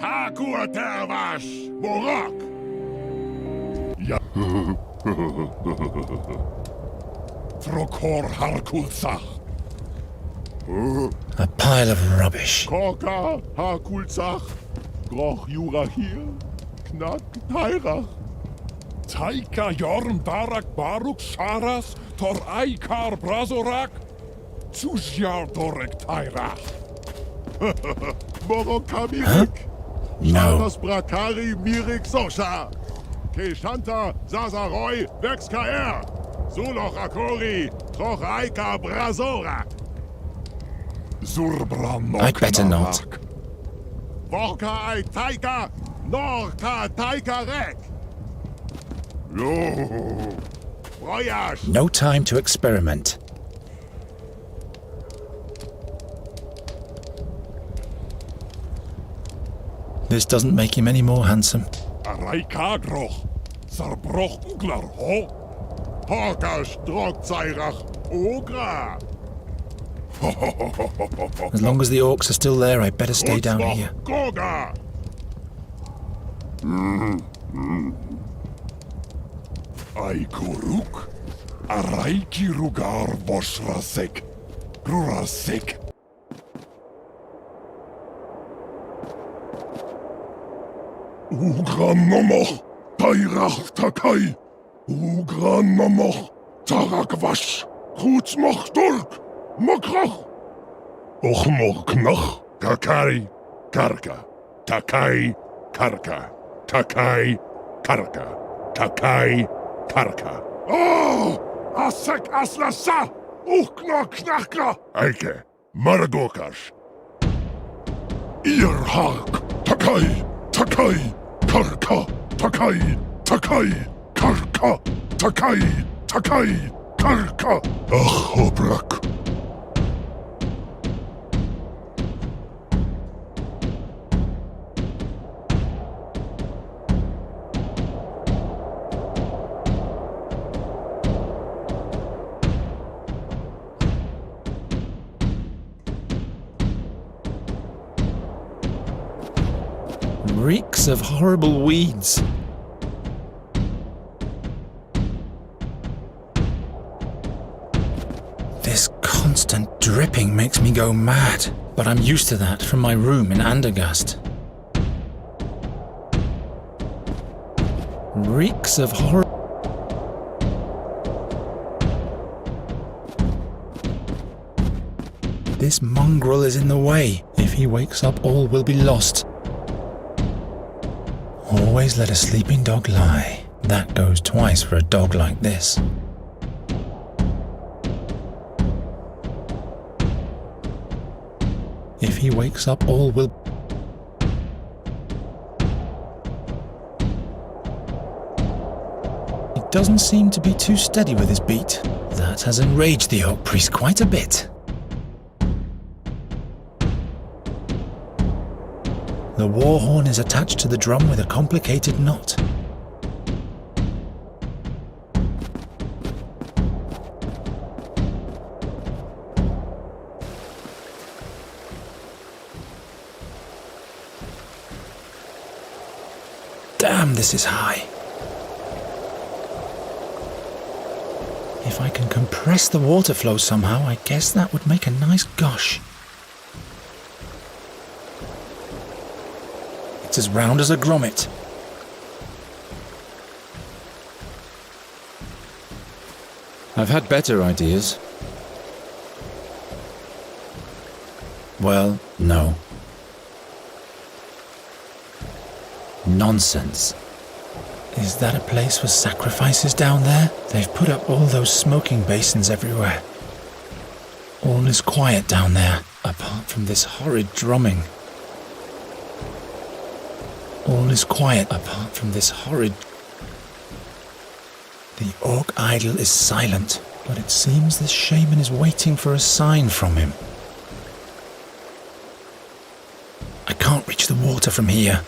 Hakur tervash, borok. Ja. Frokor harkulsach. A pile of rubbish. Korka harkulsach. Groch jurahir. Knak tairach. Taika jorm darak baruk sharas. Tor aikar brazorak. Tsushjar dorek tairach. Borok kamirik. No. Sharas brakari mirik sosha. Keshanta zazaroy vexkaer. Suloch akori. Troch aika brazorak. I'd better not. Vorka ai taika, norka taika rek. Yo. Voyage. No time to experiment. This doesn't make him any more handsome. Araika groch. Zarbroch uglar ho. Horka strok zairach ogra. As long as the orcs are still there, I'd better stay down here. Goga. Ai kuruk. Araiki rugar bosrasek. Grurasek. Ugran nomoch. Tairach takai. Ugran nomoch. Tarakwash. Chutzmoch durk. Mokroch! Och knach, Takai, karka. Takai, karka. Takai, karka. Takai, karka. Oh! Asek aslasa! Uchkno knachka! Eike, margokash. Ihr hark. Takai, takai, karka. Takai, takai, karka. Takai, takai, karka. Ach, obrak. Reeks of horrible weeds. This constant dripping makes me go mad, but I'm used to that from my room in Andergast. Reeks of horror. This mongrel is in the way. If he wakes up, all will be lost. Always let a sleeping dog lie. That goes twice for a dog like this. If he wakes up, all will... He doesn't seem to be too steady with his beat. That has enraged the Oak Priest quite a bit. The war horn is attached to the drum with a complicated knot. Damn, this is high. If I can compress the water flow somehow, I guess that would make a nice gush. It's as round as a grommet. I've had better ideas. Well, no. Nonsense. Is that a place for sacrifices down there? They've put up all those smoking basins everywhere. All is quiet down there, apart from this horrid drumming. All is quiet apart from this horrid... The orc idol is silent, but it seems this shaman is waiting for a sign from him. I can't reach the water from here.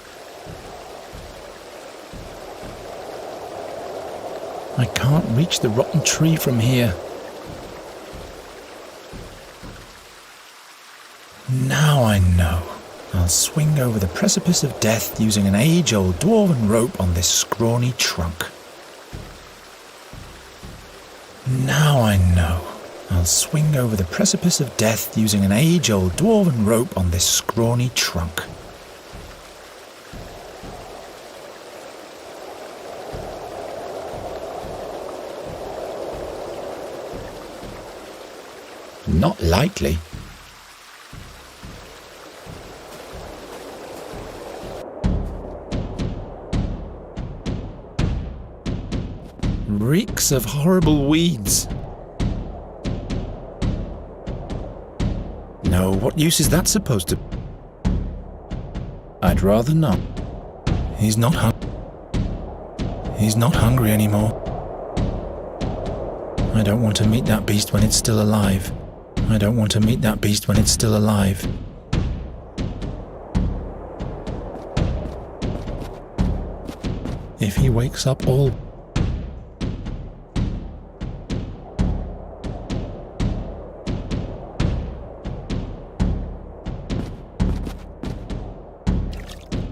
I can't reach the rotten tree from here. Now I know. I'll swing over the precipice of death using an age-old dwarven rope on this scrawny trunk. Now I know. I'll swing over the precipice of death using an age-old dwarven rope on this scrawny trunk. Not likely. Reeks of horrible weeds. No, what use is that supposed to? I'd rather not. He's not hungry anymore. I don't want to meet that beast when it's still alive. I don't want to meet that beast when it's still alive. If he wakes up all...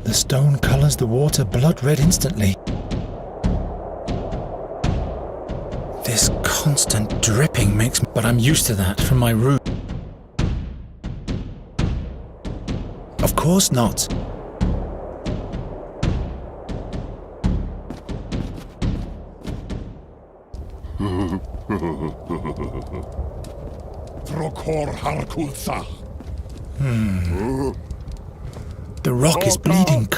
The stone colors the water blood red instantly. This constant dripping makes me... But I'm used to that from my room. Of course not. The rock is bleeding.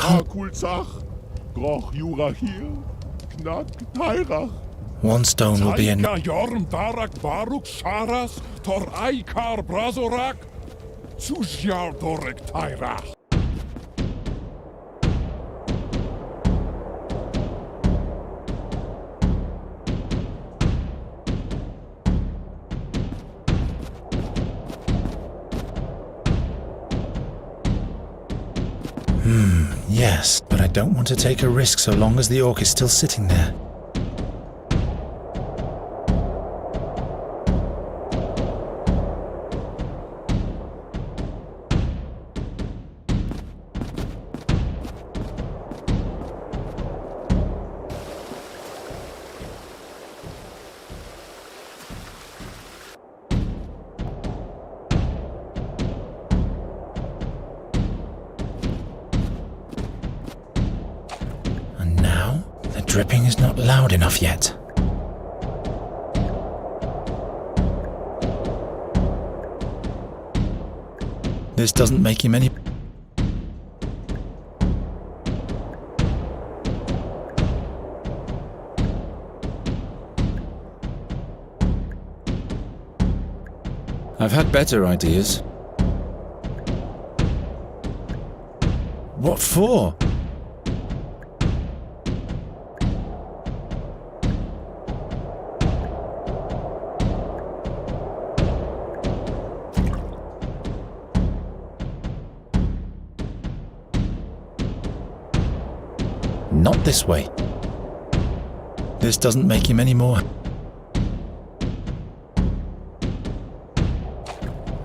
One stone will be enough. Yes, but I don't want to take a risk so long as the orc is still sitting there. Dripping is not loud enough yet. This doesn't make him any... I've had better ideas. What for? Not this way. This doesn't make him any more.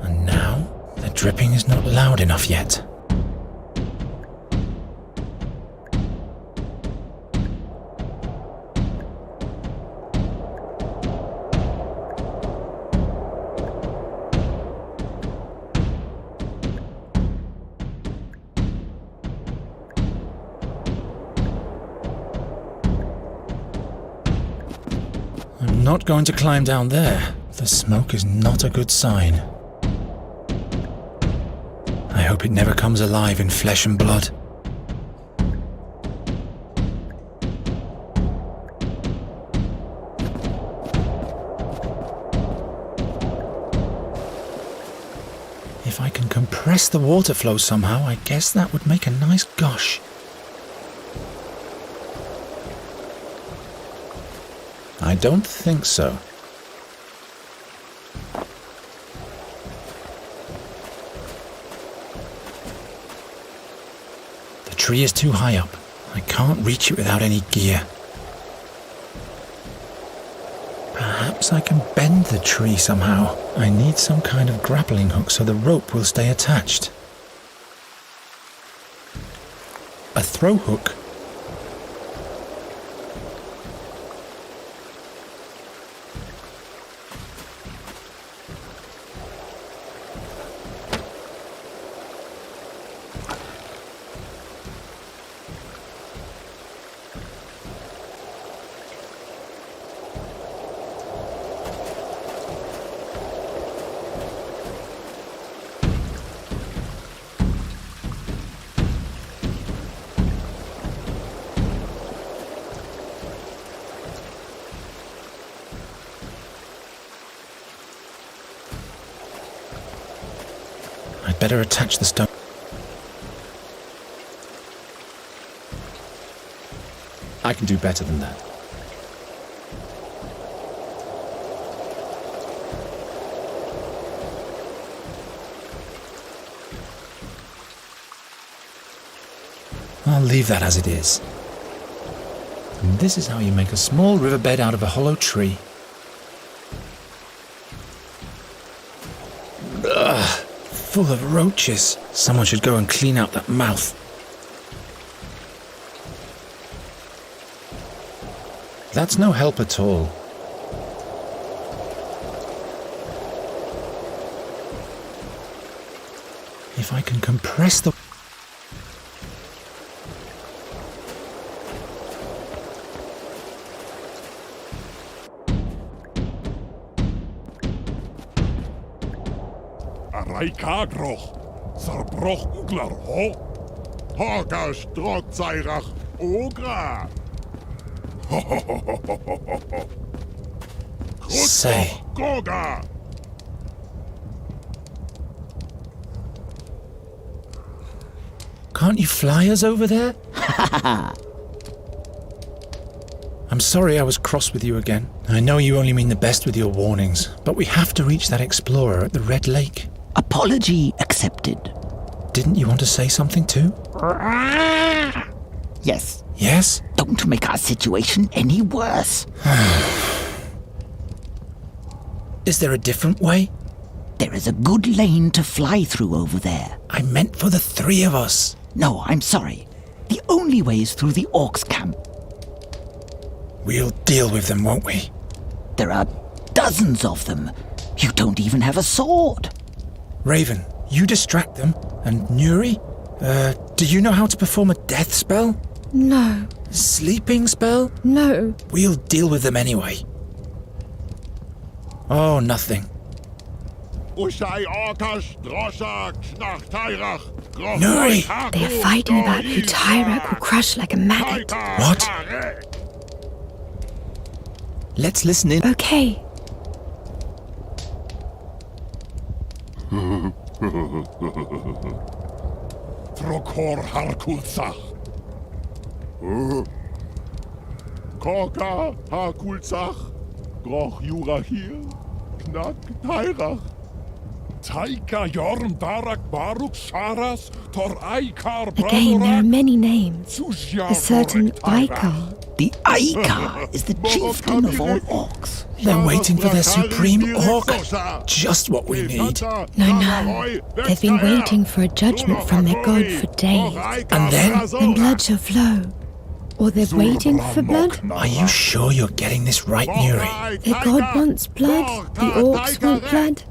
And now, the dripping is not loud enough yet. I'm not going to climb down there. The smoke is not a good sign. I hope it never comes alive in flesh and blood. If I can compress the water flow somehow, I guess that would make a nice gush. I don't think so. The tree is too high up. I can't reach it without any gear. Perhaps I can bend the tree somehow. I need some kind of grappling hook so the rope will stay attached. A throw hook? I'd better attach the stone. I can do better than that. I'll leave that as it is. And this is how you make a small riverbed out of a hollow tree. Ugh, full of roaches. Someone should go and clean out that mouth. That's no help at all. If I can compress the... Araikagroch, Zerbrochengler, ho? Hoga Strockzeirach, Ogra! Say. Goga! Can't you fly us over there? I'm sorry I was cross with you again. I know you only mean the best with your warnings, but we have to reach that explorer at the Red Lake. Apology accepted. Didn't you want to say something too? Yes. Yes? Don't make our situation any worse. Is there a different way? There is a good lane to fly through over there. I meant for the three of us. No, I'm sorry. The only way is through the Orcs' camp. We'll deal with them, won't we? There are dozens of them. You don't even have a sword. Raven, you distract them. And Nuri? Do you know how to perform a death spell? No. Sleeping spell? No. We'll deal with them anyway. Oh, nothing. Nuri! They are fighting about who Tyrak will crush like a maggot. What? Let's listen in. Okay. Trokor Harkulzach. Koka Harkulzach. Groch Jurahir. Knack Tairach. Taika Jorm Darak Baruk Sharas Tor Aikar Again, there are many names. A certain Aikar. The Aikar is the chieftain of all orcs. They're waiting for their supreme orc. Just what we need. No. They've been waiting for a judgment from their god for days. And then? Then blood shall flow. Or they're waiting for blood. Are you sure you're getting this right, Nuri? Their god wants blood. The orcs want blood.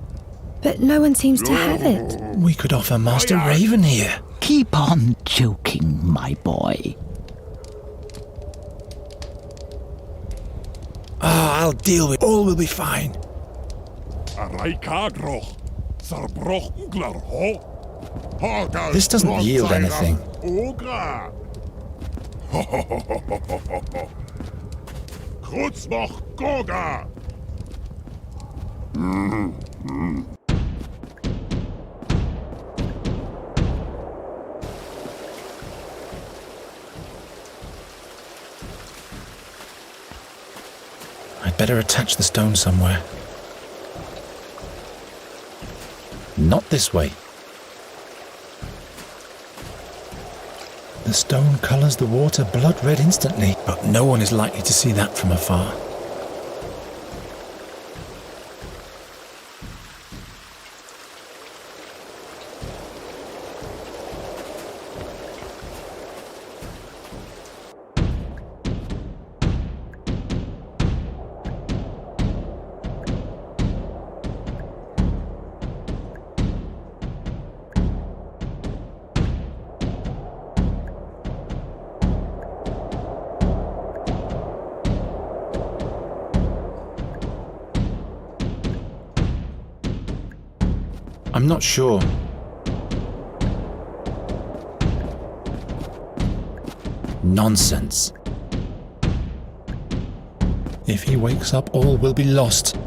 But no one seems to have it. We could offer Master Raven here. Keep on joking, my boy. I'll deal with it. All will be fine. This doesn't yield anything. Goga! I'd better attach the stone somewhere. Not this way. The stone colours the water blood red instantly, but no one is likely to see that from afar. I'm not sure. Nonsense. If he wakes up, all will be lost.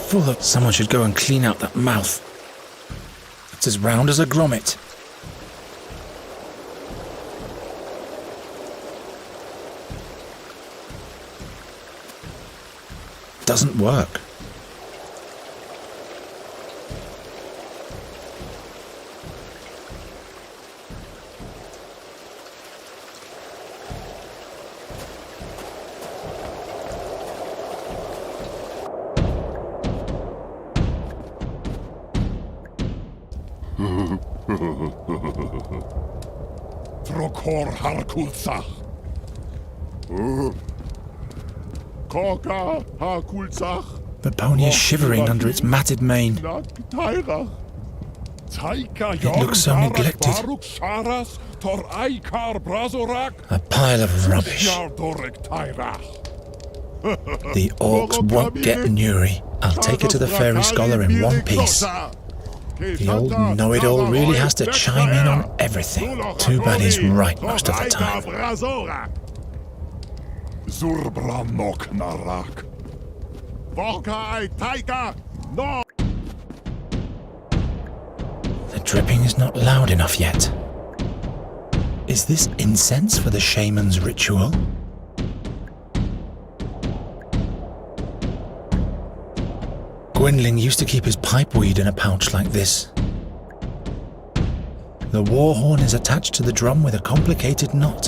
Full of... Someone should go and clean out that mouth. It's as round as a grommet. Doesn't work. Trokor harkulzach. Koka harkulzach. The pony is shivering under its matted mane. It looks so neglected. A pile of rubbish. The orcs won't get Nuri. I'll take her to the fairy scholar in one piece. The old know-it-all really has to chime in on everything. Too bad he's right most of the time. The dripping is not loud enough yet. Is this incense for the shaman's ritual? Gwendling used to keep his pipeweed in a pouch like this. The war horn is attached to the drum with a complicated knot.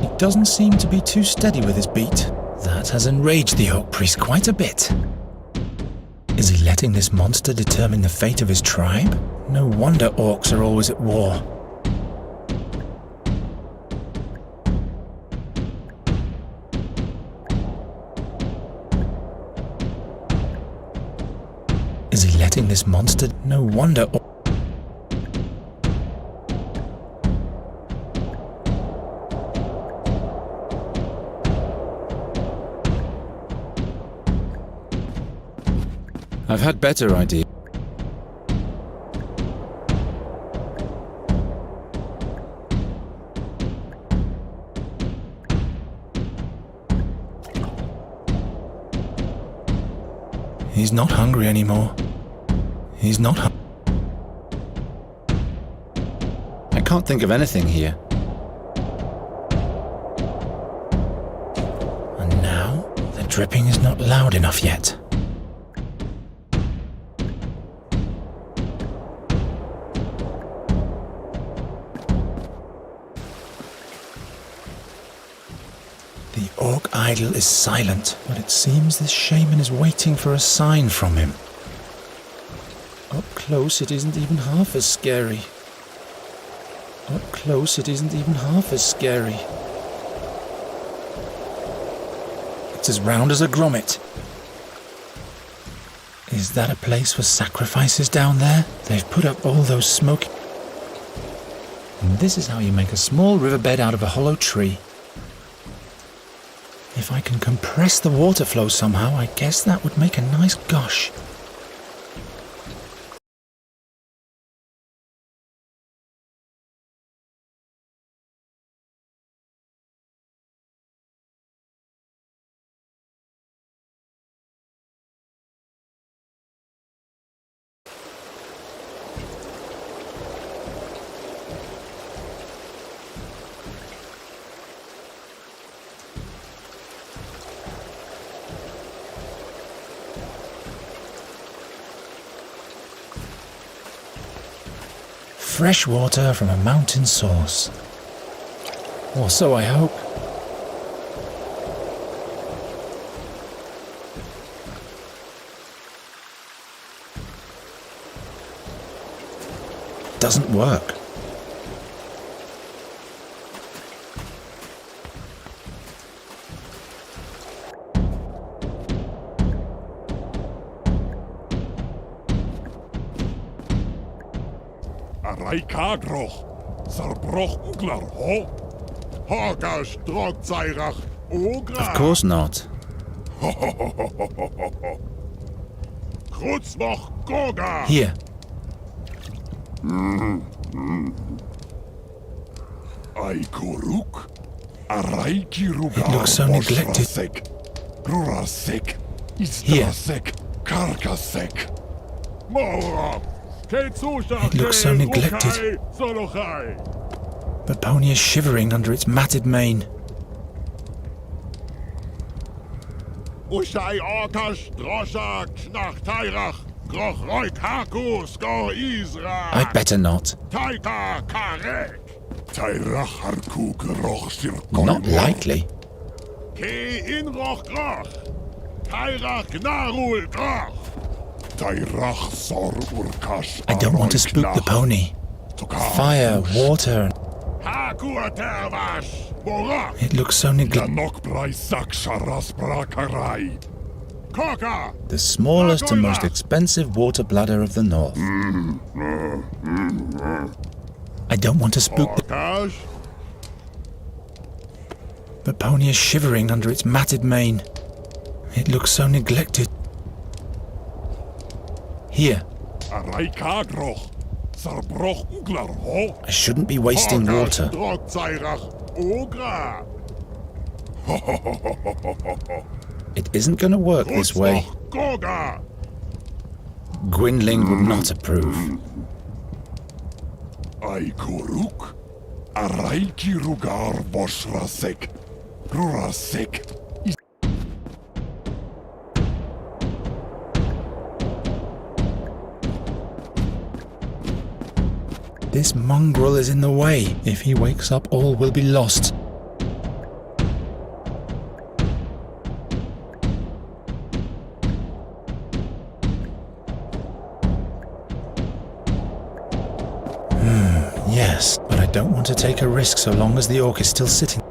He doesn't seem to be too steady with his beat. That has enraged the Orc Priest quite a bit. Is he letting this monster determine the fate of his tribe? No wonder orcs are always at war. Is he letting this monster? No wonder. I've had better ideas. He's not hungry anymore. He's not I can't think of anything here. And now, the dripping is not loud enough yet. The orc idol is silent, but it seems this shaman is waiting for a sign from him. Up close, it isn't even half as scary. Up close, it isn't even half as scary. It's as round as a grommet. Is that a place for sacrifices down there? They've put up all those smoking... And this is how you make a small riverbed out of a hollow tree. If I can compress the water flow somehow, I guess that would make a nice gush. Fresh water from a mountain source. Or so I hope. Doesn't work. Raikadroch, Zarbroch Uglar, ho? Hogash, Drog Zairach, Ogra. Of course not. Krutzmoch Goga. Here. Aikuruk, Araiki Rugar. It looks so neglected. Grurasek, Here. Istrasek, Karkasek. Mora. It looks so neglected. The pony is shivering under its matted mane. Ushai Orkash, Droshak, Knach Tairach, Groch Roik Hakus, Go Isra. I'd better not. Taika Karek. Tairach Harku Groch Sirkon. Not likely. Ke Inroch Groch. Tairach Gnarul Groch. Tairach Sor Urkash. I don't want to spook the pony. Fire, water. Haku Tervash. Borach. It looks so neglected. Ganok Braisak Sharas Brakarai. Koka. The smallest and most expensive water bladder of the north. I don't want to spook the... Orkash. The pony is shivering under its matted mane. It looks so neglected. Here. Araikadroch. Zarbroch Uglar, ho? I shouldn't be wasting water. Drog Zairach, Ogra. It isn't going to work this way. Goga. Gwynling would not approve. Aikuruk. Araiki Rugar Boshrasek. Grurasek. This mongrel is in the way. If he wakes up, all will be lost. Yes, but I don't want to take a risk so long as the orc is still sitting.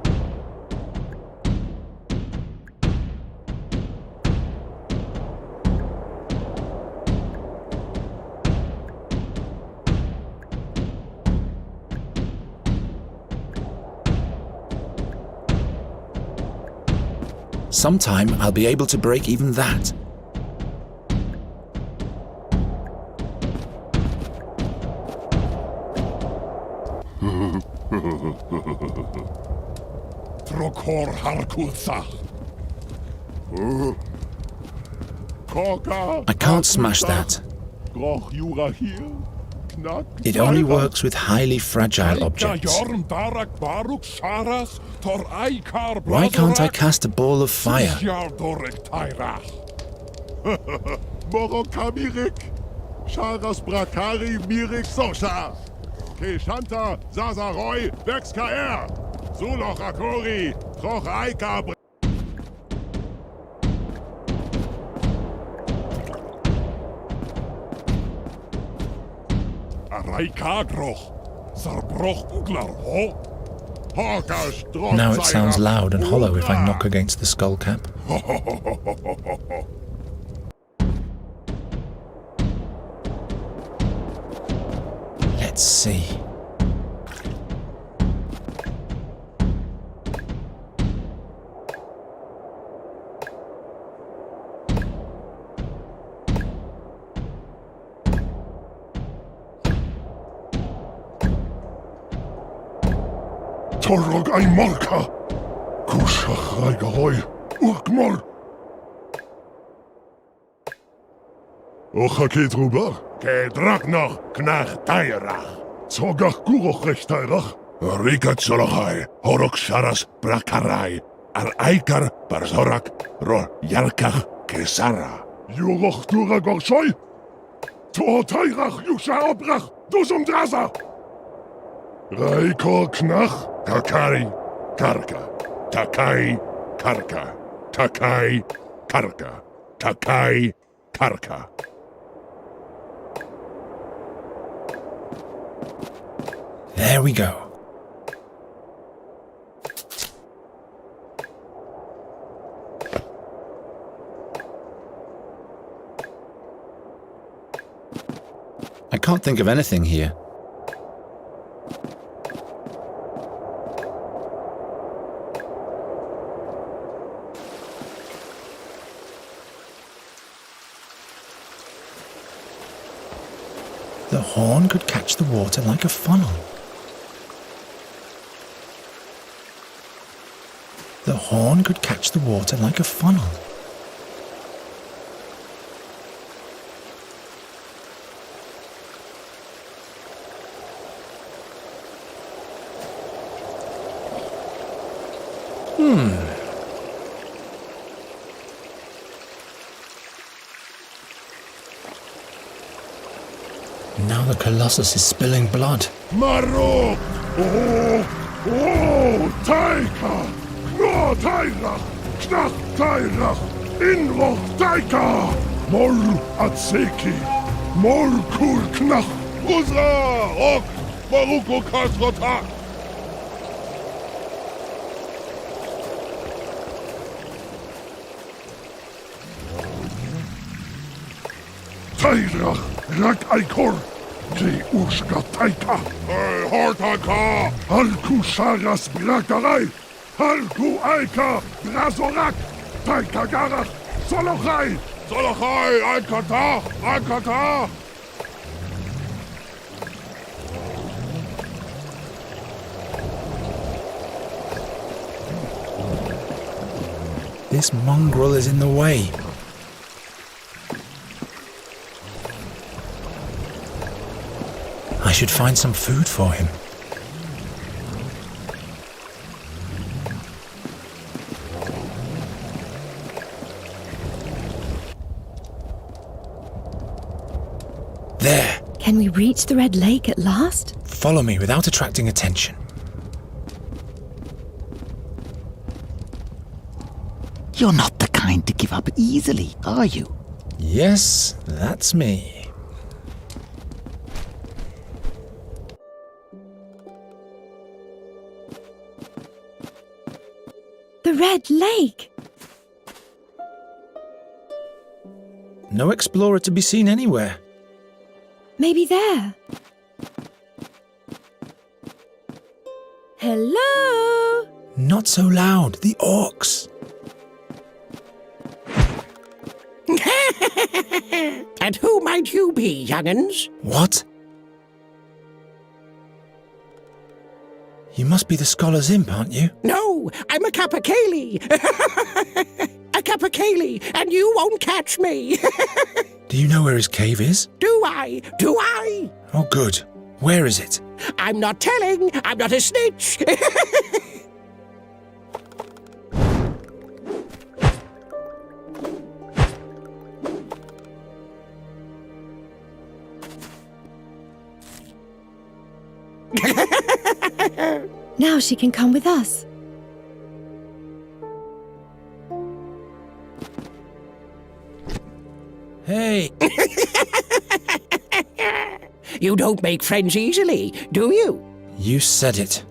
Sometime I'll be able to break even that. Trokor Harkulsach. Koka. I can't smash that. Groch Jura here. Knack. It only works with highly fragile objects. Why can't I cast a ball of fire? Morokamirik. Sharas Brakari Mirik Sosha. Keshanta Zazaroy Vexkaer. Suloch Akori. Troch Aika. Raikadroch, Zarbroch Uglar, ho? Hogash, Drog Now it sounds loud and hollow if I knock against the skull cap. Let's see. Torog ein Morka. Kushach Raigahoy, Urkmol. Ocha Kedrubar. Kedrak noch, Knach Tairach. Zogach Guroch Rechtairach. Rika Zolochai, Horok Sharas Brakarai. Ar Aikar Barzorak, Ro Yarkach Kesara. Juroch Dura Gorshoy. To Tairach Yusha Obrach, Dusum Draza. Raiko knach, takai, karka. Takai, karka. Takai, karka. Takai, karka. There we go. I can't think of anything here. The horn could catch the water like a funnel. The horn could catch the water like a funnel. Now the Colossus is spilling blood. Marok! Oh, taika! Kno tairach! Knach tairach! Inroch taika! Mol atseki! Mol kul knach! Uza! Ok! Maruko kasrota! Tairach! Rak aikor! Ki ushka taika! Hortaka! Halku sharas brakarai! Halku aika! Brazorak! Taika garach! Solochai! Solochai! Aikata! Aikata! This mongrel is in the way. I should find some food for him. There! Can we reach the Red Lake at last? Follow me without attracting attention. You're not the kind to give up easily, are you? Yes, that's me. The Red Lake! No explorer to be seen anywhere. Maybe there. Hello? Not so loud, the orcs. And who might you be, young'uns? What? You must be the Scholar's Imp, aren't you? No, I'm a Capercaillie. A Capercaillie, and you won't catch me. Do you know where his cave is? Do I? Do I? Oh, good. Where is it? I'm not telling. I'm not a snitch. Now she can come with us. Hey! You don't make friends easily, do you? You said it.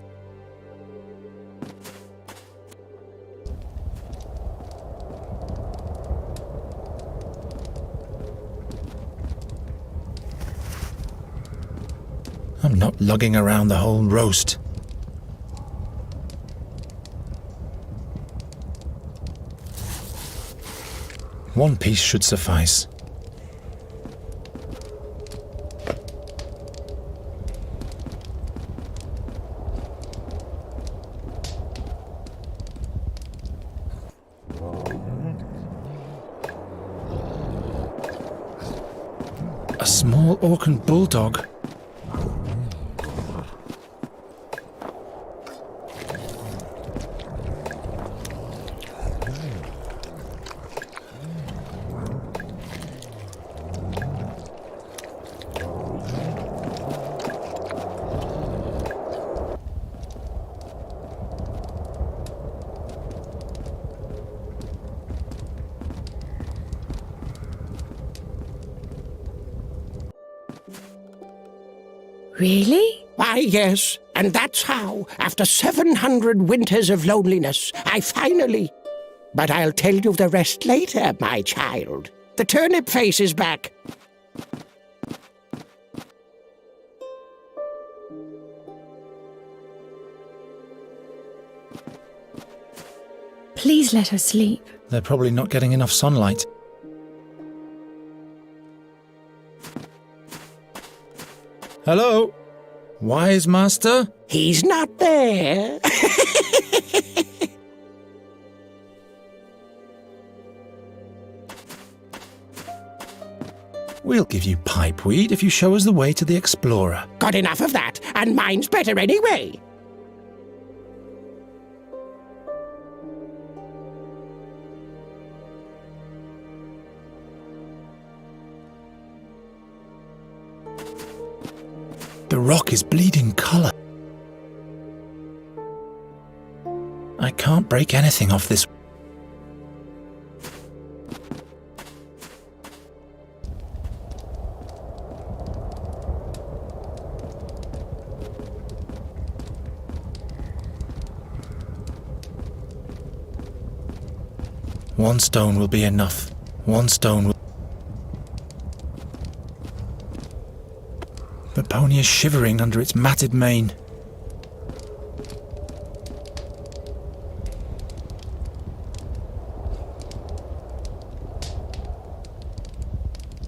I'm not lugging around the whole roast. One piece should suffice. A small Orcan bulldog. Really? Why, yes. And that's how, after 700 winters of loneliness, I finally... But I'll tell you the rest later, my child. The turnip face is back. Please let her sleep. They're probably not getting enough sunlight. Hello? Wise master? He's not there. We'll give you pipeweed if you show us the way to the explorer. Got enough of that, and mine's better anyway. The rock is bleeding colour. I can't break anything off this. One stone will be enough. One stone will... The pony is shivering under its matted mane.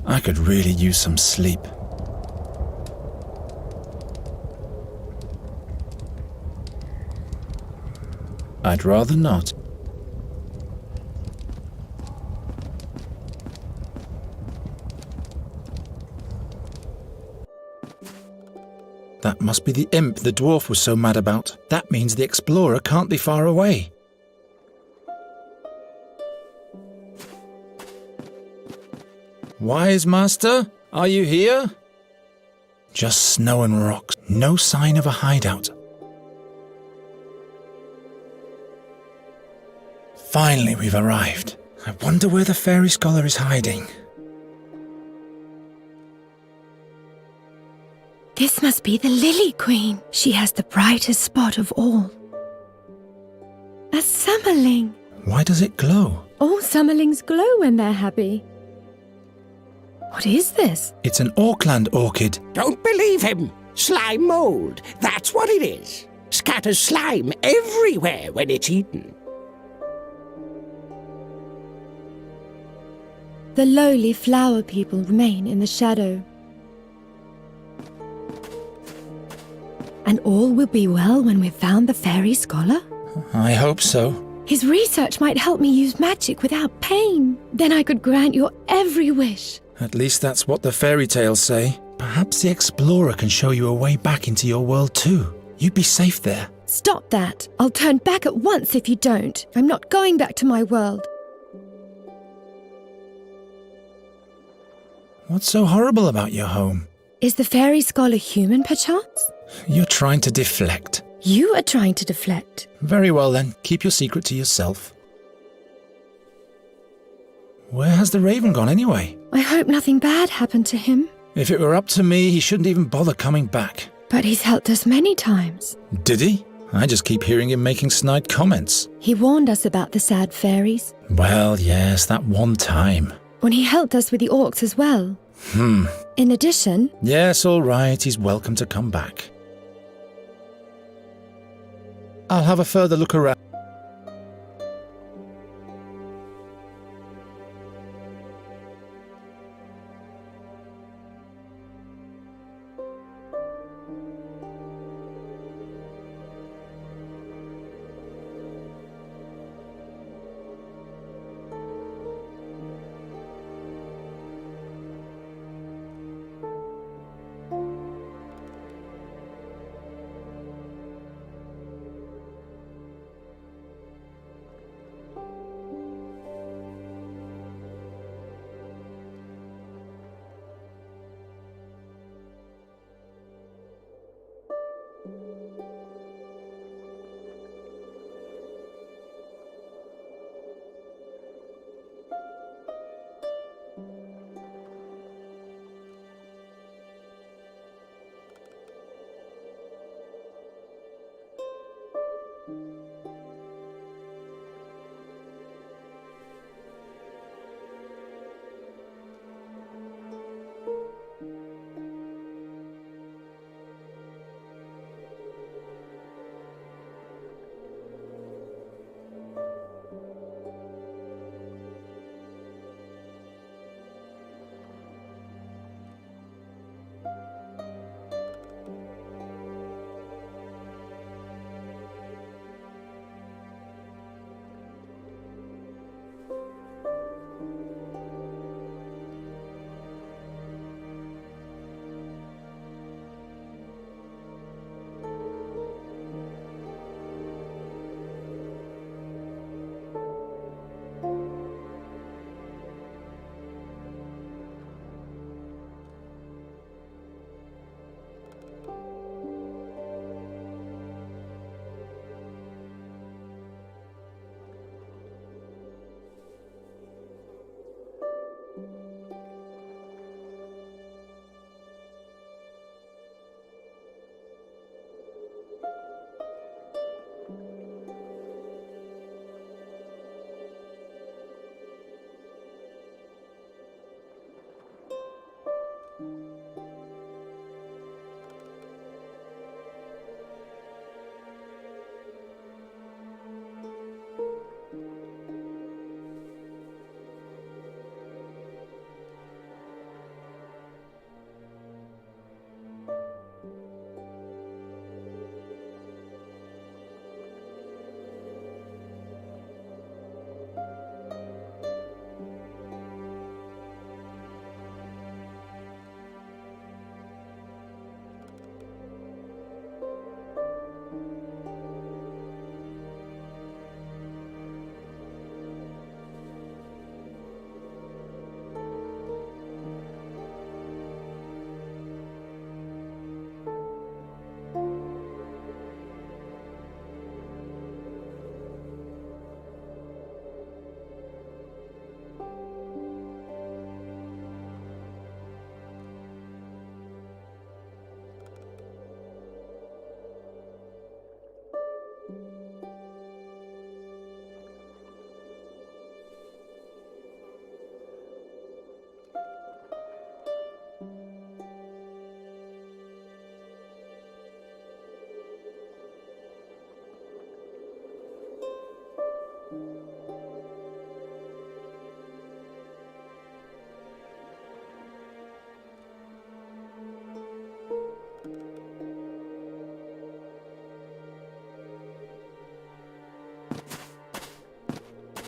I could really use some sleep. I'd rather not. That must be the imp the dwarf was so mad about. That means the explorer can't be far away. Wise master, are you here? Just snow and rocks. No sign of a hideout. Finally, we've arrived. I wonder where the fairy scholar is hiding. This must be the Lily Queen. She has the brightest spot of all. A summerling. Why does it glow? All summerlings glow when they're happy. What is this? It's an Auckland orchid. Don't believe him. Slime mold. That's what it is. Scatters slime everywhere when it's eaten. The lowly flower people remain in the shadow. And all will be well when we've found the fairy scholar? I hope so. His research might help me use magic without pain. Then I could grant your every wish. At least that's what the fairy tales say. Perhaps the explorer can show you a way back into your world too. You'd be safe there. Stop that. I'll turn back at once if you don't. I'm not going back to my world. What's so horrible about your home? Is the fairy scholar human, perchance? You're trying to deflect. You are trying to deflect. Very well then, keep your secret to yourself. Where has the raven gone anyway? I hope nothing bad happened to him. If it were up to me, he shouldn't even bother coming back. But he's helped us many times. Did he? I just keep hearing him making snide comments. He warned us about the sad fairies. Well, yes, that one time. When he helped us with the orcs as well. In addition... Yes, all right, he's welcome to come back. I'll have a further look around.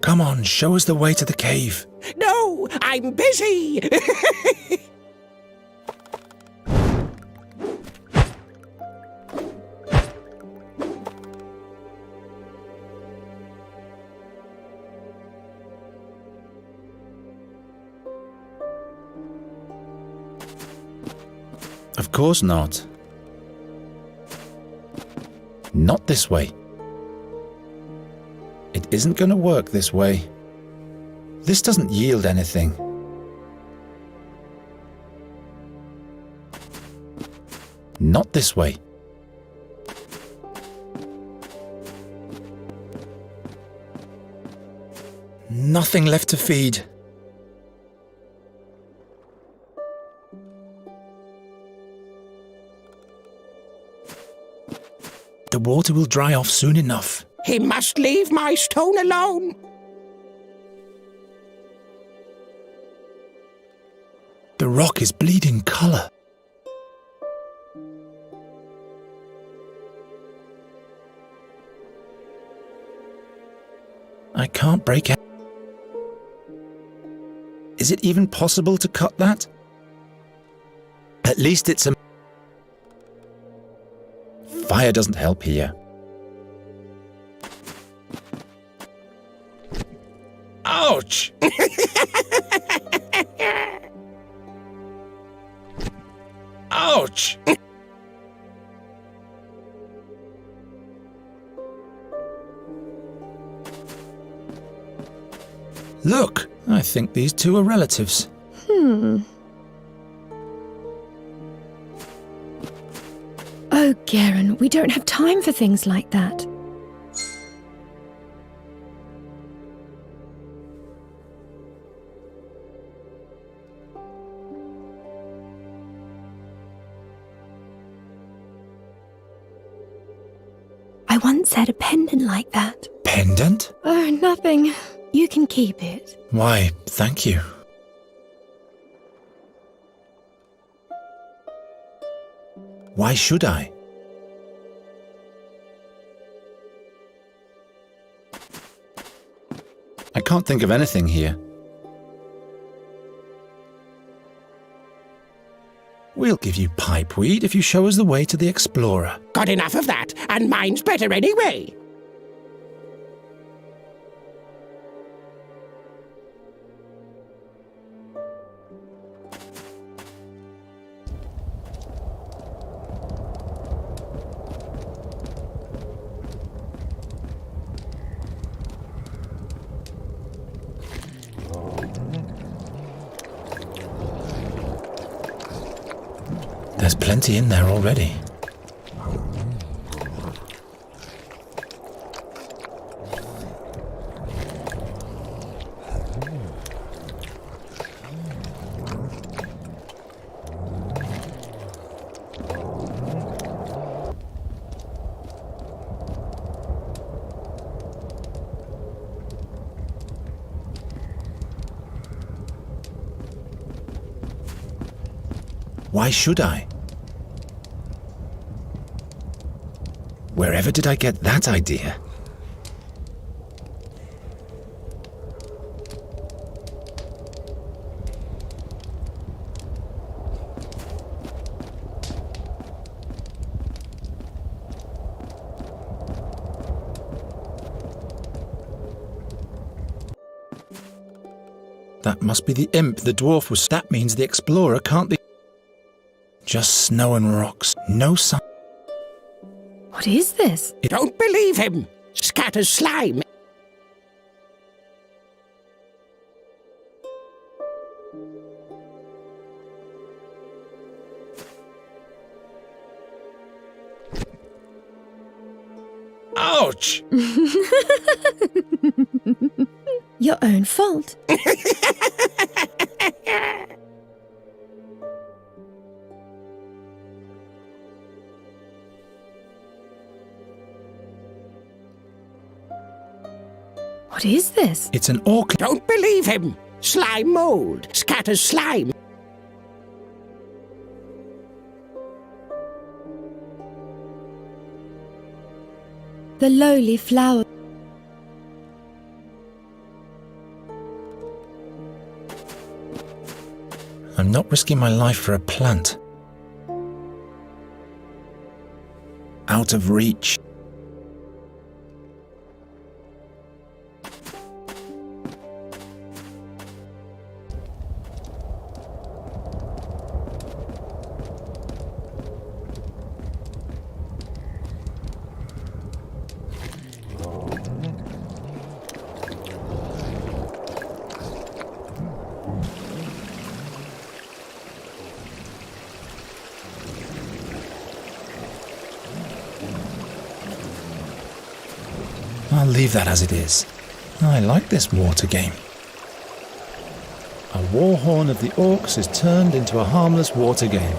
Come on, show us the way to the cave. No, I'm busy. Of course not. Not this way. It isn't going to work this way. This doesn't yield anything. Not this way. Nothing left to feed. The water will dry off soon enough. He must leave my stone alone. The rock is bleeding colour. I can't break out. Is it even possible to cut that? At least it's a... Fire doesn't help here. Ouch! Ouch! Look, I think these two are relatives. Oh, Garen, we don't have time for things like that. once had a pendant like that. Pendant? Oh, nothing. You can keep it. Why, thank you. Why should I? I can't think of anything here. We'll give you pipeweed if you show us the way to the Explorer. Got enough of that, and mine's better anyway. There's plenty in there already. Why should I? Wherever did I get that idea? That must be the imp the dwarf was. That means the Explorer can't be. Just snow and rocks. No sign. What is this? Don't believe him. Scatters slime. Ouch! Your own fault. What is this? It's an orc. Don't believe him. Slime mold. Scatters slime. The lowly flower. I'm not risking my life for a plant. Out of reach. I'll leave that as it is. I like this water game. A war horn of the orcs is turned into a harmless water game.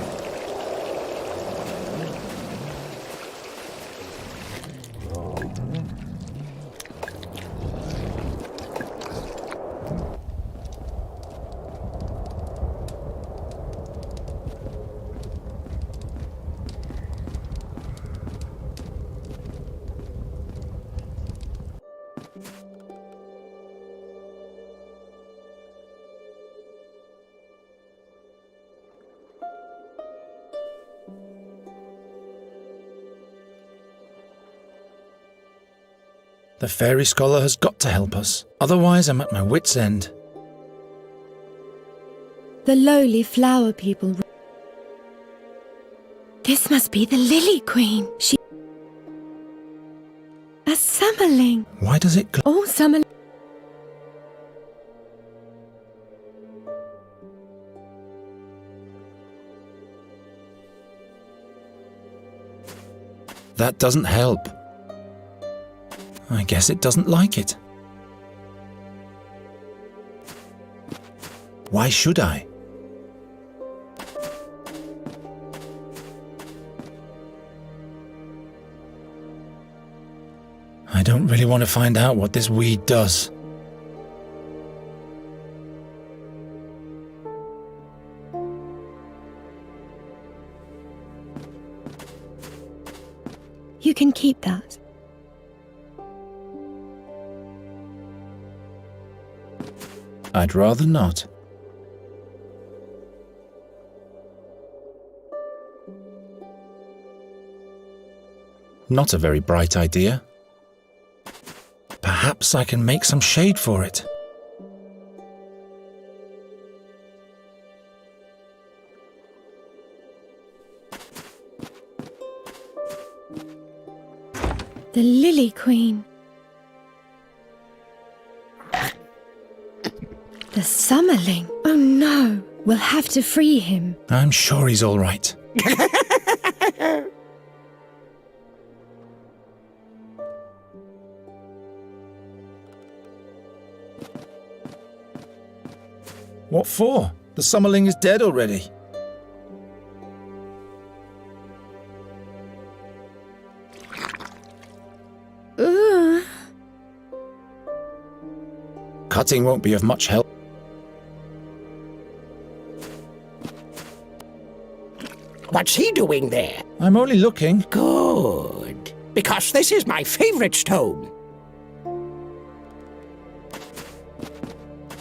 The fairy scholar has got to help us. Otherwise, I'm at my wit's end. The lowly flower people. This must be the Lily Queen. She. A summerling. Why does it Oh, summerling. That doesn't help. I guess it doesn't like it. Why should I? I don't really want to find out what this weed does. You can keep that. I'd rather not. Not a very bright idea. Perhaps I can make some shade for it. The Lily Queen. The Summerling. Oh no, we'll have to free him. I'm sure he's all right. What for? The Summerling is dead already. Ugh. Cutting won't be of much help. What's he doing there? I'm only looking. Good. Because this is my favorite stone.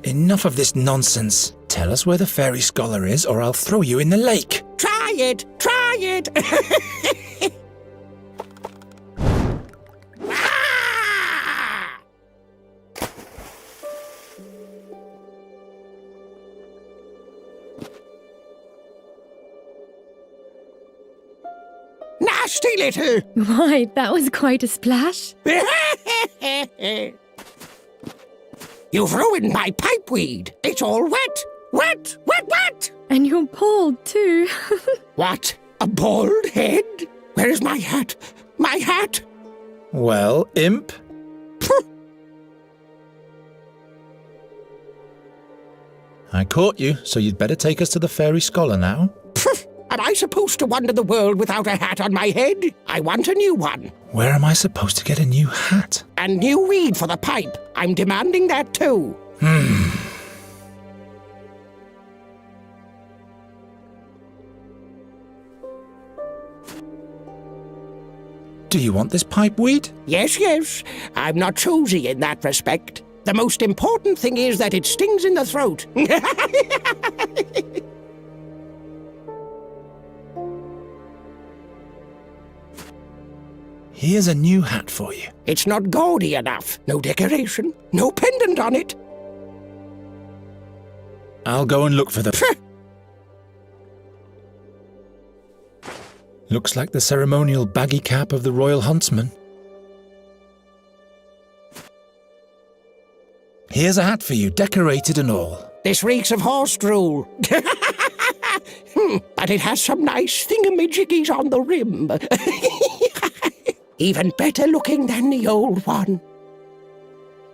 Enough of this nonsense. Tell us where the fairy scholar is, or I'll throw you in the lake. Try it! Try it! Ah! Nasty little! Why, that was quite a splash. You've ruined my pipeweed. It's all wet. Wet, wet, wet! And you're bald too. What? A bald head? Where is my hat? My hat? Well, imp? I caught you, so you'd better take us to the fairy scholar now. Am I supposed to wander the world without a hat on my head? I want a new one. Where am I supposed to get a new hat? And new weed for the pipe. I'm demanding that too. Do you want this pipeweed? Yes, yes. I'm not choosy in that respect. The most important thing is that it stings in the throat. Here's a new hat for you. It's not gaudy enough. No decoration. No pendant on it. I'll go and look for the... Looks like the ceremonial baggy cap of the royal huntsman. Here's a hat for you, decorated and all. This reeks of horse drool. But it has some nice thingamajiggies on the rim. Even better looking than the old one.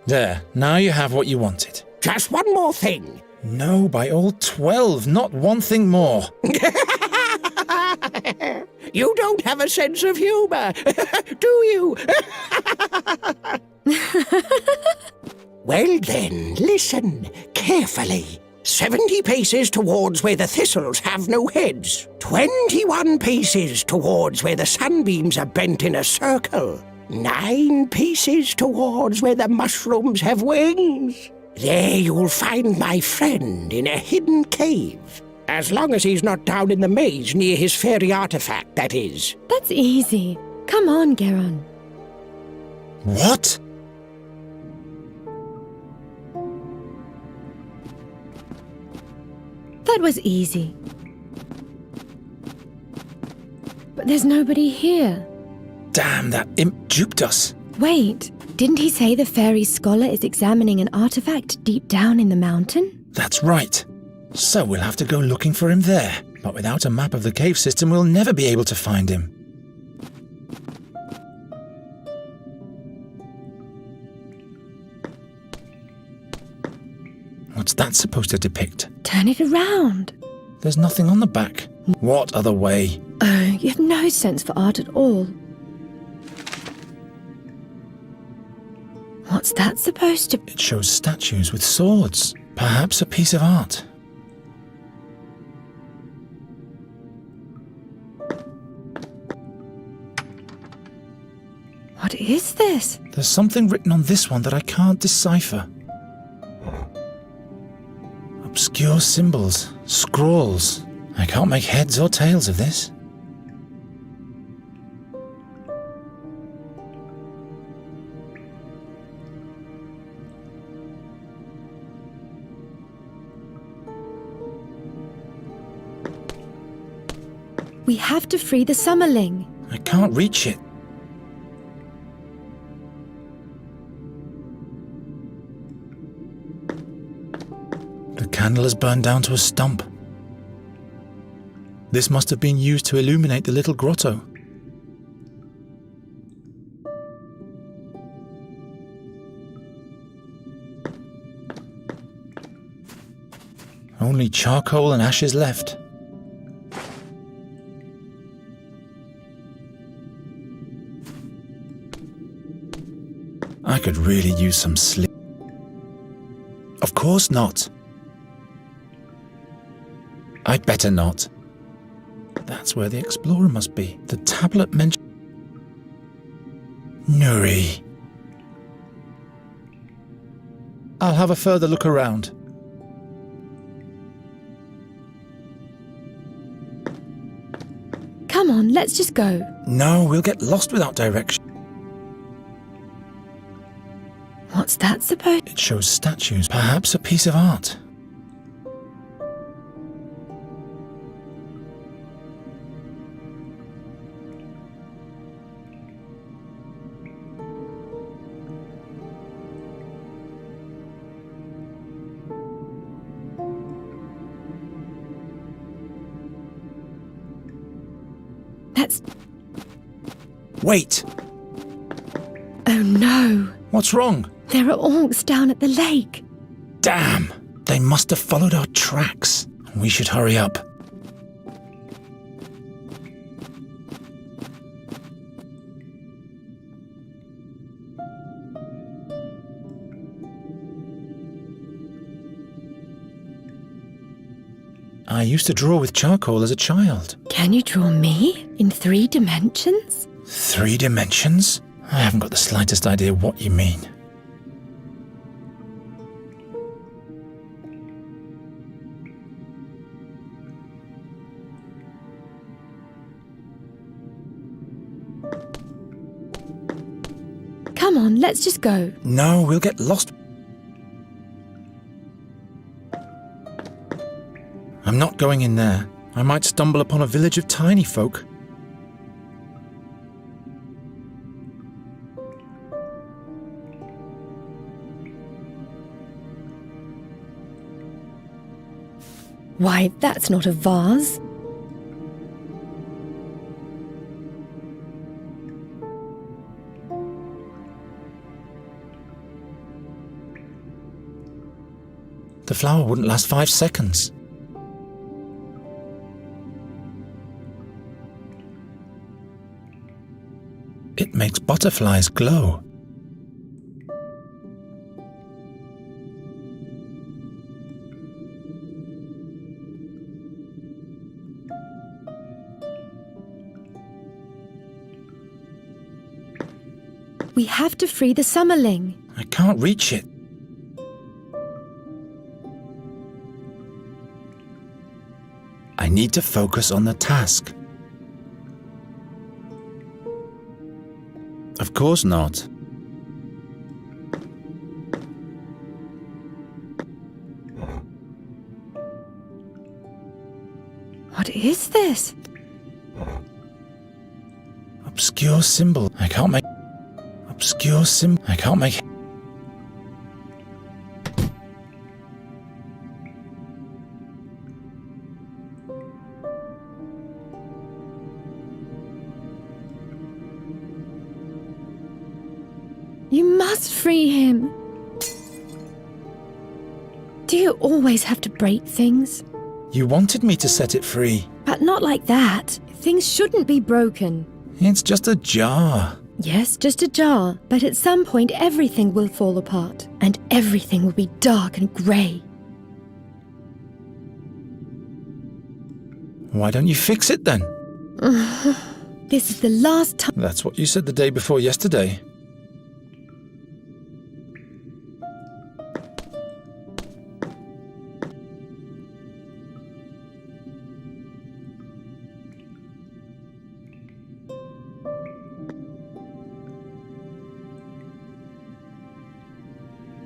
There, now you have what you wanted. Just one more thing. No, by all 12, not one thing more. You don't have a sense of humor, do you? Well then, listen carefully. 70 paces towards where the thistles have no heads. 21 paces towards where the sunbeams are bent in a circle. 9 paces towards where the mushrooms have wings. There you'll find my friend in a hidden cave. As long as he's not down in the maze near his fairy artifact, that is. That's easy. Come on, Geron. What? That was easy. But there's nobody here. Damn, that imp duped us. Wait, didn't he say the fairy scholar is examining an artifact deep down in the mountain? That's right. So we'll have to go looking for him there. But without a map of the cave system, we'll never be able to find him. What's that supposed to depict? Turn it around. There's nothing on the back. What other way? Oh, you have no sense for art at all. What's that supposed to be? It shows statues with swords. Perhaps a piece of art. What is this? There's something written on this one that I can't decipher. Obscure symbols, scrawls. I can't make heads or tails of this. We have to free the Summerling. I can't reach it. The candle has burned down to a stump. This must have been used to illuminate the little grotto. Only charcoal and ashes left. I could really use some sleep. Of course not. I'd better not. That's where the explorer must be. The tablet mentioned... Nuri. I'll have a further look around. Come on, let's just go. No, we'll get lost without direction. What's that supposed? It shows statues, perhaps a piece of art. That's... Wait! Oh no! What's wrong? There are orcs down at the lake. Damn! They must have followed our tracks. We should hurry up. I used to draw with charcoal as a child. Can you draw me in 3 dimensions? 3 dimensions? I haven't got the slightest idea what you mean. Come on, let's just go. No, we'll get lost. I'm not going in there. I might stumble upon a village of tiny folk. Why, that's not a vase. The flower wouldn't last 5 seconds. It makes butterflies glow. We have to free the Summerling. I can't reach it. I need to focus on the task. Of course not. What is this? Obscure symbol. I can't make... Obscure symbol. I can't make... You must free him. Do you always have to break things? You wanted me to set it free. But not like that. Things shouldn't be broken. It's just a jar. Yes, just a jar, but at some point everything will fall apart, and everything will be dark and grey. Why don't you fix it then? This is the last time. That's what you said the day before yesterday.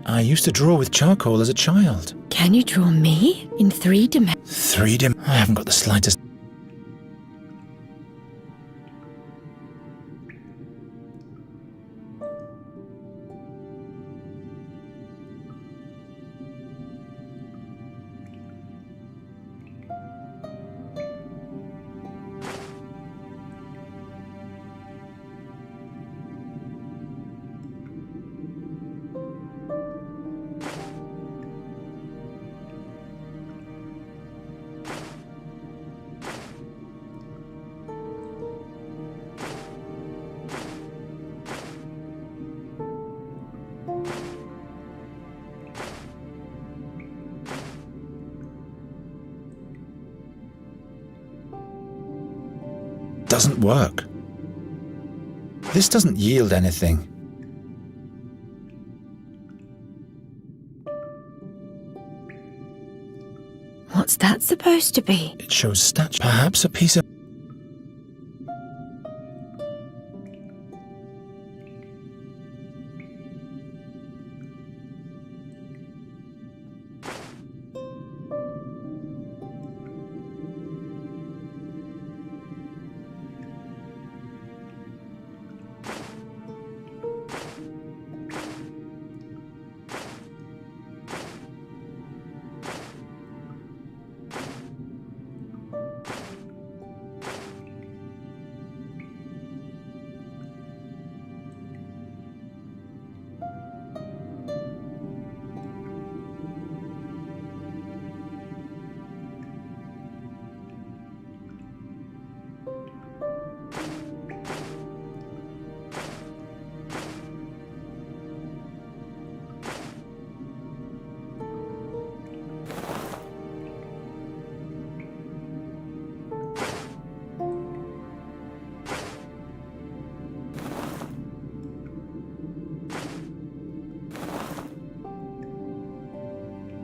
I used to draw with charcoal as a child. Can you draw me in 3 dimensions? I haven't got the slightest... doesn't work. This doesn't yield anything. What's that supposed to be? It shows statue. Perhaps a piece of...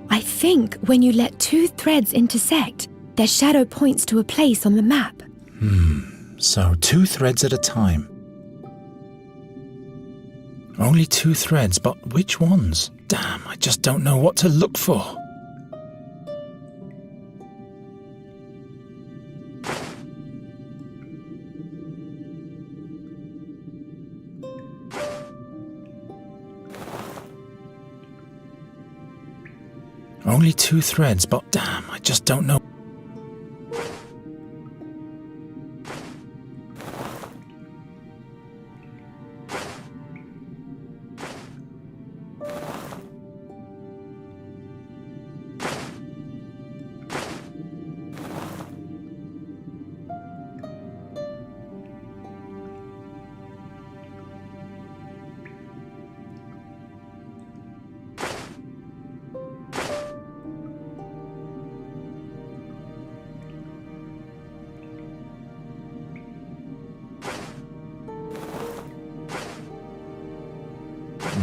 I think when you let 2 threads intersect, their shadow points to a place on the map. So 2 threads at a time. Only 2 threads, but which ones? Damn, I just don't know what to look for. Only 2 threads, but damn, I just don't know.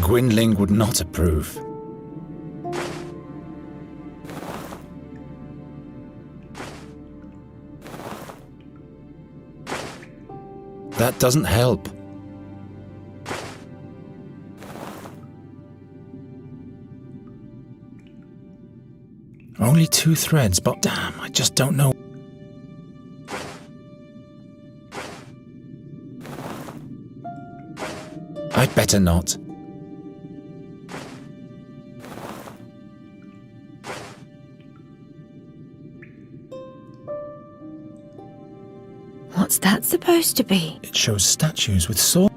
Gwynling would not approve. That doesn't help. Only 2 threads, but damn, I just don't know. I'd better not. What's that supposed to be? It shows statues with swords.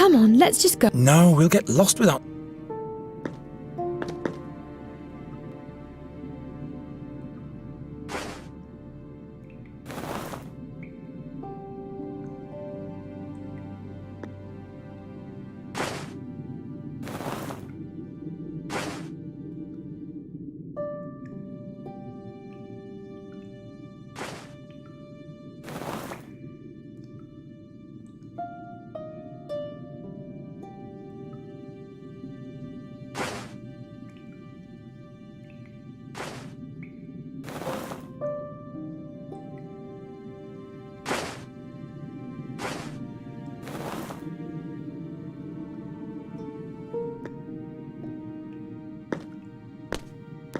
Come on, let's just go. No, we'll get lost without...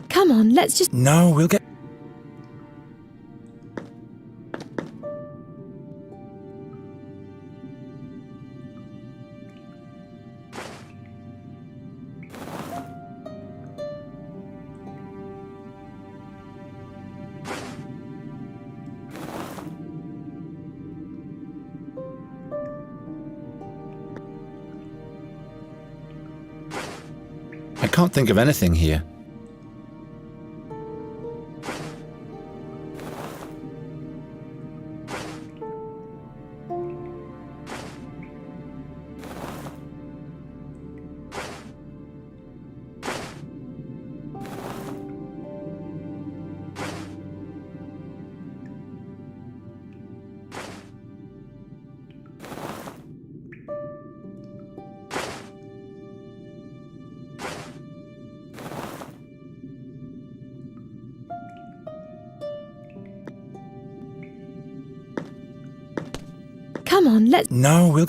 Come on, let's just... No, we'll get... I can't think of anything here. Come on, let's... No, we'll...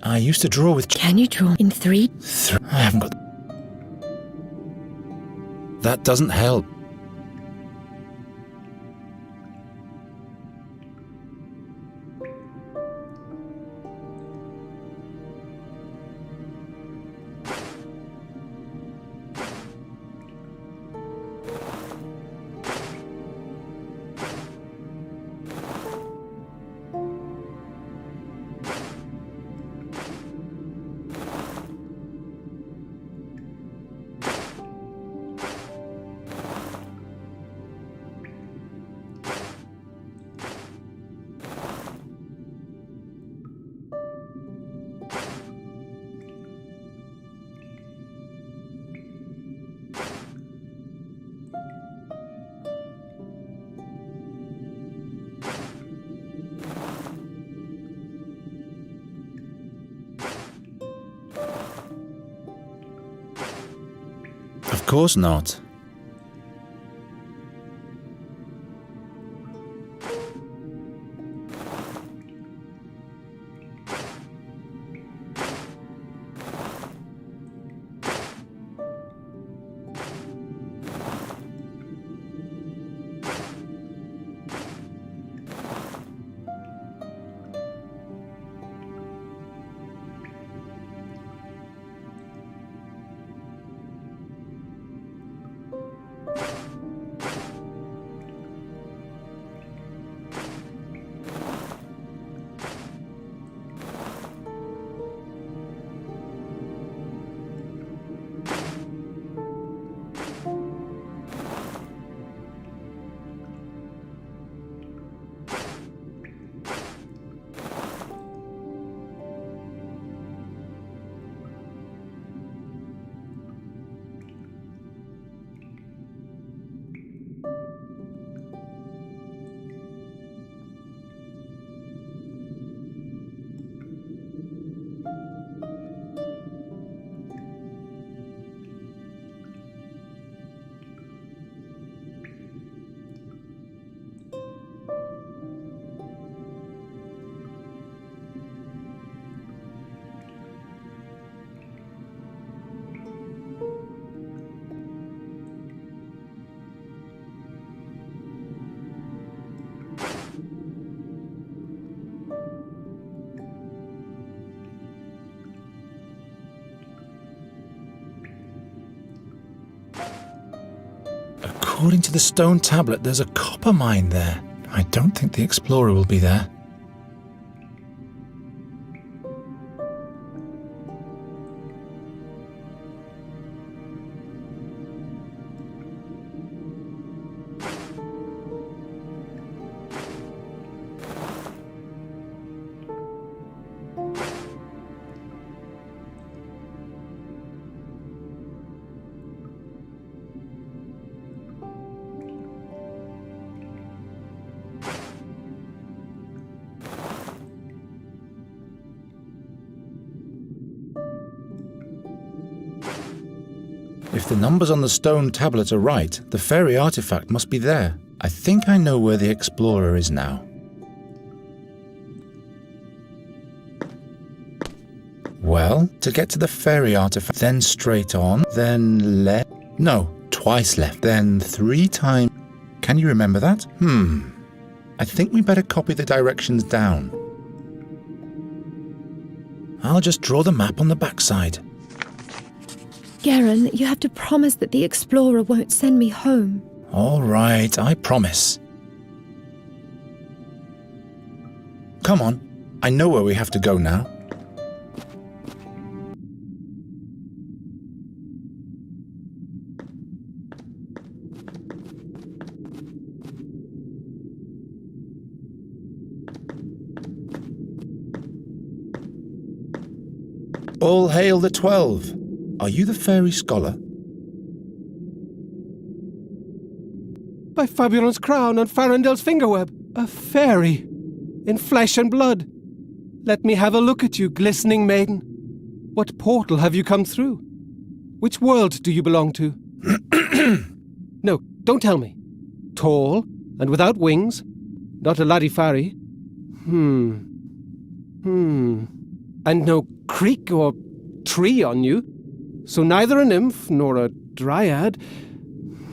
I used to draw with... Can you draw in 3? I haven't got... That doesn't help. Of course not. According to the stone tablet, there's a copper mine there. I don't think the explorer will be there. If the numbers on the stone tablet are right, the fairy artifact must be there. I think I know where the explorer is now. Well, to get to the fairy artifact, then straight on, then left. No, twice left, then 3 times. Can you remember that? I think we better copy the directions down. I'll just draw the map on the backside. Geron, you have to promise that the explorer won't send me home. All right, I promise. Come on, I know where we have to go now. All hail the 12. Are you the fairy scholar? By Fabulon's crown and Farendel's fingerweb, a fairy, in flesh and blood. Let me have a look at you, glistening maiden. What portal have you come through? Which world do you belong to? No, don't tell me. Tall and without wings, not a Larifari. And no creek or tree on you. So neither a nymph nor a dryad.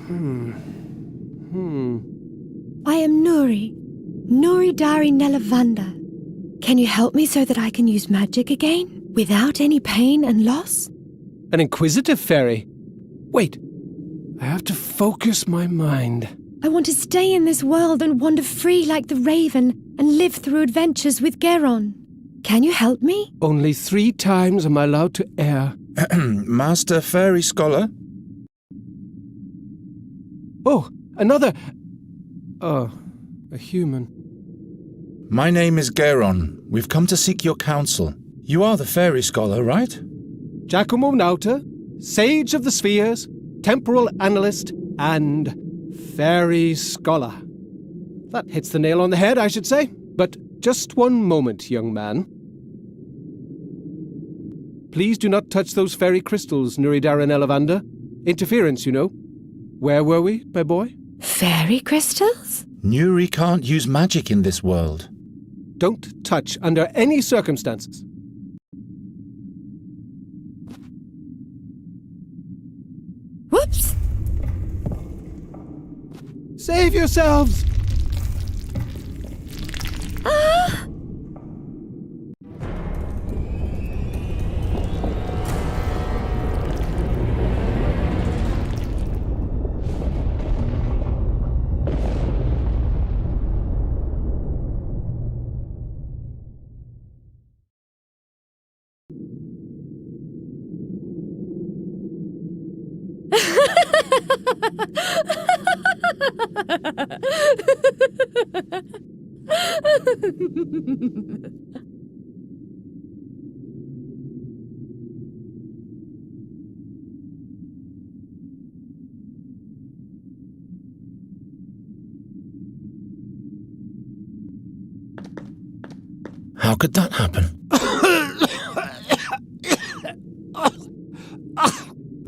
I am Nuri. Nuri Dari Nelavanda. Can you help me so that I can use magic again? Without any pain and loss? An inquisitive fairy. Wait, I have to focus my mind. I want to stay in this world and wander free like the raven and live through adventures with Geron. Can you help me? Only 3 times am I allowed to err. Master fairy scholar? Oh, another... Oh, a human. My name is Geron. We've come to seek your counsel. You are the fairy scholar, right? Giacomo Nauta, sage of the spheres, temporal analyst, and fairy scholar. That hits the nail on the head, I should say. But just one moment, young man. Please do not touch those fairy crystals, Nuridara Nelavanda. Interference, you know. Where were we, my boy? Fairy crystals? Nuri can't use magic in this world. Don't touch under any circumstances. Whoops! Save yourselves! Ah! How could that happen?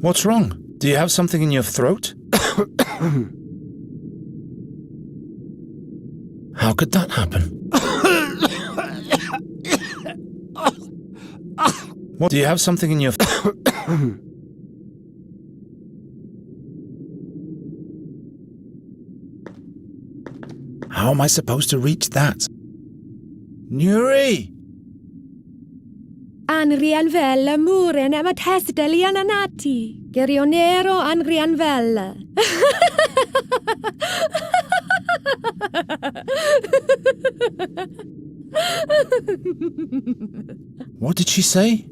What's wrong? Do you have something in your throat? How could that happen? What? Do you have something in your... How am I supposed to reach that? Nuri! Anrianvella muren emat hesteli ananati. Gerionero anrianvella. What did she say?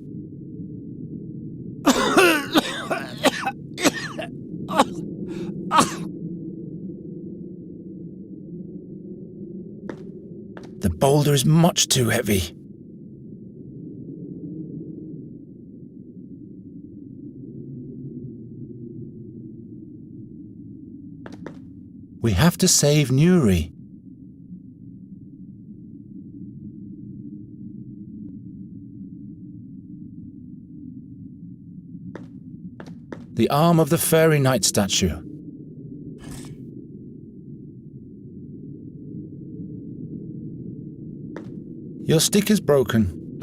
The boulder is much too heavy. We have to save Nuri. The arm of the fairy knight statue. Your stick is broken.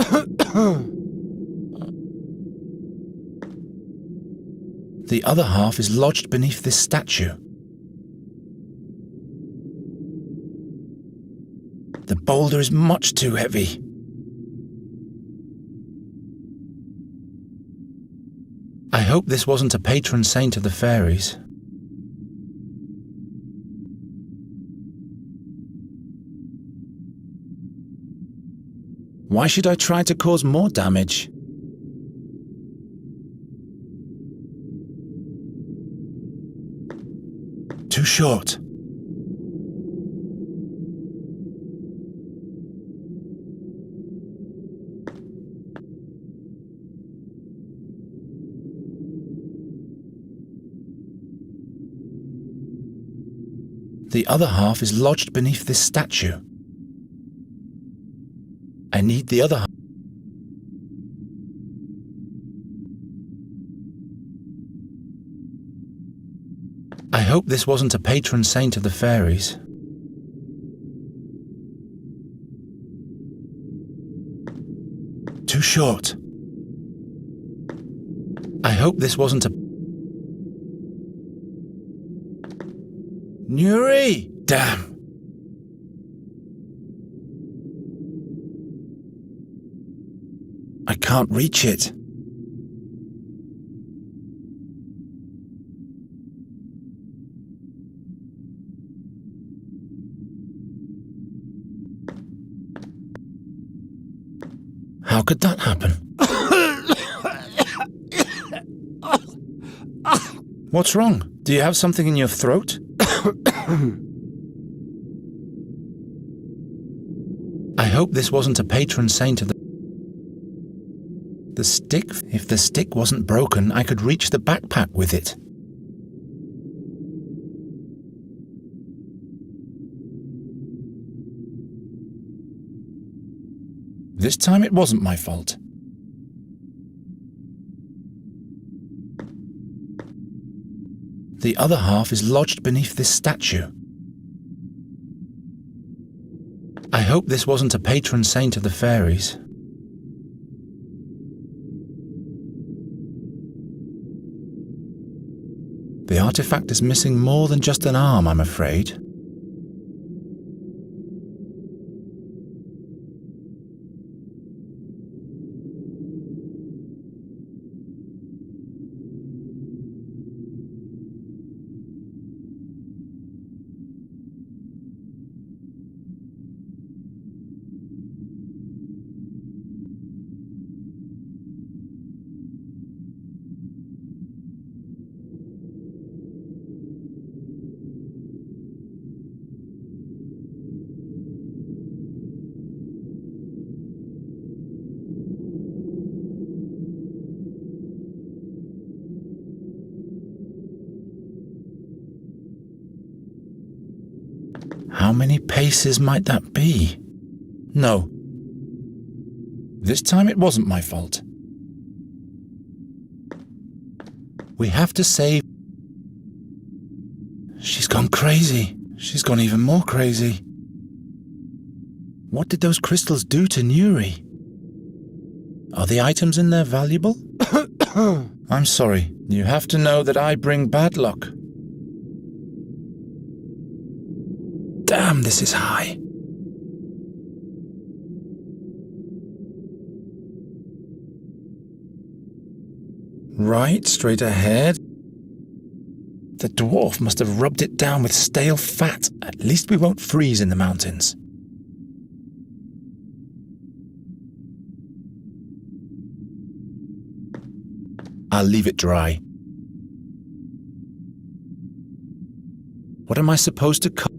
The other half is lodged beneath this statue. The boulder is much too heavy. I hope this wasn't a patron saint of the fairies. Why should I try to cause more damage? Too short. The other half is lodged beneath this statue. I need the other half. I hope this wasn't a patron saint of the fairies. Too short. I hope this wasn't a... Nuri! Damn! I can't reach it. How could that happen? What's wrong? Do you have something in your throat? I hope this wasn't a patron saint of the stick. If the stick wasn't broken, I could reach the backpack with it. This time it wasn't my fault. The other half is lodged beneath this statue. I hope this wasn't a patron saint of the fairies. The artifact is missing more than just an arm, I'm afraid. How many paces might that be? No. This time it wasn't my fault. We have to save... She's gone crazy. She's gone even more crazy. What did those crystals do to Nuri? Are the items in there valuable? I'm sorry. You have to know that I bring bad luck. Damn, this is high. Right, straight ahead. The dwarf must have rubbed it down with stale fat. At least we won't freeze in the mountains. I'll leave it dry. What am I supposed to cut?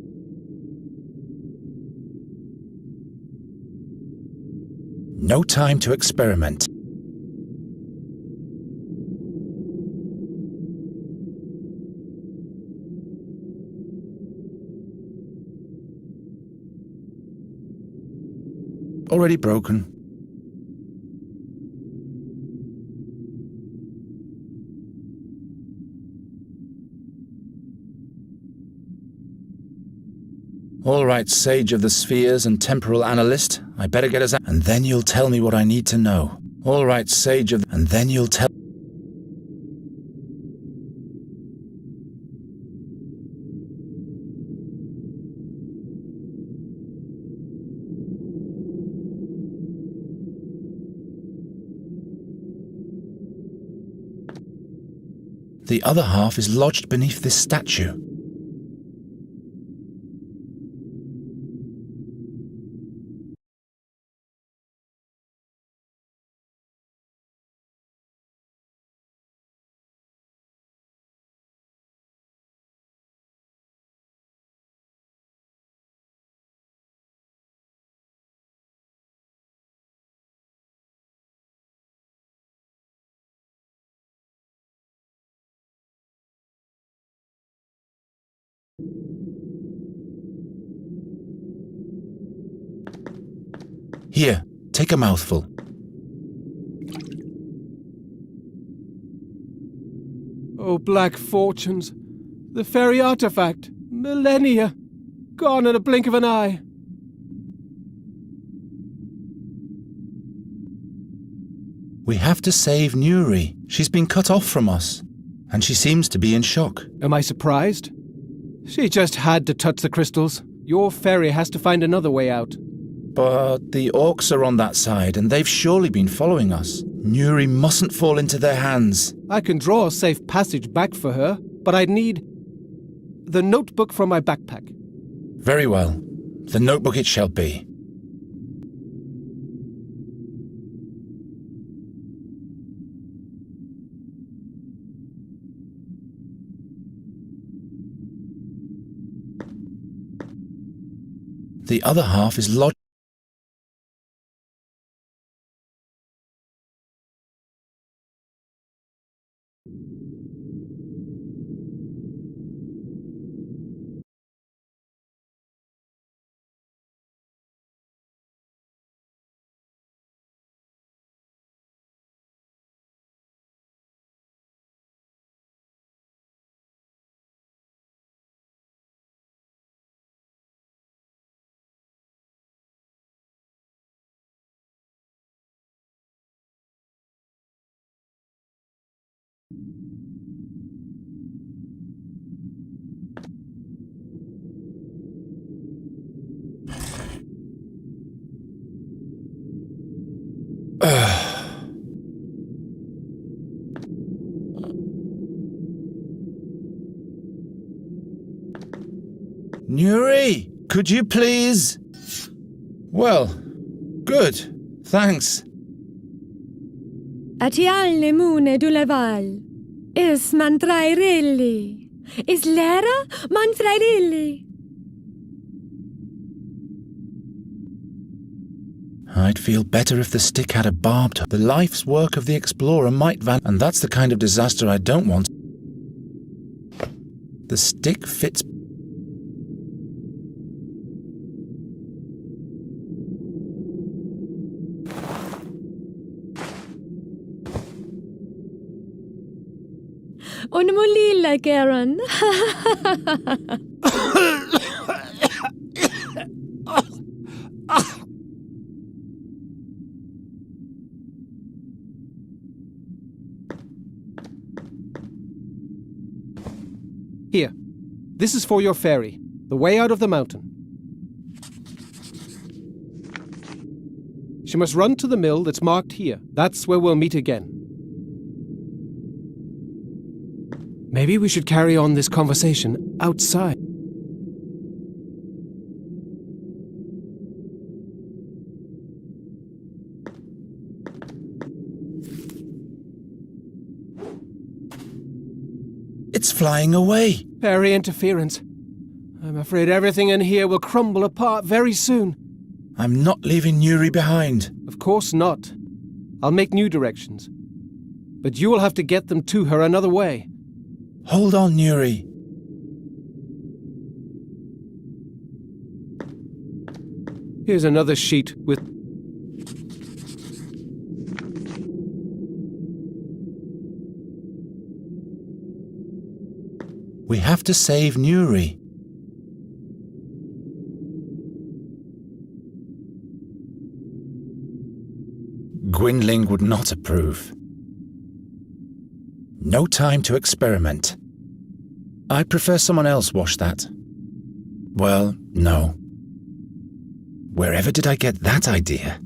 No time to experiment. Already broken. All right, Sage of the Spheres and Temporal Analyst, I better get us out, and then you'll tell me what I need to know. All right, Sage of... and then you'll tell... The other half is lodged beneath this statue. Here, take a mouthful. Oh, black fortunes. The fairy artifact. Millennia. Gone in a blink of an eye. We have to save Nuri. She's been cut off from us, and she seems to be in shock. Am I surprised? She just had to touch the crystals. Your fairy has to find another way out. But the orcs are on that side, and they've surely been following us. Nuri mustn't fall into their hands. I can draw a safe passage back for her, but I'd need the notebook from my backpack. Very well. The notebook it shall be. The other half is lodged. Nuri, could you please? Well, good, thanks. Atial nemune du leval. Is mantrairelli. Is lera mantrairelli. I'd feel better if the stick had a barbed. The life's work of the explorer might vanish, and that's the kind of disaster I don't want. The stick fits. Unmulila, Garen. Here. This is for your fairy. The way out of the mountain. She must run to the mill that's marked here. That's where we'll meet again. Maybe we should carry on this conversation outside. It's flying away. Fairy interference. I'm afraid everything in here will crumble apart very soon. I'm not leaving Nuri behind. Of course not. I'll make new directions. But you will have to get them to her another way. Hold on, Nuri. Here's another sheet with... We have to save Nuri. Gwynling would not approve. No time to experiment. I prefer someone else wash that. Well, no. Wherever did I get that idea?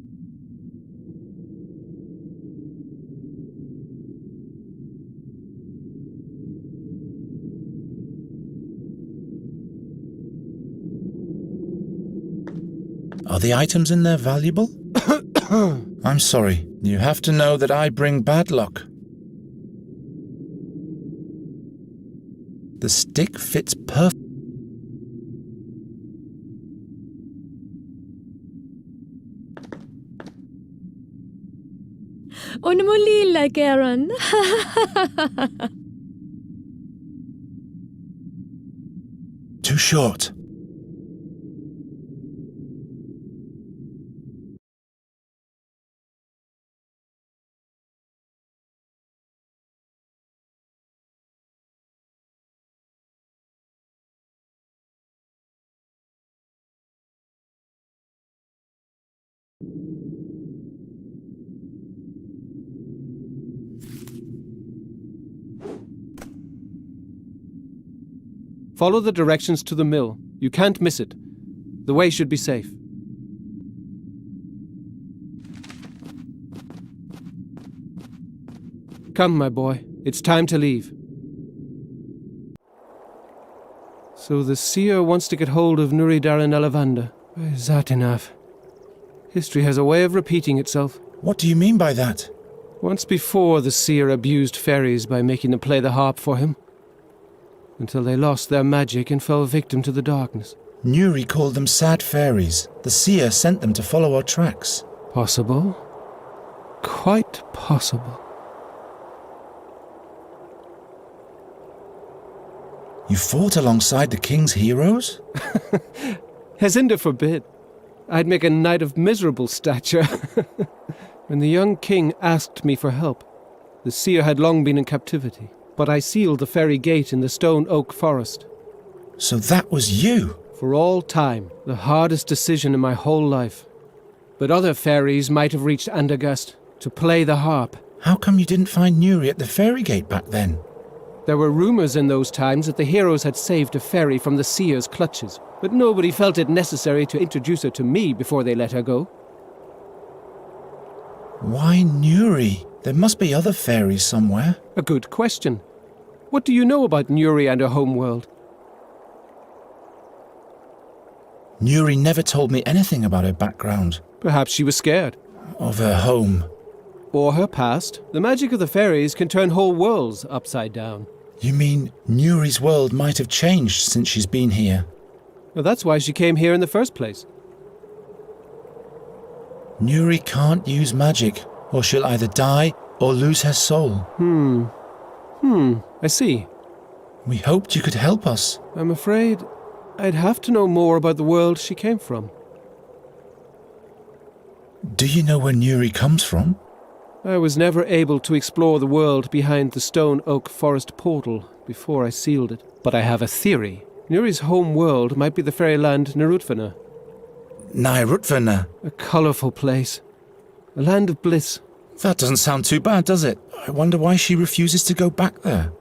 Are the items in there valuable? I'm sorry. You have to know that I bring bad luck. The stick fits perfect. Unamulila, Karen. Too short. Follow the directions to the mill. You can't miss it. The way should be safe. Come, my boy. It's time to leave. So the seer wants to get hold of Nuri Darin Elavanda. Satinav. History has a way of repeating itself. What do you mean by that? Once before, the seer abused fairies by making them play the harp for him, until they lost their magic and fell victim to the darkness. Nuri called them sad fairies. The seer sent them to follow our tracks. Possible. Quite possible. You fought alongside the king's heroes? Hezinda forbid. I'd make a knight of miserable stature. When the young king asked me for help, the seer had long been in captivity, but I sealed the fairy gate in the stone oak forest. So that was you? For all time, the hardest decision in my whole life. But other fairies might have reached Andagast to play the harp. How come you didn't find Nuri at the fairy gate back then? There were rumors in those times that the heroes had saved a fairy from the seer's clutches, but nobody felt it necessary to introduce her to me before they let her go. Why Nuri? There must be other fairies somewhere. A good question. What do you know about Nuri and her homeworld? Nuri never told me anything about her background. Perhaps she was scared. Of her home. Or her past. The magic of the fairies can turn whole worlds upside down. You mean Nuri's world might have changed since she's been here? Well, that's why she came here in the first place. Nuri can't use magic, or she'll either die or lose her soul. I see. We hoped you could help us. I'm afraid I'd have to know more about the world she came from. Do you know where Nuri comes from? I was never able to explore the world behind the stone oak forest portal before I sealed it. But I have a theory. Nuri's home world might be the fairyland Nerutfana. Nerutfana? A colourful place. A land of bliss. That doesn't sound too bad, does it? I wonder why she refuses to go back there.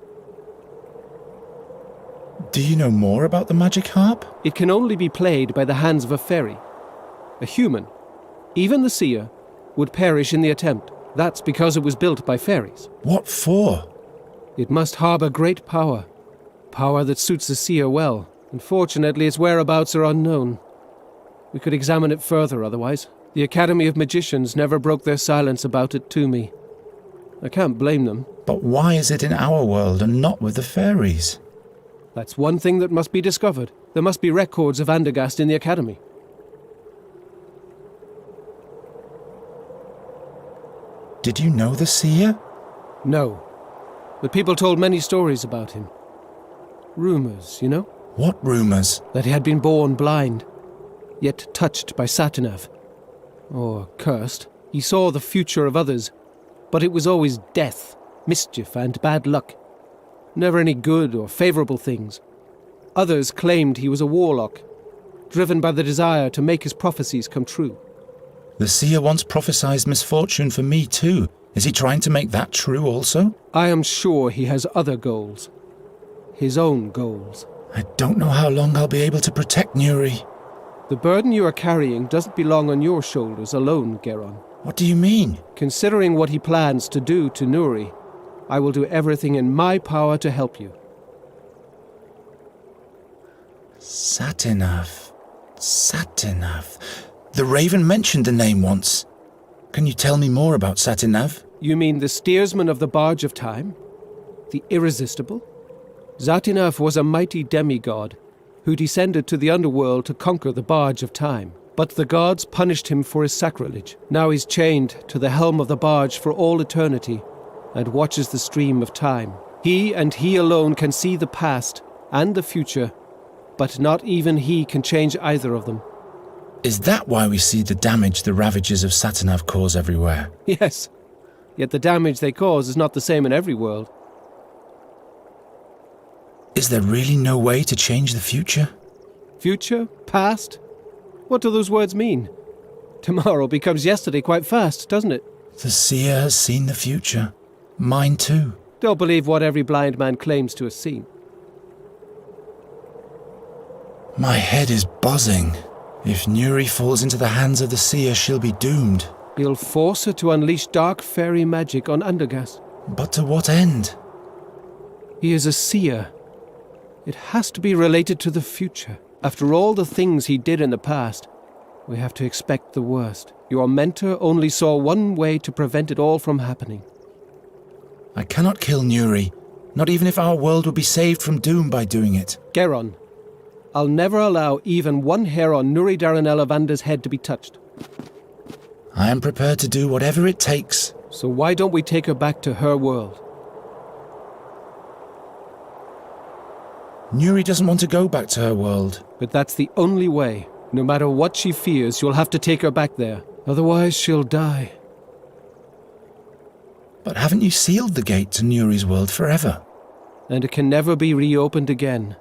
Do you know more about the magic harp? It can only be played by the hands of a fairy. A human, even the seer, would perish in the attempt. That's because it was built by fairies. What for? It must harbour great power. Power that suits the seer well. Unfortunately, its whereabouts are unknown. We could examine it further otherwise. The Academy of Magicians never broke their silence about it to me. I can't blame them. But why is it in our world and not with the fairies? That's one thing that must be discovered. There must be records of Andergast in the Academy. Did you know the seer? No. But people told many stories about him. Rumours, you know? What rumours? That he had been born blind, yet touched by Satinav. Or cursed. He saw the future of others, but it was always death, mischief, and bad luck. Never any good or favourable things. Others claimed he was a warlock, driven by the desire to make his prophecies come true. The seer once prophesied misfortune for me too. Is he trying to make that true also? I am sure he has other goals. His own goals. I don't know how long I'll be able to protect Nuri. The burden you are carrying doesn't belong on your shoulders alone, Geron. What do you mean? Considering what he plans to do to Nuri, I will do everything in my power to help you. Satinav. Satinav. The Raven mentioned the name once. Can you tell me more about Satinav? You mean the steersman of the Barge of Time? The Irresistible? Satinav was a mighty demigod who descended to the underworld to conquer the Barge of Time. But the gods punished him for his sacrilege. Now he's chained to the helm of the barge for all eternity and watches the stream of time. He and he alone can see the past and the future, but not even he can change either of them. Is that why we see the damage the ravages of Satinav cause everywhere? Yes, yet the damage they cause is not the same in every world. Is there really no way to change the future? Future? Past? What do those words mean? Tomorrow becomes yesterday quite fast, doesn't it? The seer has seen the future. Mine too. Don't believe what every blind man claims to have seen. My head is buzzing. If Nuri falls into the hands of the seer, she'll be doomed. He'll force her to unleash dark fairy magic on Andergast. But to what end? He is a seer. It has to be related to the future. After all the things he did in the past, we have to expect the worst. Your mentor only saw one way to prevent it all from happening. I cannot kill Nuri, not even if our world would be saved from doom by doing it. Geron, I'll never allow even one hair on Nuri Daranelavander's head to be touched. I am prepared to do whatever it takes. So why don't we take her back to her world? Nuri doesn't want to go back to her world. But that's the only way. No matter what she fears, you'll have to take her back there. Otherwise, she'll die. But haven't you sealed the gate to Nuri's world forever? And it can never be reopened again.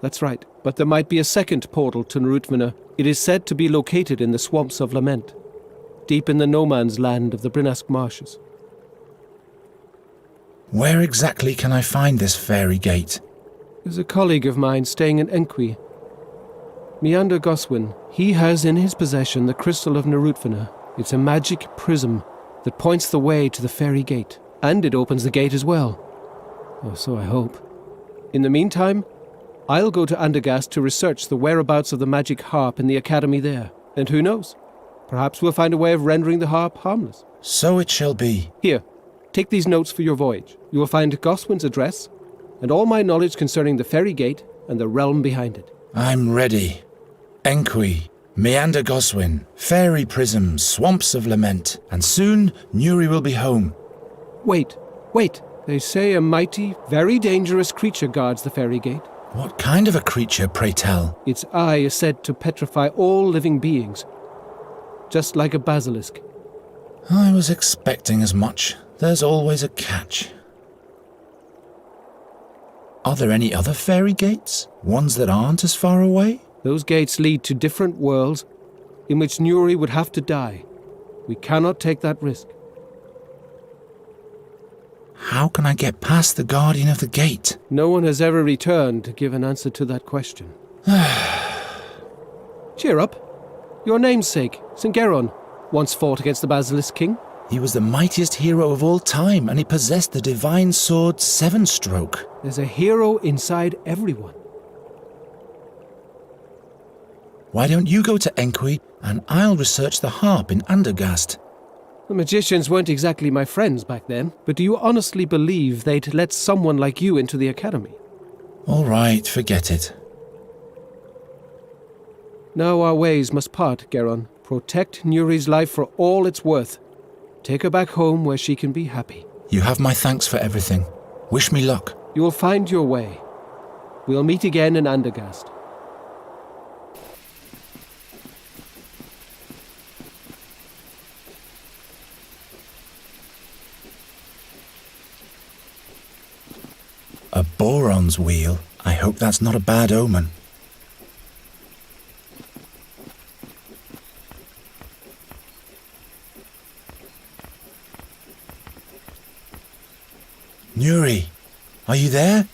That's right, but there might be a second portal to Narutvana. It is said to be located in the Swamps of Lament, deep in the no-man's land of the Brinask Marshes. Where exactly can I find this fairy gate? There's a colleague of mine staying in Enqui. Meander Goswin. He has in his possession the crystal of Narutvana. It's a magic prism that points the way to the fairy gate. And it opens the gate as well. Or so I hope. In the meantime, I'll go to Andergast to research the whereabouts of the magic harp in the academy there. And who knows? Perhaps we'll find a way of rendering the harp harmless. So it shall be. Here, take these notes for your voyage. You will find Goswin's address and all my knowledge concerning the fairy gate and the realm behind it. I'm ready. Enqui, Meander Goswin, fairy prisms, swamps of lament, and soon Nuri will be home. Wait. They say a mighty, very dangerous creature guards the fairy gate. What kind of a creature, pray tell? Its eye is said to petrify all living beings, just like a basilisk. I was expecting as much. There's always a catch. Are there any other fairy gates? Ones that aren't as far away? Those gates lead to different worlds in which Nuri would have to die. We cannot take that risk. How can I get past the guardian of the gate? No one has ever returned to give an answer to that question. Cheer up. Your namesake, St. Geron, once fought against the Basilisk King. He was the mightiest hero of all time, and he possessed the divine sword Seven Stroke. There's a hero inside everyone. Why don't you go to Enqui, and I'll research the harp in Andergast? The magicians weren't exactly my friends back then, but do you honestly believe they'd let someone like you into the academy? All right, forget it. Now our ways must part, Geron. Protect Nuri's life for all it's worth. Take her back home where she can be happy. You have my thanks for everything. Wish me luck. You will find your way. We'll meet again in Andergast. A boron's wheel? I hope that's not a bad omen. Nuri, are you there?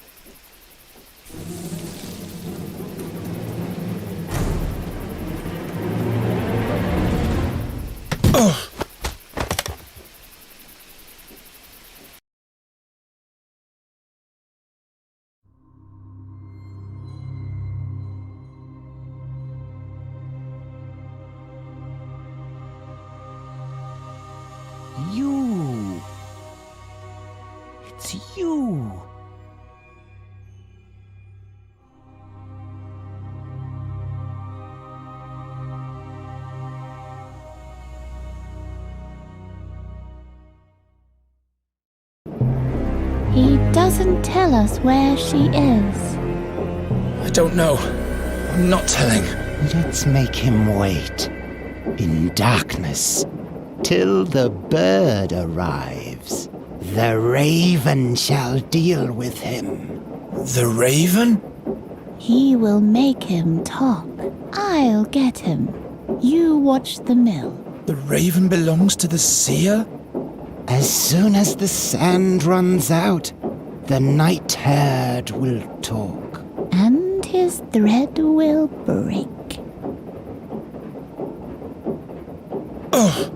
Oh! You. It's you. He doesn't tell us where she is. I don't know. I'm not telling. Let's make him wait in darkness till the bird arrives. The raven shall deal with him. The raven? He will make him talk. I'll get him. You watch the mill. The raven belongs to the seer? As soon as the sand runs out, the night herd will talk. And his thread will break. Oh!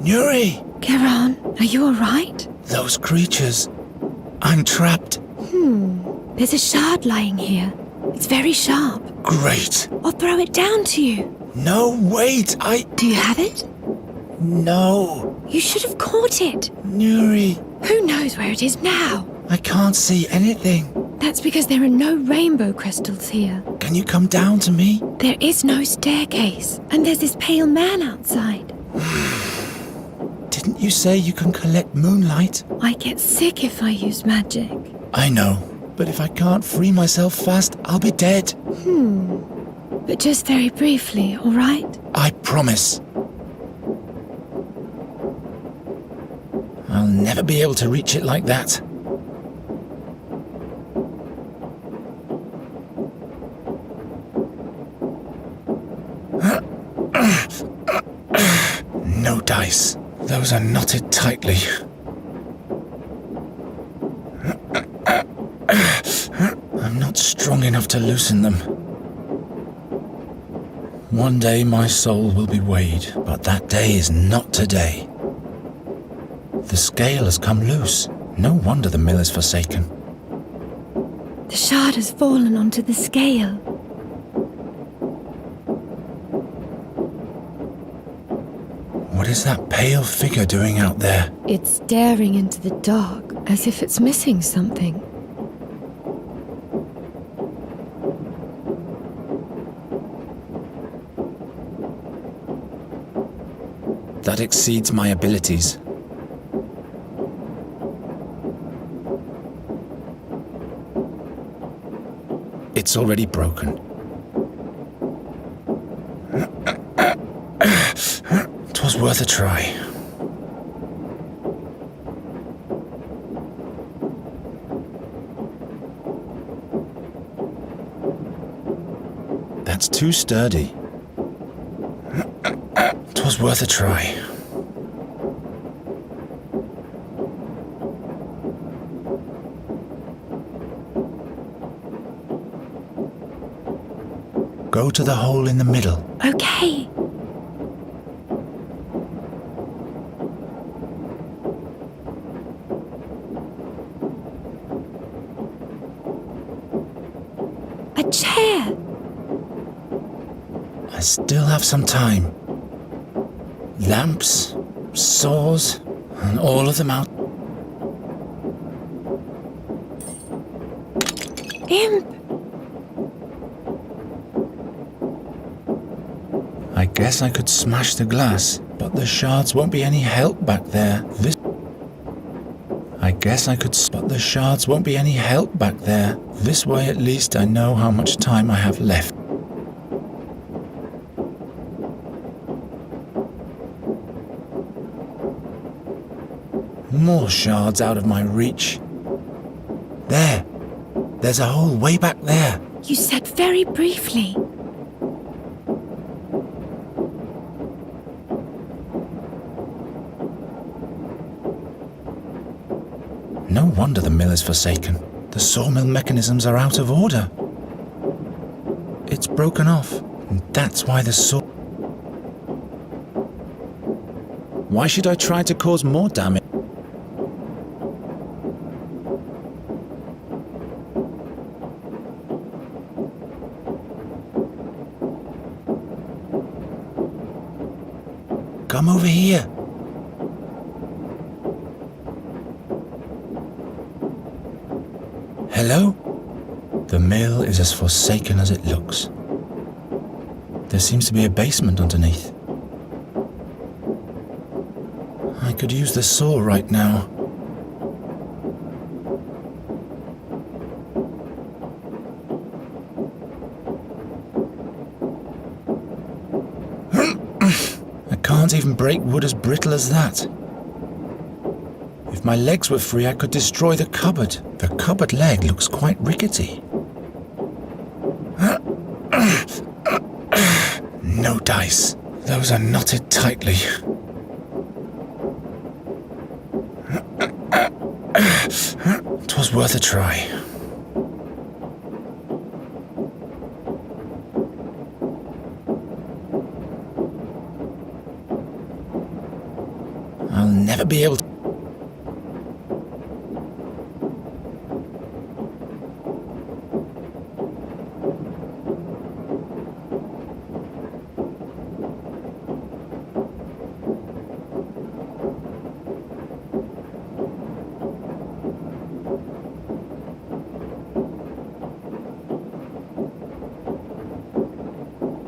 Nuri! Geron, are you alright? Those creatures. I'm trapped. There's a shard lying here. It's very sharp. Great. I'll throw it down to you. No, wait, Do you have it? No. You should have caught it. Nuri, Who knows where it is now? I can't see anything. That's because there are no rainbow crystals here. Can you come down to me? There is no staircase, and there's this pale man outside. Didn't you say you can collect moonlight? I get sick if I use magic. I know, but if I can't free myself fast, I'll be dead. But just very briefly, alright? I promise. I'll never be able to reach it like that. No dice. Those are knotted tightly. I'm not strong enough to loosen them. One day my soul will be weighed, but that day is not today. The scale has come loose. No wonder the mill is forsaken. The shard has fallen onto the scale. What is that pale figure doing out there? It's staring into the dark, as if it's missing something. That exceeds my abilities. It's already broken. It was worth a try. The That's too sturdy. 'Twas worth a try. Go to the hole in the middle. Okay. A chair. I still have some time. Lamps, saws, and all of them out. Imp. I guess I could smash the glass, but the shards won't be any help back there. But the shards won't be any help back there. This way at least I know how much time I have left. More shards out of my reach. There's a hole way back there. You said very briefly. No wonder the mill is forsaken. The sawmill mechanisms are out of order. It's broken off, and that's why the saw... Why should I try to cause more damage? Come over here. Hello? The mill is as forsaken as it looks. There seems to be a basement underneath. I could use the saw right now. I can't even break wood as brittle as that. If my legs were free, I could destroy the cupboard. The cupboard leg looks quite rickety. No dice. Those are knotted tightly. 'Twas worth a try. I'll never be able to...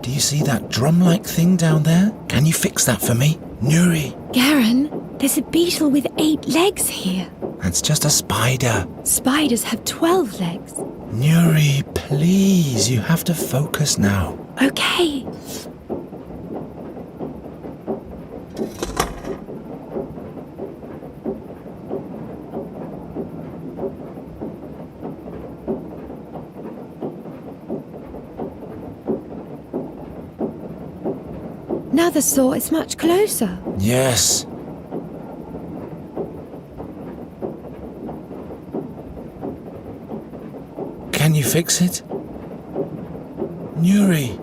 Do you see that drum-like thing down there? Can you fix that for me? Nuri, Garen, there's a beetle with 8 legs here. that's just a spider. Spiders have 12 legs. Nuri, please, you have to focus now. Okay. Now the saw is much closer. Yes. Can you fix it? Nuri.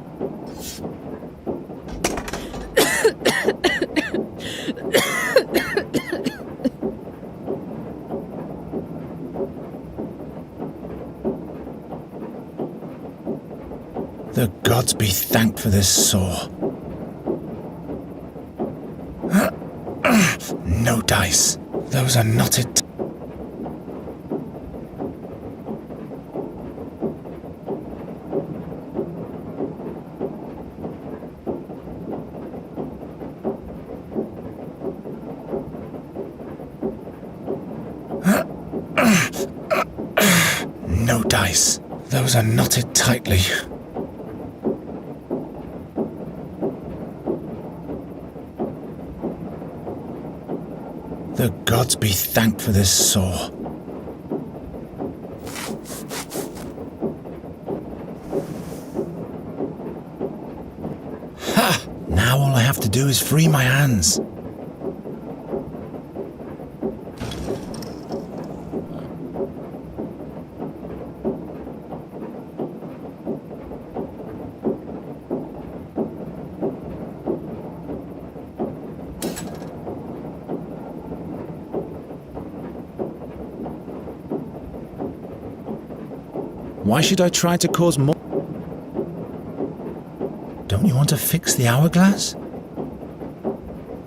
The gods be thanked for this saw. No dice. Those are knotted. No dice. Those are knotted tightly. The gods be thanked for this saw. do is free my hands. Why should I try to cause more? Don't you want to fix the hourglass?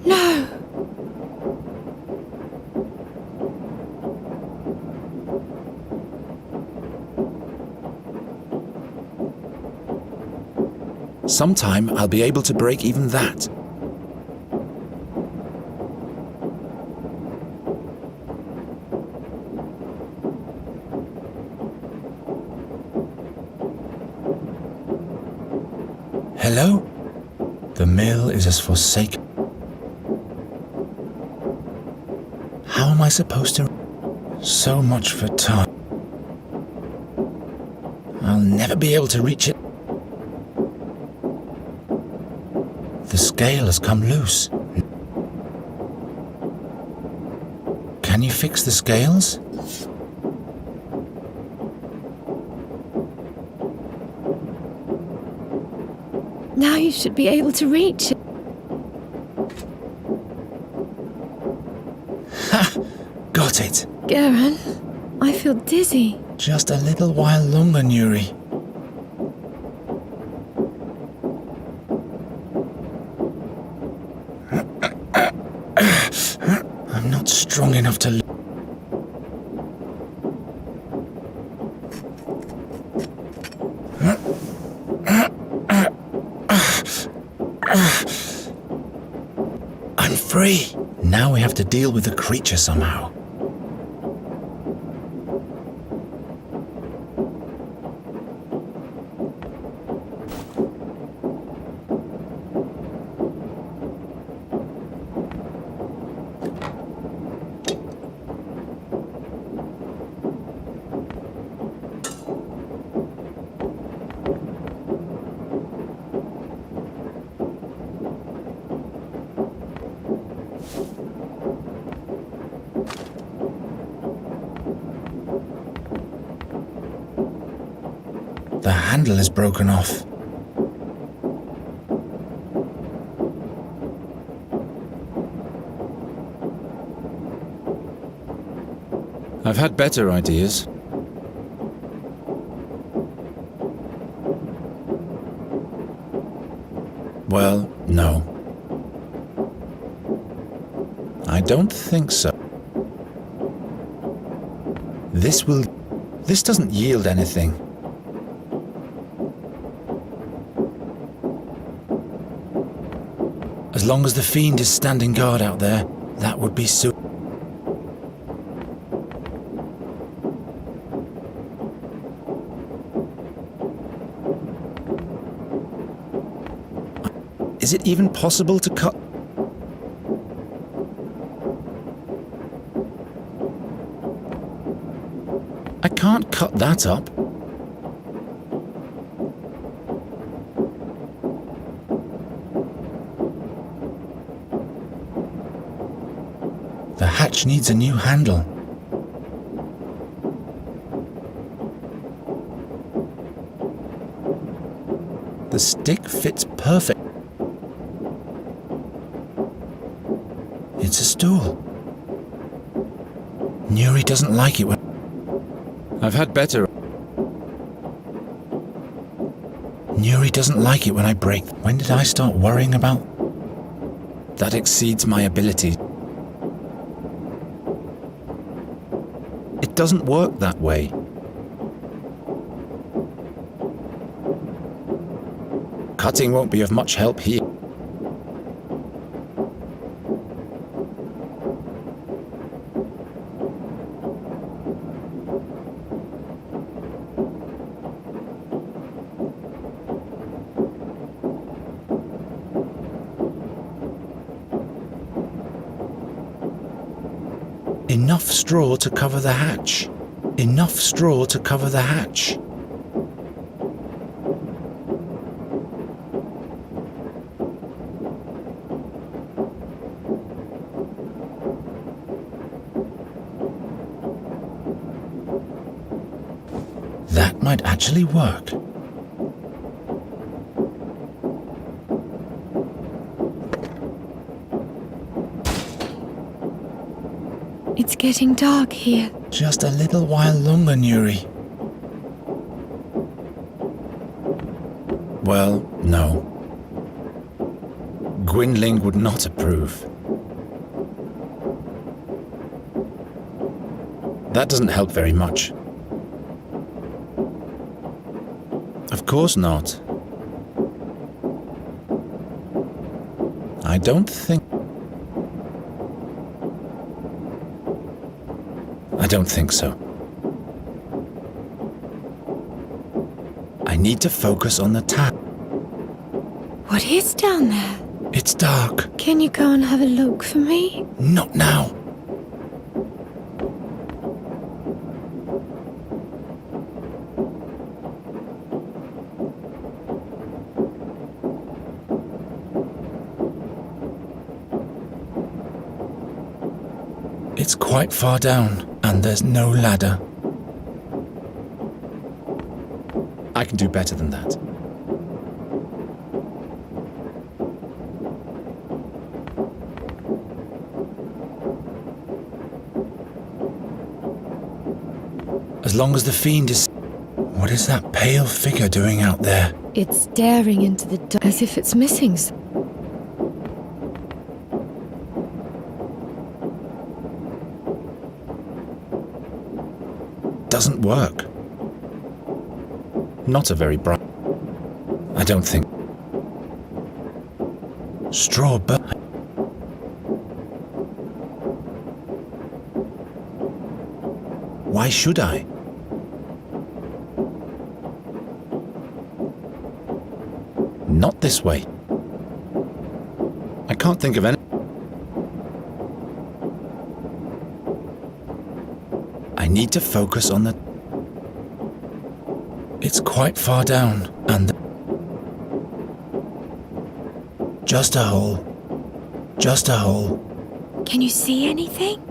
No! Sometime I'll be able to break even that. Hello? The mill is as forsaken. How am I supposed to... So much for time. I'll never be able to reach it. The scale has come loose. Can you fix the scales? Now you should be able to reach it. Ha! Got it. Garen, I feel dizzy. Just a little while longer, Nuri. I'm not strong enough to... I'm free. Now we have to deal with the creature somehow. The handle is broken off. I've had better ideas. Well, no. I don't think so. This doesn't yield anything. As long as the fiend is standing guard out there, that would be so. Is it even possible to cut? I can't cut that up. The hatch needs a new handle. The stick fits perfect. It's a stool. Nuri doesn't like it when... I've had better. Nuri doesn't like it when I break. When did I start worrying about? That exceeds my abilities. It doesn't work that way. Cutting won't be of much help here. Enough straw to cover the hatch. Enough straw to cover the hatch. That might actually work. It's getting dark here. Just a little while longer, Nuri. Well, no. Gwynling would not approve. That doesn't help very much. Of course not. I don't think so. I need to focus on the tap. What is down there? It's dark. Can you go and have a look for me? Not now. It's quite far down, and there's no ladder. I can do better than that. As long as the fiend is... What is that pale figure doing out there? It's staring into the dark as if it's missing something. Doesn't work. Not a very bright... I don't think... Straw burn... Why should I? Not this way. I can't think of any... I need to focus on the... It's quite far down, and... Just a hole. Just a hole. Can you see anything?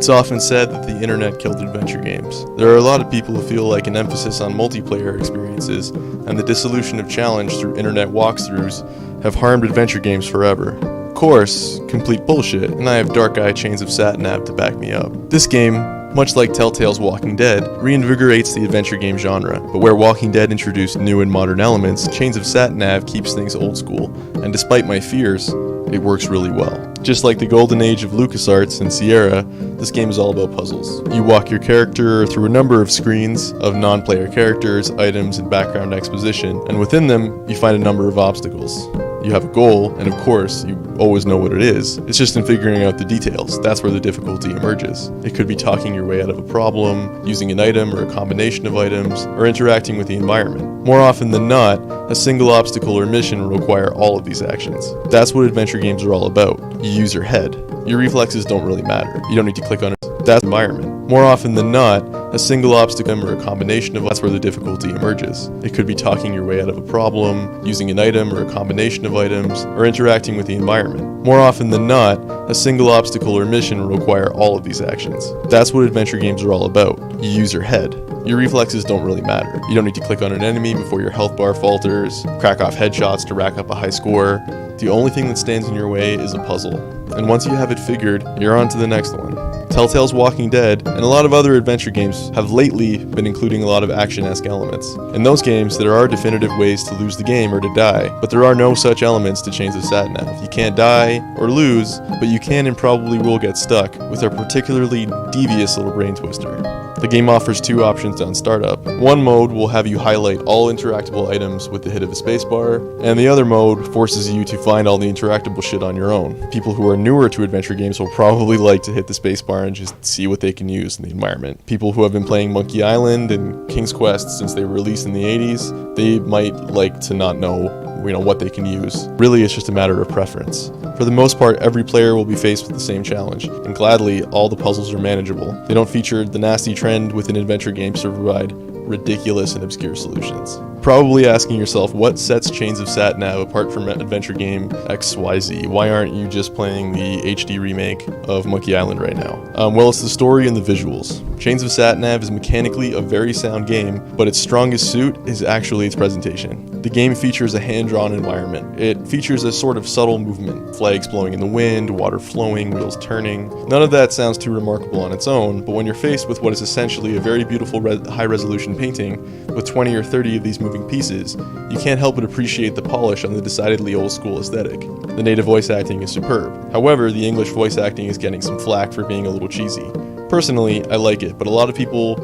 It's often said that the internet killed adventure games. There are a lot of people who feel like an emphasis on multiplayer experiences and the dissolution of challenge through internet walkthroughs have harmed adventure games forever. Of course, complete bullshit, and I have dark eye Chains of Satinav to back me up. This game, much like Telltale's Walking Dead, reinvigorates the adventure game genre, but where Walking Dead introduced new and modern elements, Chains of Satinav keeps things old school, and despite my fears, it works really well. Just like the golden age of LucasArts and Sierra, this game is all about puzzles. You walk your character through a number of screens of non-player characters, items, and background exposition, and within them, you find a number of obstacles. You have a goal, and of course, you always know what it is. It's just in figuring out the details. That's where the difficulty emerges. It could be talking your way out of a problem, using an item or a combination of items, or interacting with the environment. More often than not, a single obstacle or mission will require all of these actions. That's what adventure games are all about. You use your head. Your reflexes don't really matter. You don't need to click on it. That's the environment. More often than not, a single obstacle or a combination of that's where the difficulty emerges. It could be talking your way out of a problem, using an item or a combination of items, or interacting with the environment. More often than not, a single obstacle or mission will require all of these actions. That's what adventure games are all about. You use your head. Your reflexes don't really matter. You don't need to click on an enemy before your health bar falters, crack off headshots to rack up a high score. The only thing that stands in your way is a puzzle. And once you have it figured, you're on to the next one. Telltale's Walking Dead and a lot of other adventure games have lately been including a lot of action-esque elements. In those games, there are definitive ways to lose the game or to die, but there are no such elements to Chains of Satinav. You can't die or lose, but you can and probably will get stuck with a particularly devious little brain twister. The game offers two options on startup. One mode will have you highlight all interactable items with the hit of a spacebar, and the other mode forces you to find all the interactable shit on your own. People who are newer to adventure games will probably like to hit the spacebar and just see what they can use in the environment. People who have been playing Monkey Island and King's Quest since they were released in the 80s, they might like to not know what they can use. Really, it's just a matter of preference. For the most part, every player will be faced with the same challenge, and gladly, all the puzzles are manageable. They don't feature the nasty trend within adventure games to provide ridiculous and obscure solutions. Probably asking yourself, what sets Chains of Satinav apart from adventure game XYZ? Why aren't you just playing the HD remake of Monkey Island right now? Well, it's the story and the visuals. Chains of Satinav is mechanically a very sound game, but its strongest suit is actually its presentation. The game features a hand-drawn environment. It features a sort of subtle movement, flags blowing in the wind, water flowing, wheels turning. None of that sounds too remarkable on its own, but when you're faced with what is essentially a very beautiful high-resolution painting with 20 or 30 of these moving pieces, you can't help but appreciate the polish on the decidedly old-school aesthetic. The native voice acting is superb. However, the English voice acting is getting some flack for being a little cheesy. Personally, I like it, but a lot of people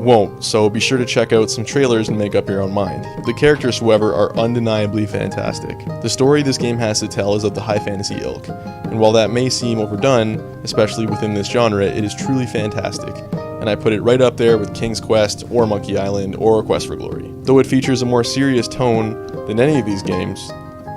won't, so be sure to check out some trailers and make up your own mind. The characters, however, are undeniably fantastic. The story this game has to tell is of the high fantasy ilk, and while that may seem overdone, especially within this genre, it is truly fantastic, and I put it right up there with King's Quest or Monkey Island or Quest for Glory. Though it features a more serious tone than any of these games,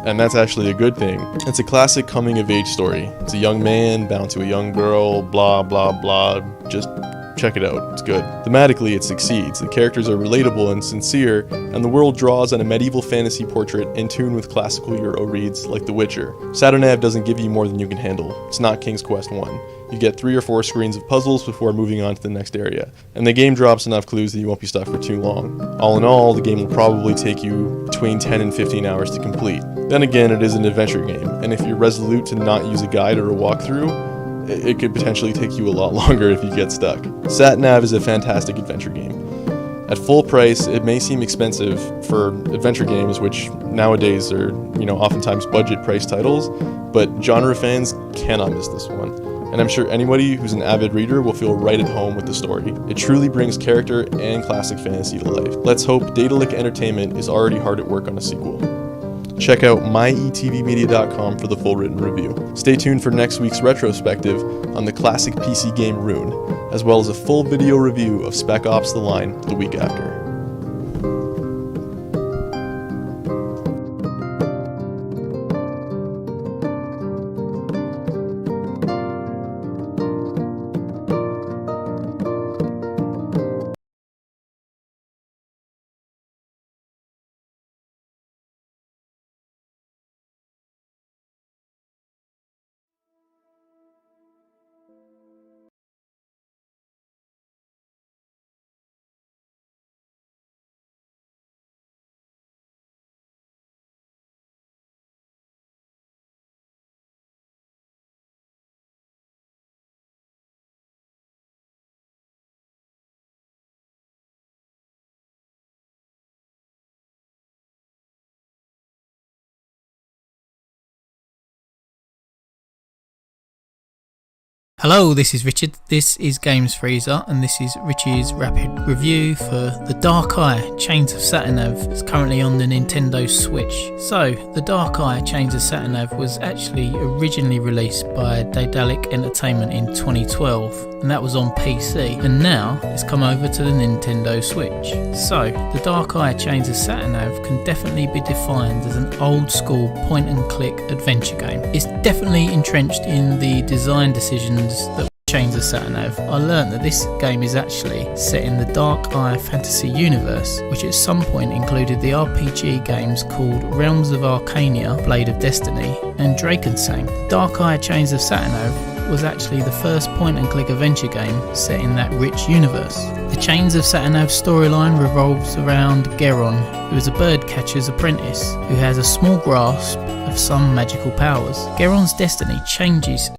and that's actually a good thing. It's a classic coming-of-age story. It's a young man bound to a young girl, blah blah blah, just check it out, it's good. Thematically, it succeeds. The characters are relatable and sincere, and the world draws on a medieval fantasy portrait in tune with classical Euro reads like The Witcher. Satinav doesn't give you more than you can handle. It's not King's Quest 1. You get 3 or 4 screens of puzzles before moving on to the next area, and the game drops enough clues that you won't be stuck for too long. All in all, the game will probably take you between 10 and 15 hours to complete. Then again, it is an adventure game, and if you're resolute to not use a guide or a walkthrough, it could potentially take you a lot longer if you get stuck. Satinav is a fantastic adventure game. At full price, it may seem expensive for adventure games, which nowadays are, oftentimes budget price titles, but genre fans cannot miss this one. And I'm sure anybody who's an avid reader will feel right at home with the story. It truly brings character and classic fantasy to life. Let's hope Daedalic Entertainment is already hard at work on a sequel. Check out myetvmedia.com for the full written review. Stay tuned for next week's retrospective on the classic PC game Rune, as well as a full video review of Spec Ops: The Line the week after. Hello, this is Richard, this is Games Freezer, and this is Richard's rapid review for The Dark Eye Chains of Satinav. It's currently on the Nintendo Switch. So, The Dark Eye Chains of Satinav was actually originally released by Daedalic Entertainment in 2012, and that was on PC, and now it's come over to the Nintendo Switch. So, The Dark Eye Chains of Satinav can definitely be defined as an old school point and click adventure game. It's definitely entrenched in the design decisions that Chains of Satinav. I learned that this game is actually set in the Dark Eye fantasy universe, which at some point included the RPG games called Realms of Arcania, Blade of Destiny, and Drakensang. The Dark Eye Chains of Satinav was actually the first point and click adventure game set in that rich universe. The Chains of Satinav storyline revolves around Geron, who is a bird catcher's apprentice who has a small grasp of some magical powers. Geron's destiny changes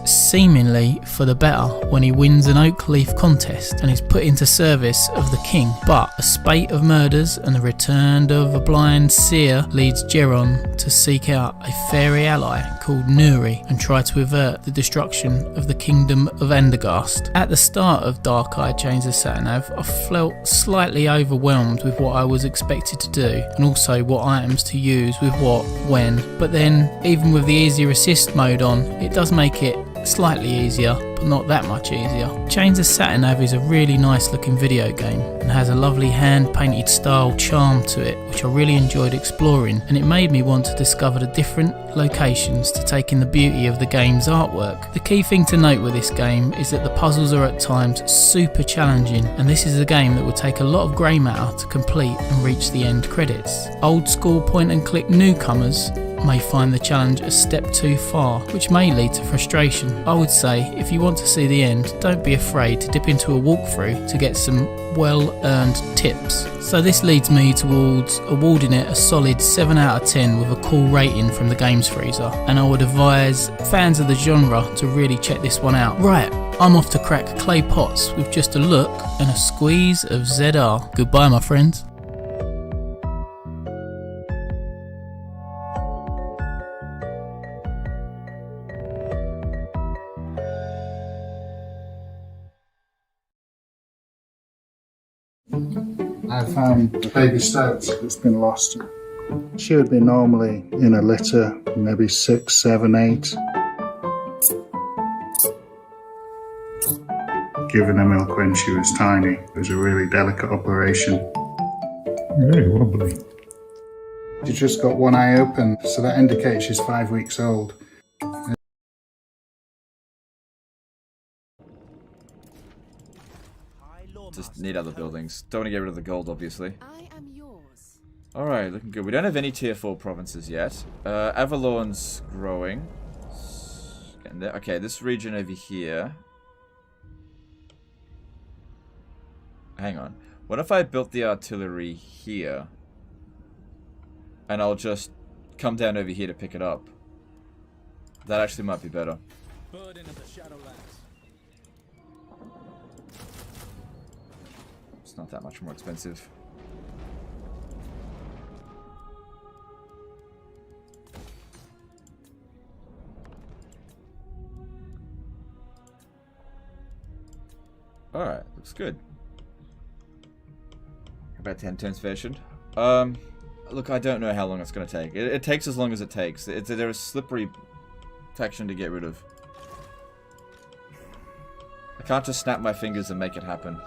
seemingly for the better when he wins an oak leaf contest and is put into service of the king. But a spate of murders and the return of a blind seer leads Geron to seek out a fairy ally called Nuri and try to avert the destruction of the kingdom of Andergast. At the start of Dark Eye Chains of Satinav, I felt slightly overwhelmed with what I was expected to do and also what items to use with what, when. But then, even with the easier assist mode on, it does make it slightly easier, but not that much easier. Chains of Satinav is a really nice looking video game and has a lovely hand painted style charm to it, which I really enjoyed exploring, and it made me want to discover the different locations to take in the beauty of the game's artwork. The key thing to note with this game is that the puzzles are at times super challenging, and this is a game that will take a lot of grey matter to complete and reach the end credits. Old school point and click newcomers may find the challenge a step too far, which may lead to frustration. I would say, if you want to see the end, don't be afraid to dip into a walkthrough to get some well-earned tips. So this leads me towards awarding it a solid 7 out of 10 with a cool rating from the Games Freezer, and I would advise fans of the genre to really check this one out. Right, I'm off to crack clay pots with just a look and a squeeze of ZR. Goodbye, my friends. I found a baby stoat that's been lost. She would be normally in a litter, maybe 6, 7, 8. Giving her milk when she was tiny. It was a really delicate operation. Very wobbly. She just got one eye open, so that indicates she's 5 weeks old. Just need other buildings. Don't want to get rid of the gold, obviously. Alright, looking good. We don't have any tier 4 provinces yet. Avalorn's growing. Getting there. Okay, this region over here. Hang on. What if I built the artillery here? And I'll just come down over here to pick it up. That actually might be better. It's not that much more expensive. Alright, looks good. About 10 turns fashioned. Look, I don't know how long it's going to take. It takes as long as it takes. They're a slippery faction to get rid of. I can't just snap my fingers and make it happen.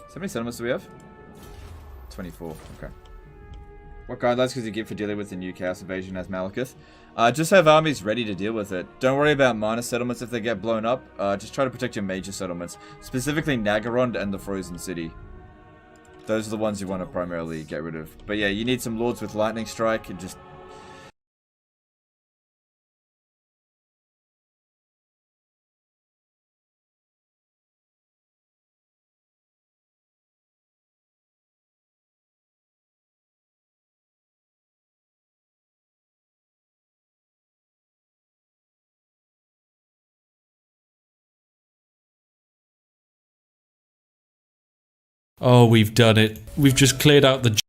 How many settlements do we have? 24, okay. What guidelines could you give for dealing with the new Chaos Invasion as Malekith? Just have armies ready to deal with it. Don't worry about minor settlements if they get blown up. Just try to protect your major settlements. Specifically Naggarond and the Frozen City. Those are the ones you want to primarily get rid of. But yeah, you need some lords with Lightning Strike and just... Oh, we've done it. We've just cleared out the...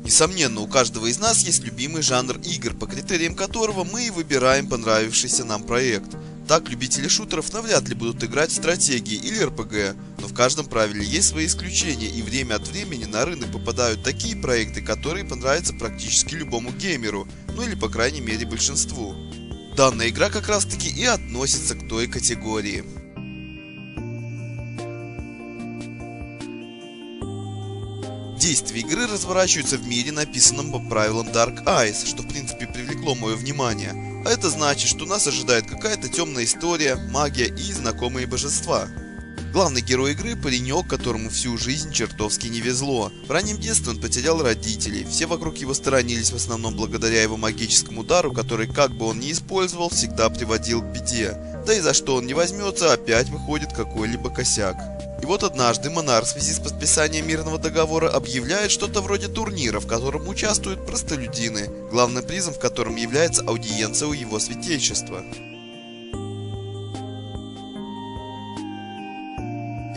Несомненно, у каждого из нас есть любимый жанр игр, по критериям которого мы и выбираем понравившийся нам проект. Так, любители шутеров навряд ли будут играть в стратегии или РПГ, но в каждом правиле есть свои исключения, и время от времени на рынок попадают такие проекты, которые понравятся практически любому геймеру, ну или по крайней мере большинству. Данная игра как раз таки и относится к той категории. Действие игры разворачивается в мире, написанном по правилам Dark Eyes, что в принципе привлекло мое внимание. А это значит, что нас ожидает какая-то темная история, магия и знакомые божества. Главный герой игры – паренек, которому всю жизнь чертовски не везло. В раннем детстве он потерял родителей, все вокруг его сторонились в основном благодаря его магическому дару, который, как бы он ни использовал, всегда приводил к беде. Да и за что он не возьмется, опять выходит какой-либо косяк. И вот однажды монарх в связи с подписанием мирного договора объявляет что-то вроде турнира, в котором участвуют простолюдины, главным призом в котором является аудиенция у его святейшества.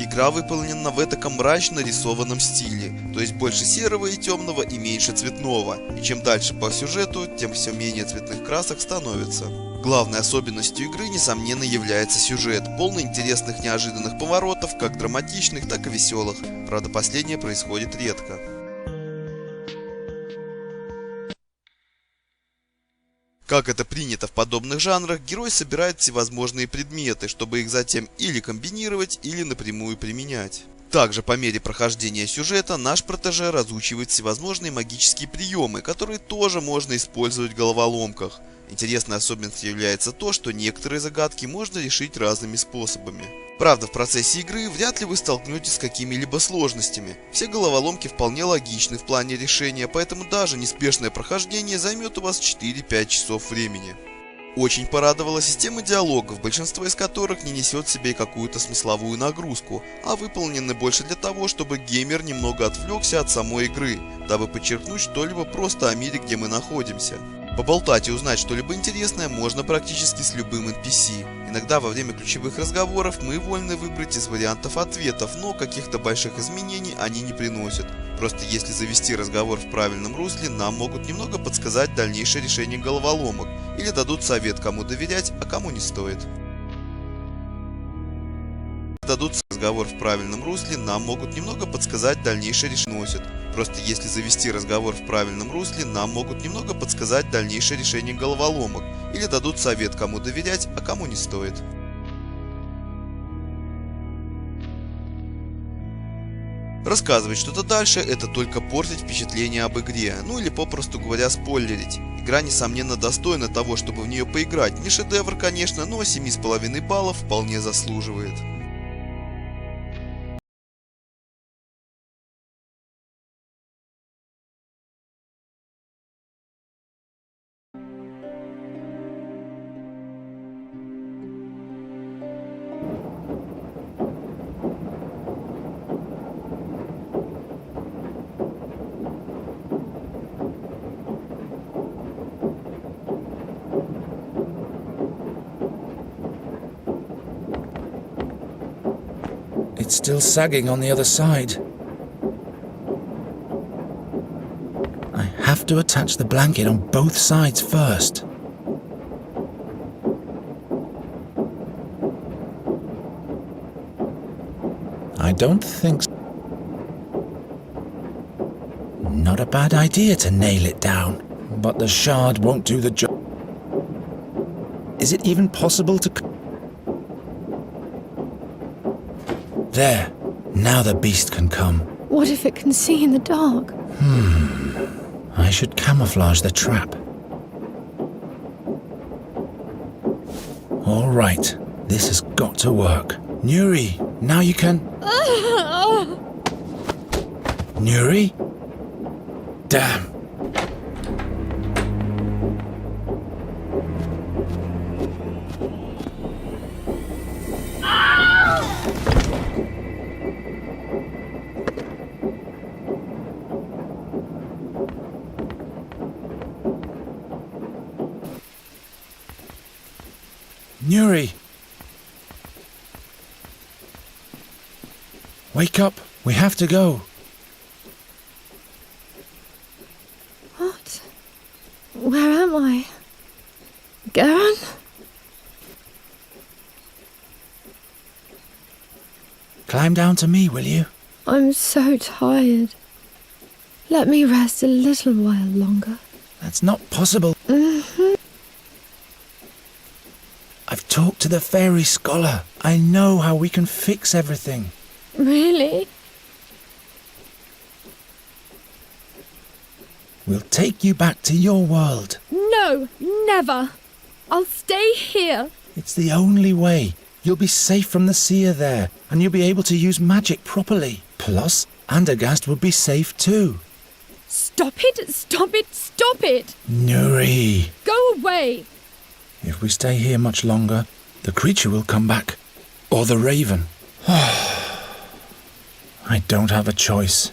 Игра выполнена в этаком мрачно рисованном стиле, то есть больше серого и темного и меньше цветного, и чем дальше по сюжету, тем все менее цветных красок становится. Главной особенностью игры, несомненно, является сюжет, полный интересных неожиданных поворотов, как драматичных, так и веселых, правда последнее происходит редко. Как это принято в подобных жанрах, герой собирает всевозможные предметы, чтобы их затем или комбинировать, или напрямую применять. Также по мере прохождения сюжета наш протеже разучивает всевозможные магические приемы, которые тоже можно использовать в головоломках. Интересной особенностью является то, что некоторые загадки можно решить разными способами. Правда, в процессе игры вряд ли вы столкнетесь с какими-либо сложностями. Все головоломки вполне логичны в плане решения, поэтому даже неспешное прохождение займет у вас 4-5 часов времени. Очень порадовала система диалогов, большинство из которых не несет в себе какую-то смысловую нагрузку, а выполнены больше для того, чтобы геймер немного отвлекся от самой игры, дабы подчеркнуть что-либо просто о мире, где мы находимся. Поболтать и узнать что-либо интересное можно практически с любым NPC. Иногда во время ключевых разговоров мы вольны выбрать из вариантов ответов, но каких-то больших изменений они не приносят. Просто если завести разговор в правильном русле, нам могут немного подсказать дальнейшее решение головоломок или дадут совет, кому доверять, а кому не стоит. Разговор в правильном русле, нам могут немного подсказать дальнейшее решение. Просто если завести разговор в правильном русле, нам могут немного подсказать дальнейшее решение головоломок или дадут совет, кому доверять, а кому не стоит. Рассказывать что-то дальше — это только портить впечатление об игре, ну или попросту говоря спойлерить. Игра несомненно достойна того, чтобы в нее поиграть. Не шедевр, конечно, но 7,5 баллов вполне заслуживает. It's still sagging on the other side. I have to attach the blanket on both sides first. I don't think so. Not a bad idea to nail it down, but the shard won't do the job. Is it even possible to... There. Now the beast can come. What if it can see in the dark? I should camouflage the trap. All right. This has got to work. Nuri, now you can... Nuri? Damn. Nuri! Wake up! We have to go! What? Where am I? Garen? Climb down to me, will you? I'm so tired. Let me rest a little while longer. That's not possible. I've talked to the fairy scholar. I know how we can fix everything. Really? We'll take you back to your world. No, never. I'll stay here. It's the only way. You'll be safe from the seer there, and you'll be able to use magic properly. Plus, Andergast will be safe too. Stop it! Stop it! Stop it! Nuri! Go away! If we stay here much longer, the creature will come back. Or the raven. I don't have a choice.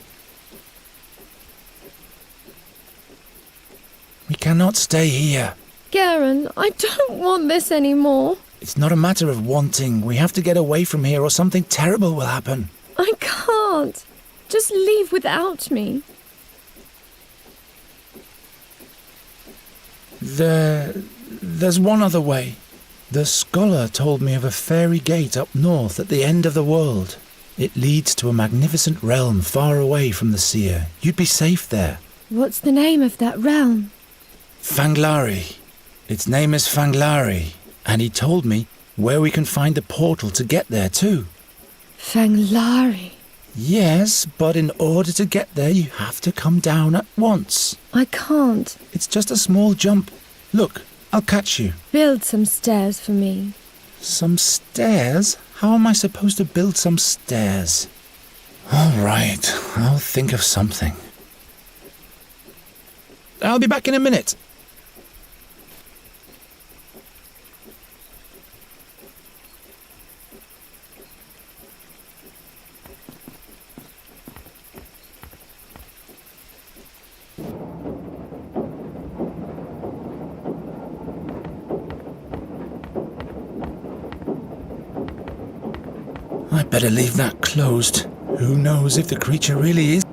We cannot stay here. Garen, I don't want this anymore. It's not a matter of wanting. We have to get away from here or something terrible will happen. I can't. Just leave without me. There's one other way. The scholar told me of a fairy gate up north at the end of the world. It leads to a magnificent realm far away from the seer. You'd be safe there. What's the name of that realm? Fanglari. Its name is Fanglari, and he told me where we can find the portal to get there too. Fanglari? Yes, but in order to get there you have to come down at once. I can't. It's just a small jump. Look, I'll catch you. Build some stairs for me. Some stairs? How am I supposed to build some stairs? All right, I'll think of something. I'll be back in a minute. I better leave that closed. Who knows if the creature really is?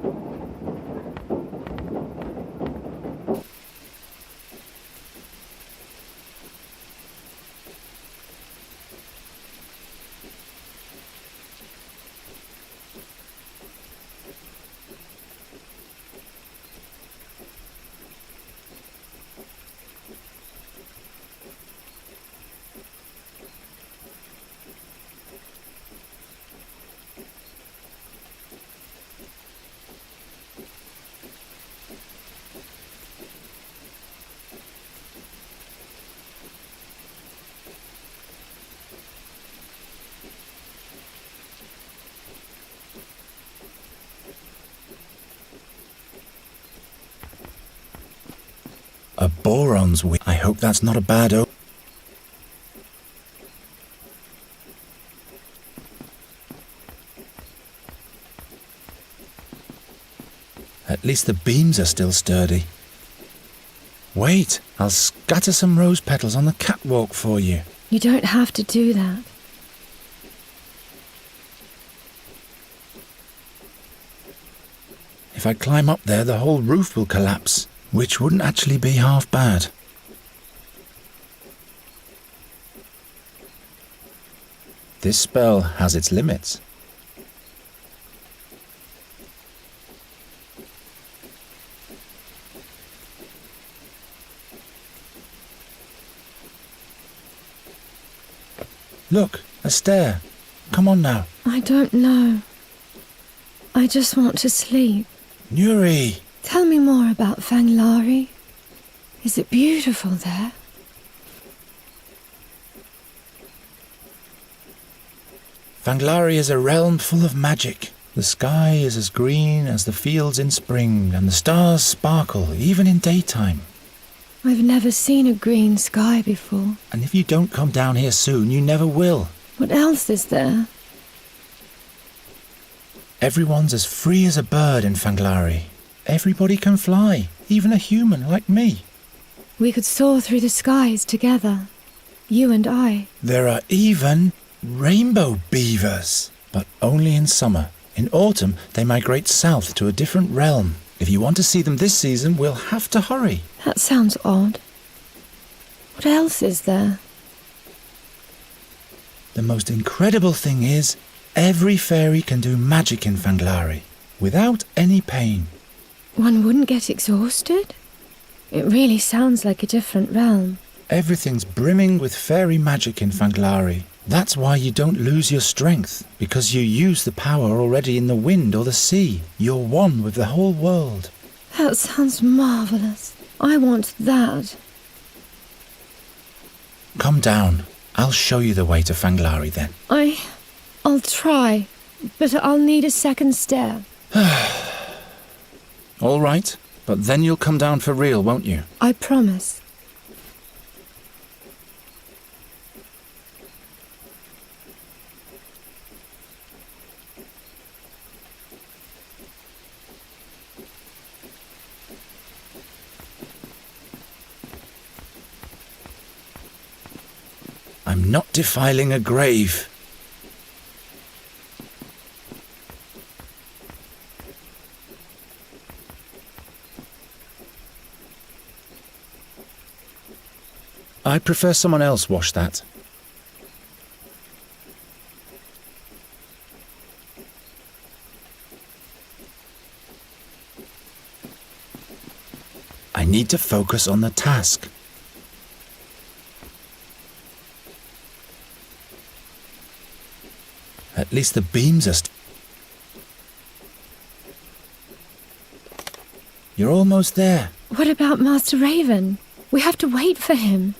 A boron's wheel. I hope that's not a bad omen. At least the beams are still sturdy. Wait, I'll scatter some rose petals on the catwalk for you. You don't have to do that. If I climb up there, the whole roof will collapse, which wouldn't actually be half bad. This spell has its limits. Look, a stair. Come on now. I don't know. I just want to sleep. Nuri! Tell me more about Fanglari. Is it beautiful there? Fanglari is a realm full of magic. The sky is as green as the fields in spring, and the stars sparkle even in daytime. I've never seen a green sky before. And if you don't come down here soon, you never will. What else is there? Everyone's as free as a bird in Fanglari. Everybody can fly, even a human like me. We could soar through the skies together. You and I. There are even rainbow beavers, but only in summer. In autumn, they migrate south to a different realm. If you want to see them this season, we'll have to hurry. That sounds odd. What else is there? The most incredible thing is, every fairy can do magic in Fanglari, without any pain. One wouldn't get exhausted? It really sounds like a different realm. Everything's brimming with fairy magic in Fanglari. That's why you don't lose your strength, because you use the power already in the wind or the sea. You're one with the whole world. That sounds marvellous. I want that. Come down. I'll show you the way to Fanglari then. I'll try, but I'll need a second stair. All right, but then you'll come down for real, won't you? I promise. I'm not defiling a grave. I prefer someone else wash that. I need to focus on the task. At least the beams are You're almost there. What about Master Raven? We have to wait for him.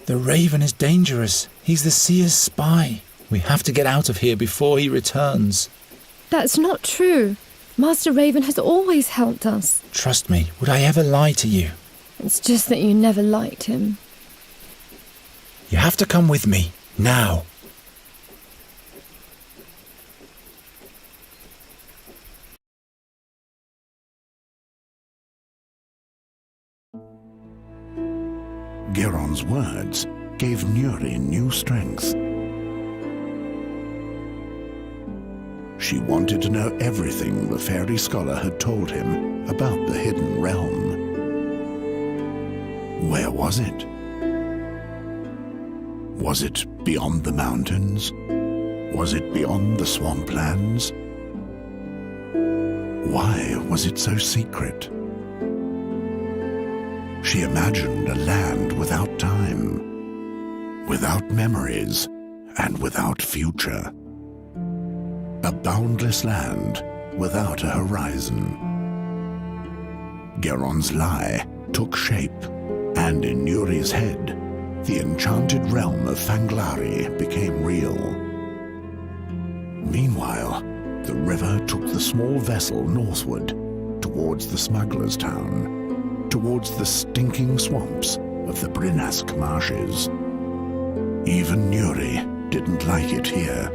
The Raven is dangerous. He's the Seer's spy. We have to get out of here before he returns. That's not true. Master Raven has always helped us. Trust me, would I ever lie to you? It's just that you never liked him. You have to come with me, now. Geron's words gave Nuri new strength. She wanted to know everything the fairy scholar had told him about the hidden realm. Where was it? Was it beyond the mountains? Was it beyond the swamplands? Why was it so secret? She imagined a land without time, without memories, and without future. A boundless land without a horizon. Geron's lie took shape, and in Nuri's head, the enchanted realm of Fanglari became real. Meanwhile, the river took the small vessel northward, towards the smuggler's town, towards the stinking swamps of the Brinask marshes. Even Nuri didn't like it here.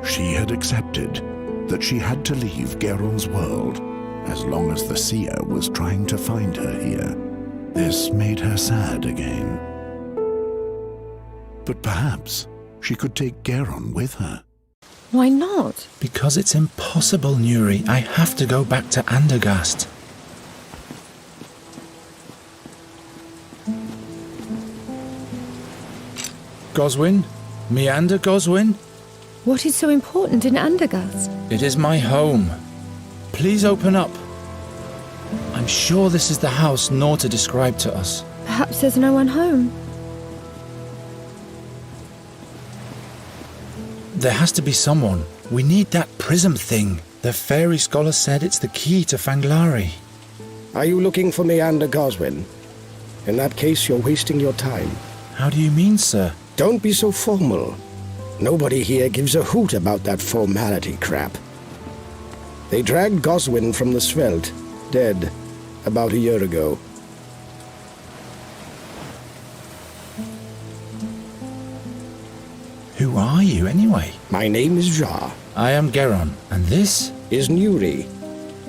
She had accepted that she had to leave Geron's world as long as the seer was trying to find her here. This made her sad again. But perhaps she could take Geron with her. Why not? Because it's impossible, Nuri. I have to go back to Andergast. Goswin? Meander Goswin? What is so important in Andergast? It is my home. Please open up. I'm sure this is the house Norta described to us. Perhaps there's no one home. There has to be someone. We need that prism thing. The fairy scholar said it's the key to Fanglari. Are you looking for Meander Goswin? In that case, you're wasting your time. How do you mean, sir? Don't be so formal. Nobody here gives a hoot about that formality crap. They dragged Goswin from the Svelte, dead, about a year ago. Who are you, anyway? My name is Jar. I am Geron, and this? Is Nuri.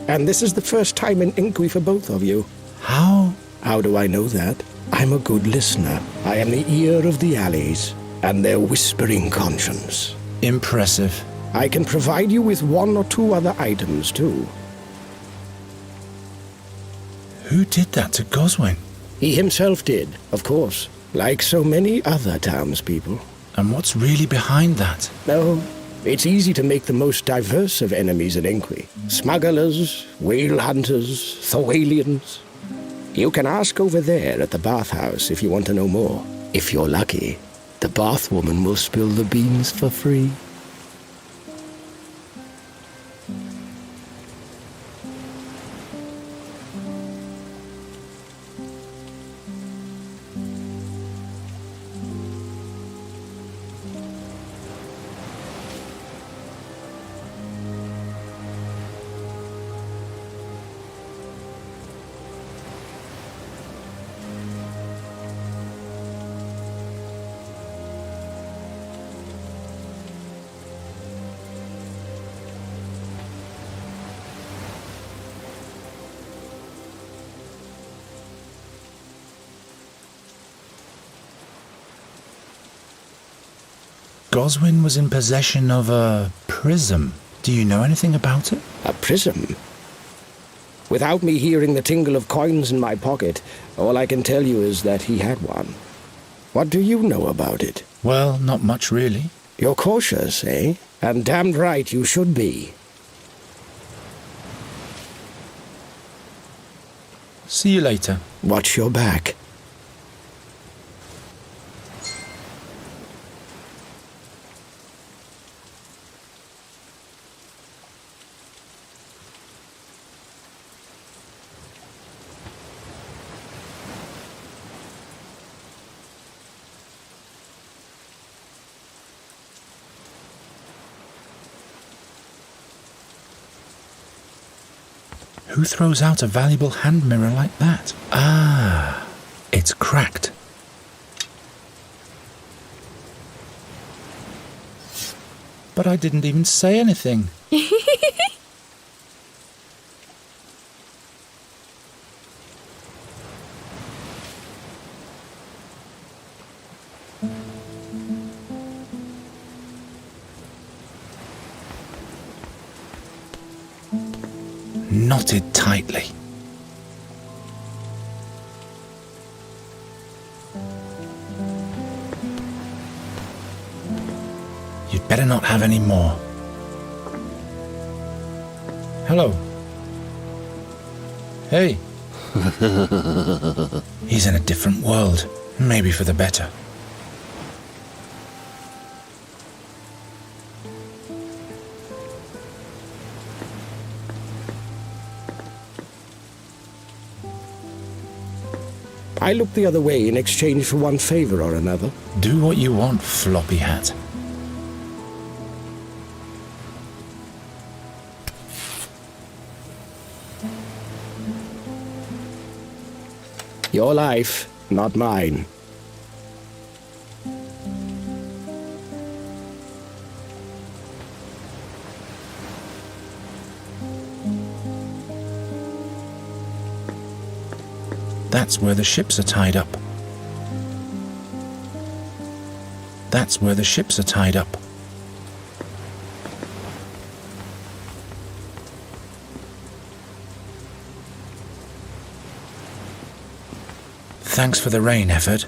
And this is the first time in Inqui for both of you. How? How do I know that? I'm a good listener. I am the ear of the alleys, and their whispering conscience. Impressive. I can provide you with one or two other items, too. Who did that to Goswin? He himself did, of course, like so many other townspeople. And what's really behind that? No, it's easy to make the most diverse of enemies in Inqui. Smugglers, whale hunters, Thoralians. You can ask over there at the bathhouse if you want to know more. If you're lucky, the bathwoman will spill the beans for free. Goswin was in possession of a prism. Do you know anything about it? A prism? Without me hearing the tingle of coins in my pocket, all I can tell you is that he had one. What do you know about it? Well, not much really. You're cautious, eh? And damned right you should be. See you later. Watch your back. Who throws out a valuable hand mirror like that? Ah, it's cracked. But I didn't even say anything. Knotted tightly. You'd better not have any more. Hello. Hey. He's in a different world. Maybe for the better. I looked the other way in exchange for one favor or another. Do what you want, floppy hat. Your life, not mine. That's where the ships are tied up. That's where the ships are tied up. Thanks for the rain, Efford.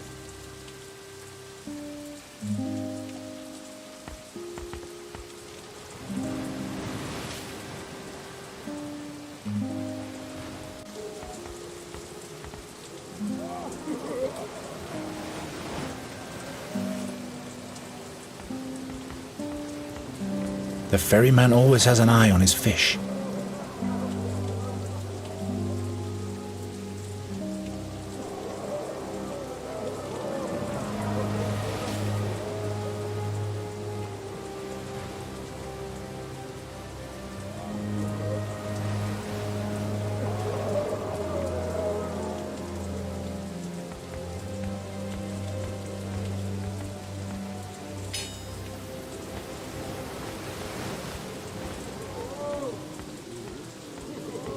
The ferryman always has an eye on his fish.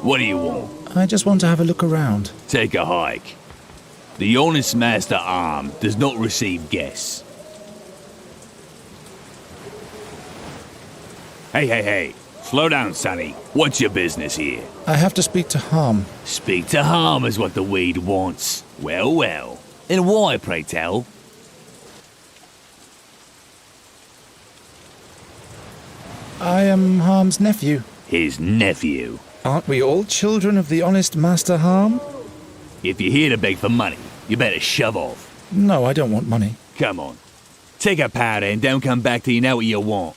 What do you want? I just want to have a look around. Take a hike. The honest master arm does not receive guests. Hey. Slow down, Sonny. What's your business here? I have to speak to Harm. Speak to Harm is what the weed wants. Well. And why, pray tell? I am Harm's nephew. His nephew. Aren't we all children of the honest Master Harm? If you're here to beg for money, you better shove off. No, I don't want money. Come on. Take a powder and don't come back till you know what you want.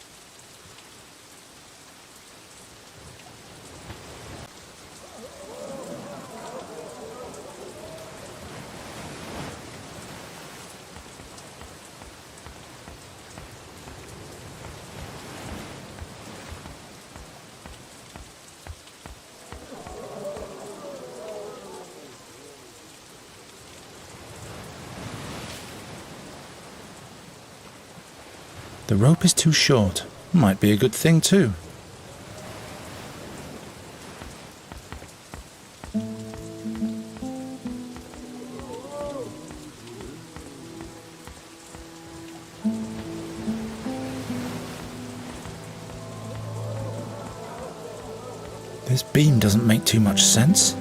The rope is too short. Might be a good thing too. This beam doesn't make too much sense.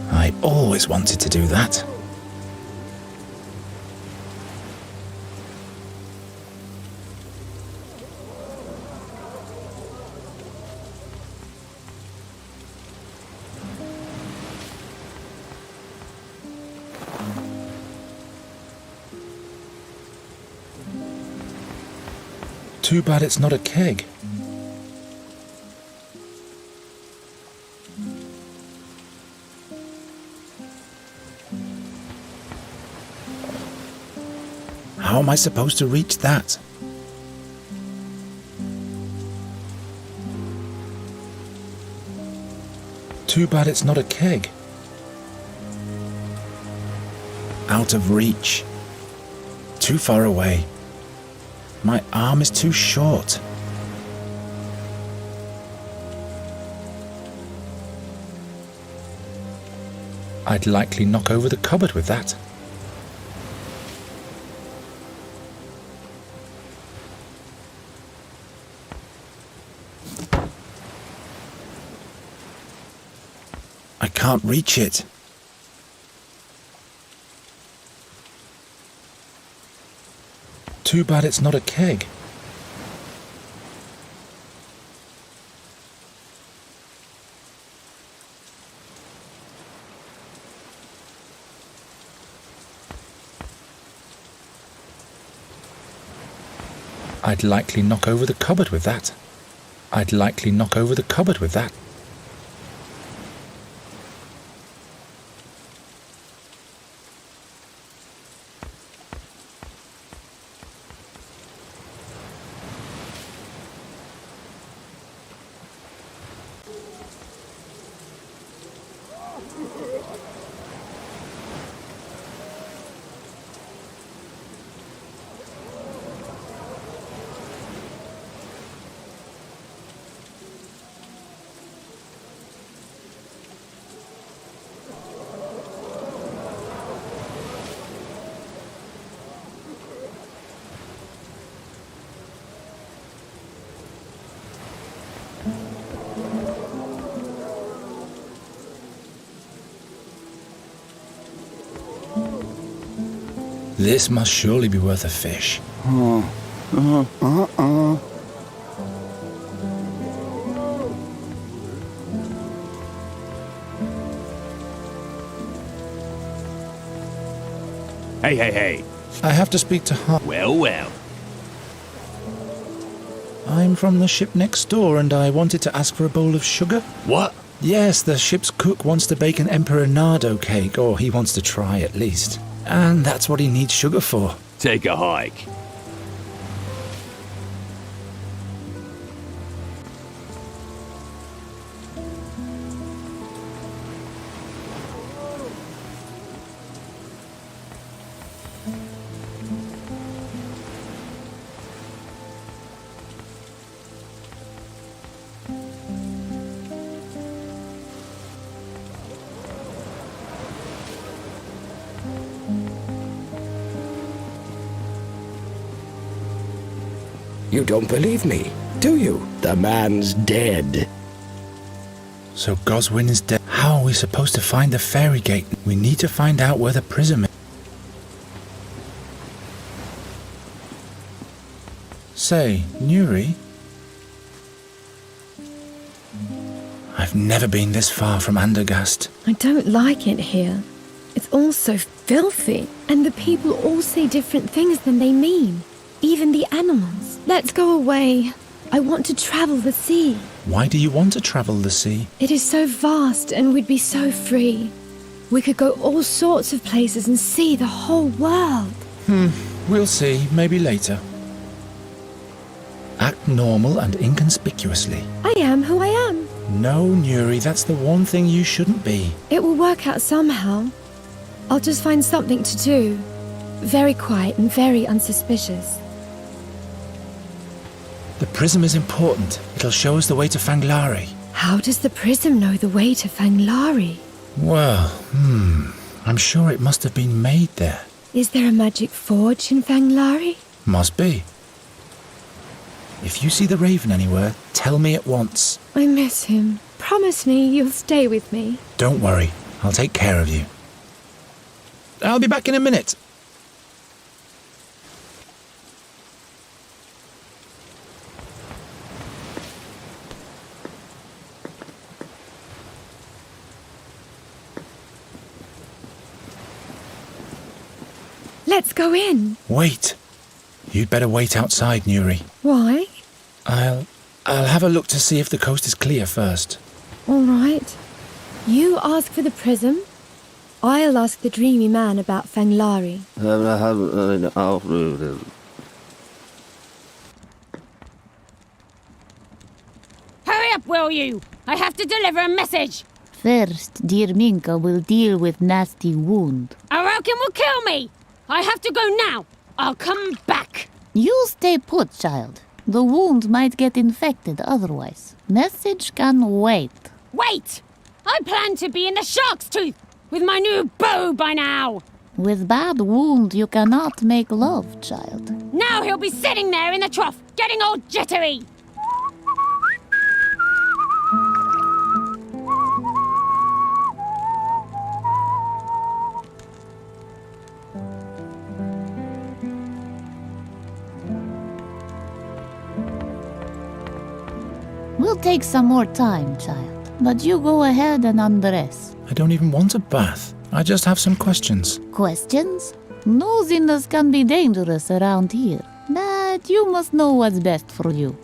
I always wanted to do that. Too bad it's not a keg. How am I supposed to reach that? Too bad it's not a keg. Out of reach. Too far away. My arm is too short. I'd likely knock over the cupboard with that. I can't reach it. Too bad it's not a keg. I'd likely knock over the cupboard with that. I'd likely knock over the cupboard with that. This must surely be worth a fish. Hey. I have to speak to Well. I'm from the ship next door and I wanted to ask for a bowl of sugar. What? Yes, the ship's cook wants to bake an Emperor Nardo cake, or he wants to try at least. And that's what he needs sugar for. Take a hike. You don't believe me, do you? The man's dead. So Goswin is dead. How are we supposed to find the fairy gate? We need to find out where the prism is. Say, Nuri? I've never been this far from Andergast. I don't like it here. It's all so filthy, and the people all say different things than they mean. Even the animals. Let's go away. I want to travel the sea. Why do you want to travel the sea? It is so vast and we'd be so free. We could go all sorts of places and see the whole world. We'll see. Maybe later. Act normal and inconspicuously. I am who I am. No, Nuri, that's the one thing you shouldn't be. It will work out somehow. I'll just find something to do. Very quiet and very unsuspicious. The prism is important. It'll show us the way to Fanglari. How does the prism know the way to Fanglari? Well, I'm sure it must have been made there. Is there a magic forge in Fanglari? Must be. If you see the raven anywhere, tell me at once. I miss him. Promise me you'll stay with me. Don't worry. I'll take care of you. I'll be back in a minute. Let's go in. Wait. You'd better wait outside, Nuri. Why? I'll have a look to see if the coast is clear first. All right. You ask for the prism. I'll ask the dreamy man about Fanglari. Hurry up, will you? I have to deliver a message. First, dear Minka will deal with nasty wound. Arokin will kill me. I have to go now. I'll come back. You stay put, child. The wound might get infected otherwise. Message can wait. Wait! I plan to be in the shark's tooth with my new bow by now. With bad wound, you cannot make love, child. Now he'll be sitting there in the trough, getting all jittery. We'll take some more time, child. But you go ahead and undress. I don't even want a bath. I just have some questions. Questions? Nosiness can be dangerous around here. But But you must know what's best for you.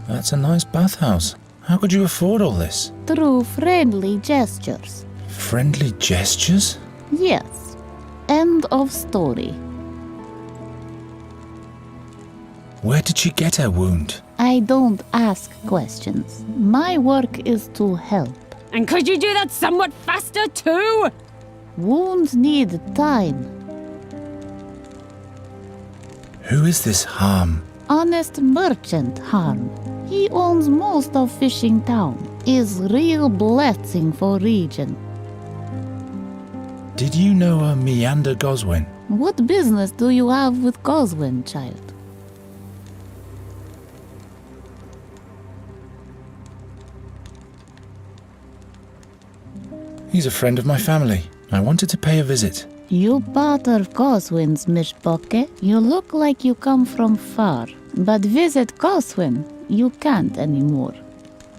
That's a nice bathhouse. How could you afford all this? Through friendly gestures. Friendly gestures? Yes. End of story. Where did she get her wound? I don't ask questions. My work is to help. And could you do that somewhat faster too? Wounds need time. Who is this Harm? Honest merchant Harm. He owns most of Fishing Town. Is real blessing for region. Did you know a Meander Goswin? What business do you have with Goswin, child? He's a friend of my family. I wanted to pay a visit. You part of Goswin's, Mishpoke. You look like you come from far. But visit Goswin, you can't anymore.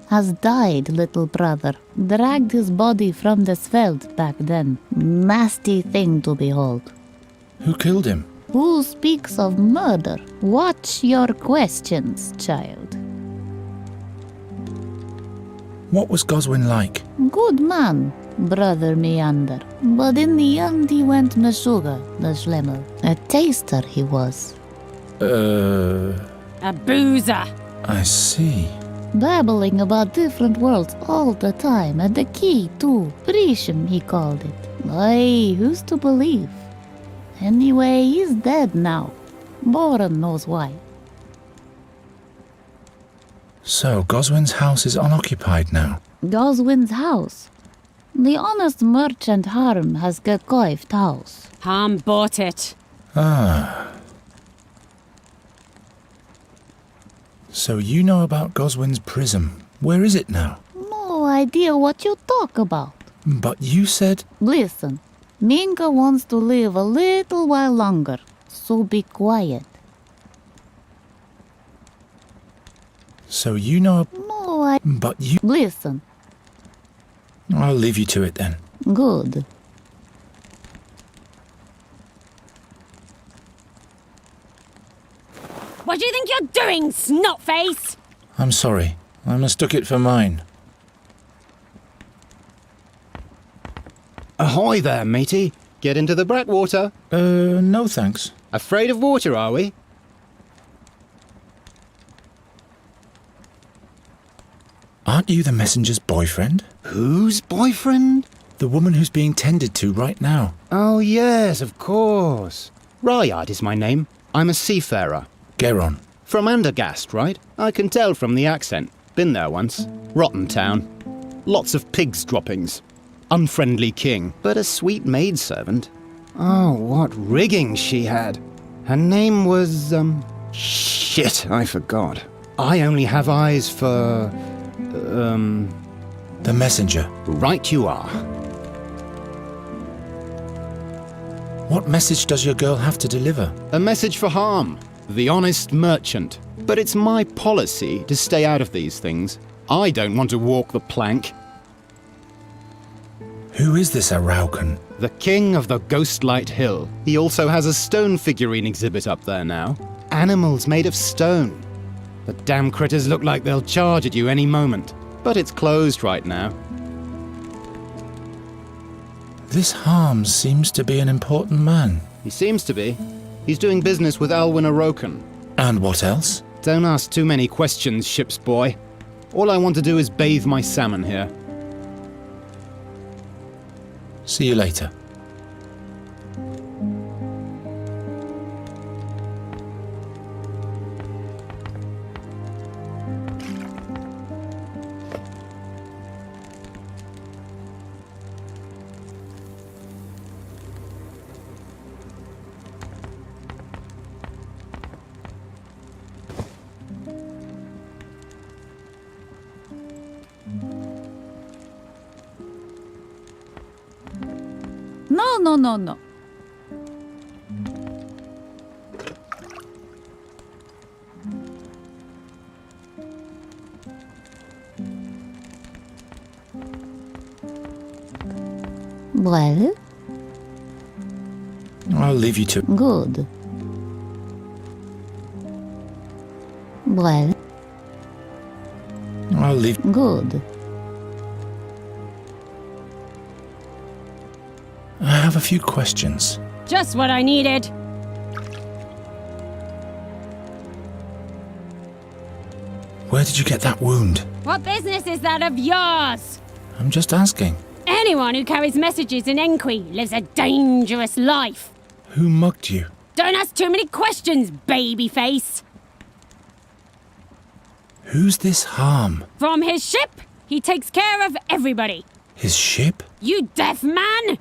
Has died, little brother. Dragged his body from the Sveld back then. Nasty thing to behold. Who killed him? Who speaks of murder? Watch your questions, child. What was Goswin like? Good man, Brother Meander. But in the end he went Meshuggah, the Schlemmer. A taster he was. A boozer. I see. Babbling about different worlds all the time, and the key too. Brisham, he called it. Aye, who's to believe? Anyway, he's dead now. Boren knows why. So, Goswin's house is unoccupied now. Goswin's house? The honest merchant Harm has gekoift house. Harm bought it. Ah. So you know about Goswin's prism. Where is it now? No idea what you talk about. But you said... Listen, Minka wants to live a little while longer, so be quiet. So you know... No, But you... Listen. I'll leave you to it then. Good. What do you think you're doing, snotface? I'm sorry. I mistook it for mine. Ahoy there, matey. Get into the Brackwater. No thanks. Afraid of water, are we? Aren't you the messenger's boyfriend? Whose boyfriend? The woman who's being tended to right now. Oh, yes, of course. Ryard is my name. I'm a seafarer. Geron. From Andergast, right? I can tell from the accent. Been there once. Rotten town. Lots of pigs' droppings. Unfriendly king, but a sweet maidservant. Oh, what rigging she had. Her name was, Shit, I forgot. I only have eyes for... The messenger. Right you are. What message does your girl have to deliver? A message for Harm, the honest merchant. But it's my policy to stay out of these things. I don't want to walk the plank. Who is this Araucan? The king of the Ghostlight Hill. He also has a stone figurine exhibit up there now. Animals made of stone. The damn critters look like they'll charge at you any moment. But it's closed right now. This Harm seems to be an important man. He seems to be. He's doing business with Alwyn Arokan. And what else? Don't ask too many questions, ship's boy. All I want to do is bathe my salmon here. See you later. No. Well? I'll leave you to... Good. Well, I'll leave... good. I have a few questions. Just what I needed. Where did you get that wound? What business is that of yours? I'm just asking. Anyone who carries messages in Enqui lives a dangerous life. Who mugged you? Don't ask too many questions, babyface. Who's this Harm? From his ship, he takes care of everybody. His ship? You deaf man!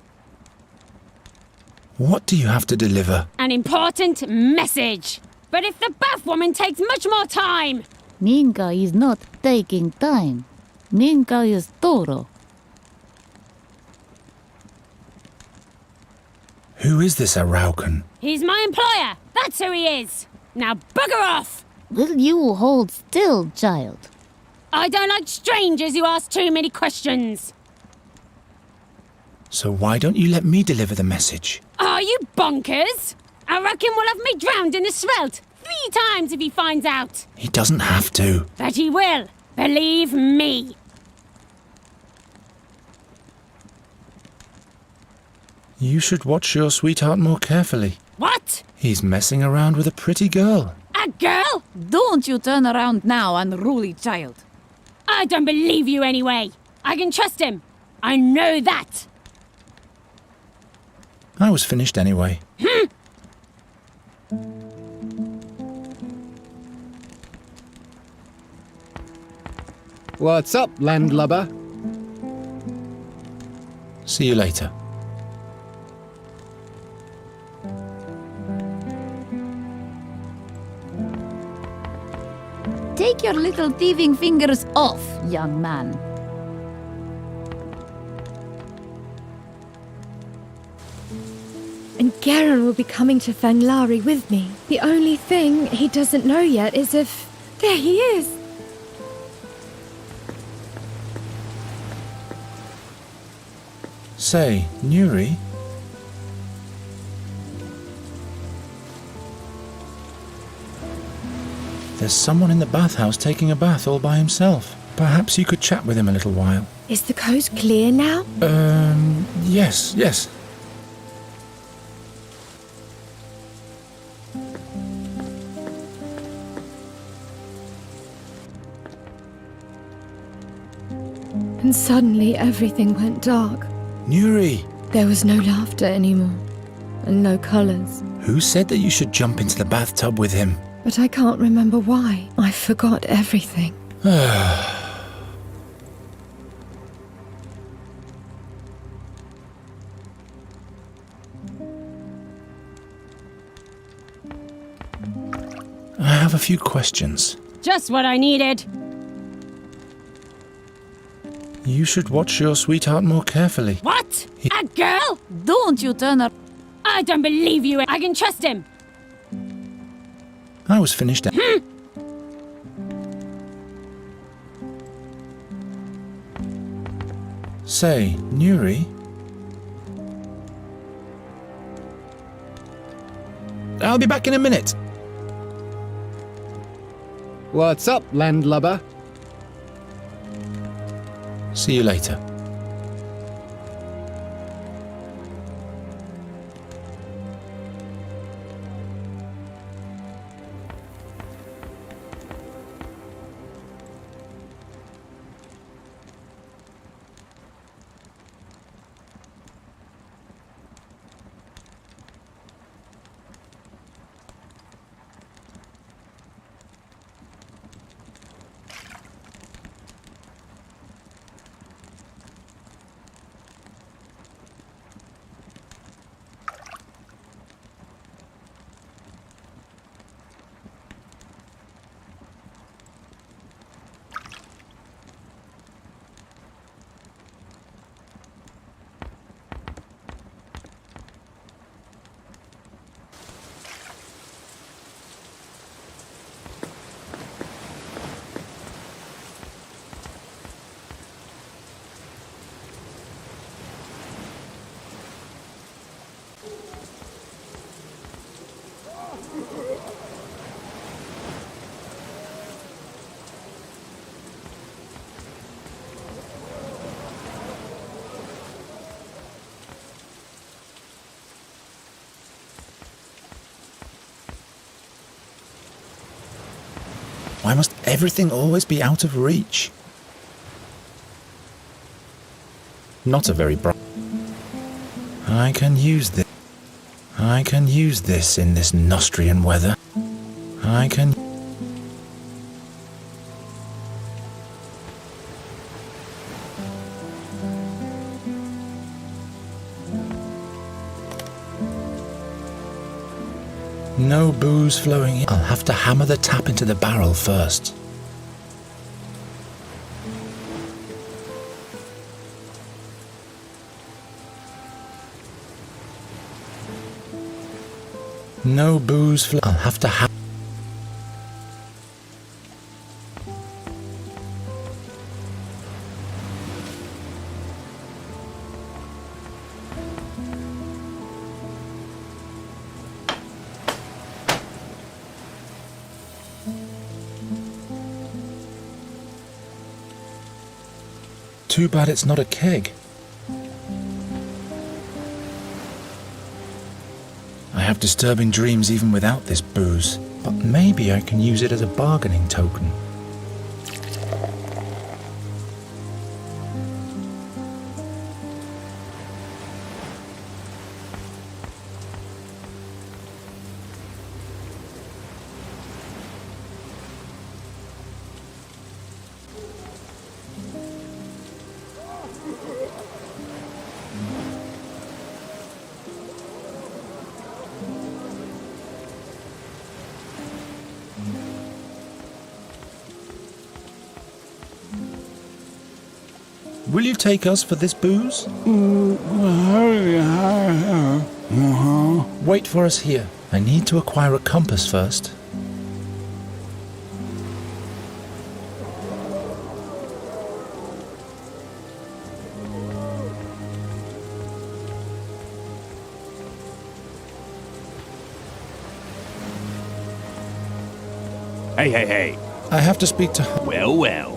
What do you have to deliver? An important message. But if the bathwoman takes much more time... Minka is not taking time. Minka is thorough. Who is this Araucan? He's my employer. That's who he is. Now bugger off! Will you hold still, child? I don't like strangers who ask too many questions. So why don't you let me deliver the message? Are you bonkers? I reckon we'll have me drowned in the Svelte 3 times if he finds out. He doesn't have to. But he will. Believe me. You should watch your sweetheart more carefully. What? He's messing around with a pretty girl. A girl? Don't you turn around now, unruly child. I don't believe you anyway. I can trust him. I know that. I was finished anyway. What's up, landlubber? See you later. Take your little thieving fingers off, young man. And Garen will be coming to Fanglari with me. The only thing he doesn't know yet is if... There he is! Say, Nuri? There's someone in the bathhouse taking a bath all by himself. Perhaps you could chat with him a little while. Is the coast clear now? Yes. And suddenly everything went dark. Nuri! There was no laughter anymore. And no colours. Who said that you should jump into the bathtub with him? But I can't remember why. I forgot everything. I have a few questions. Just what I needed. You should watch your sweetheart more carefully. What? A girl? Don't you turn up. I don't believe you. I can trust him. I was finished. Say, Nuri? I'll be back in a minute. What's up, landlubber? See you later. Why must everything always be out of reach? Not a very bright... I can use this. I can use this in this Nostrian weather. I can... No booze flowing in. I'll have to hammer the tap into the barrel first. No booze flow. I'll have to hammer. Too bad it's not a keg. I have disturbing dreams even without this booze, but maybe I can use it as a bargaining token. Will you take us for this booze? Wait for us here. I need to acquire a compass first. Hey. I have to speak to... Well.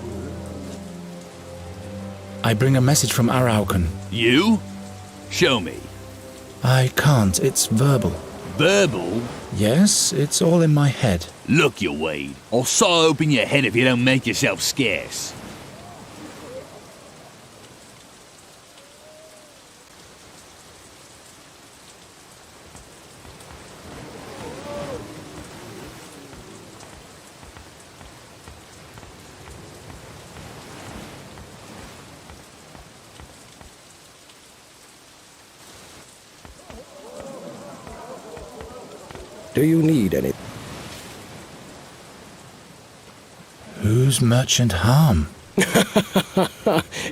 I bring a message from Araucan. You? Show me. I can't. It's verbal. Verbal? Yes, it's all in my head. Look, you Wade. I'll saw open your head if you don't make yourself scarce. Do you need any? Who's Merchant Harm?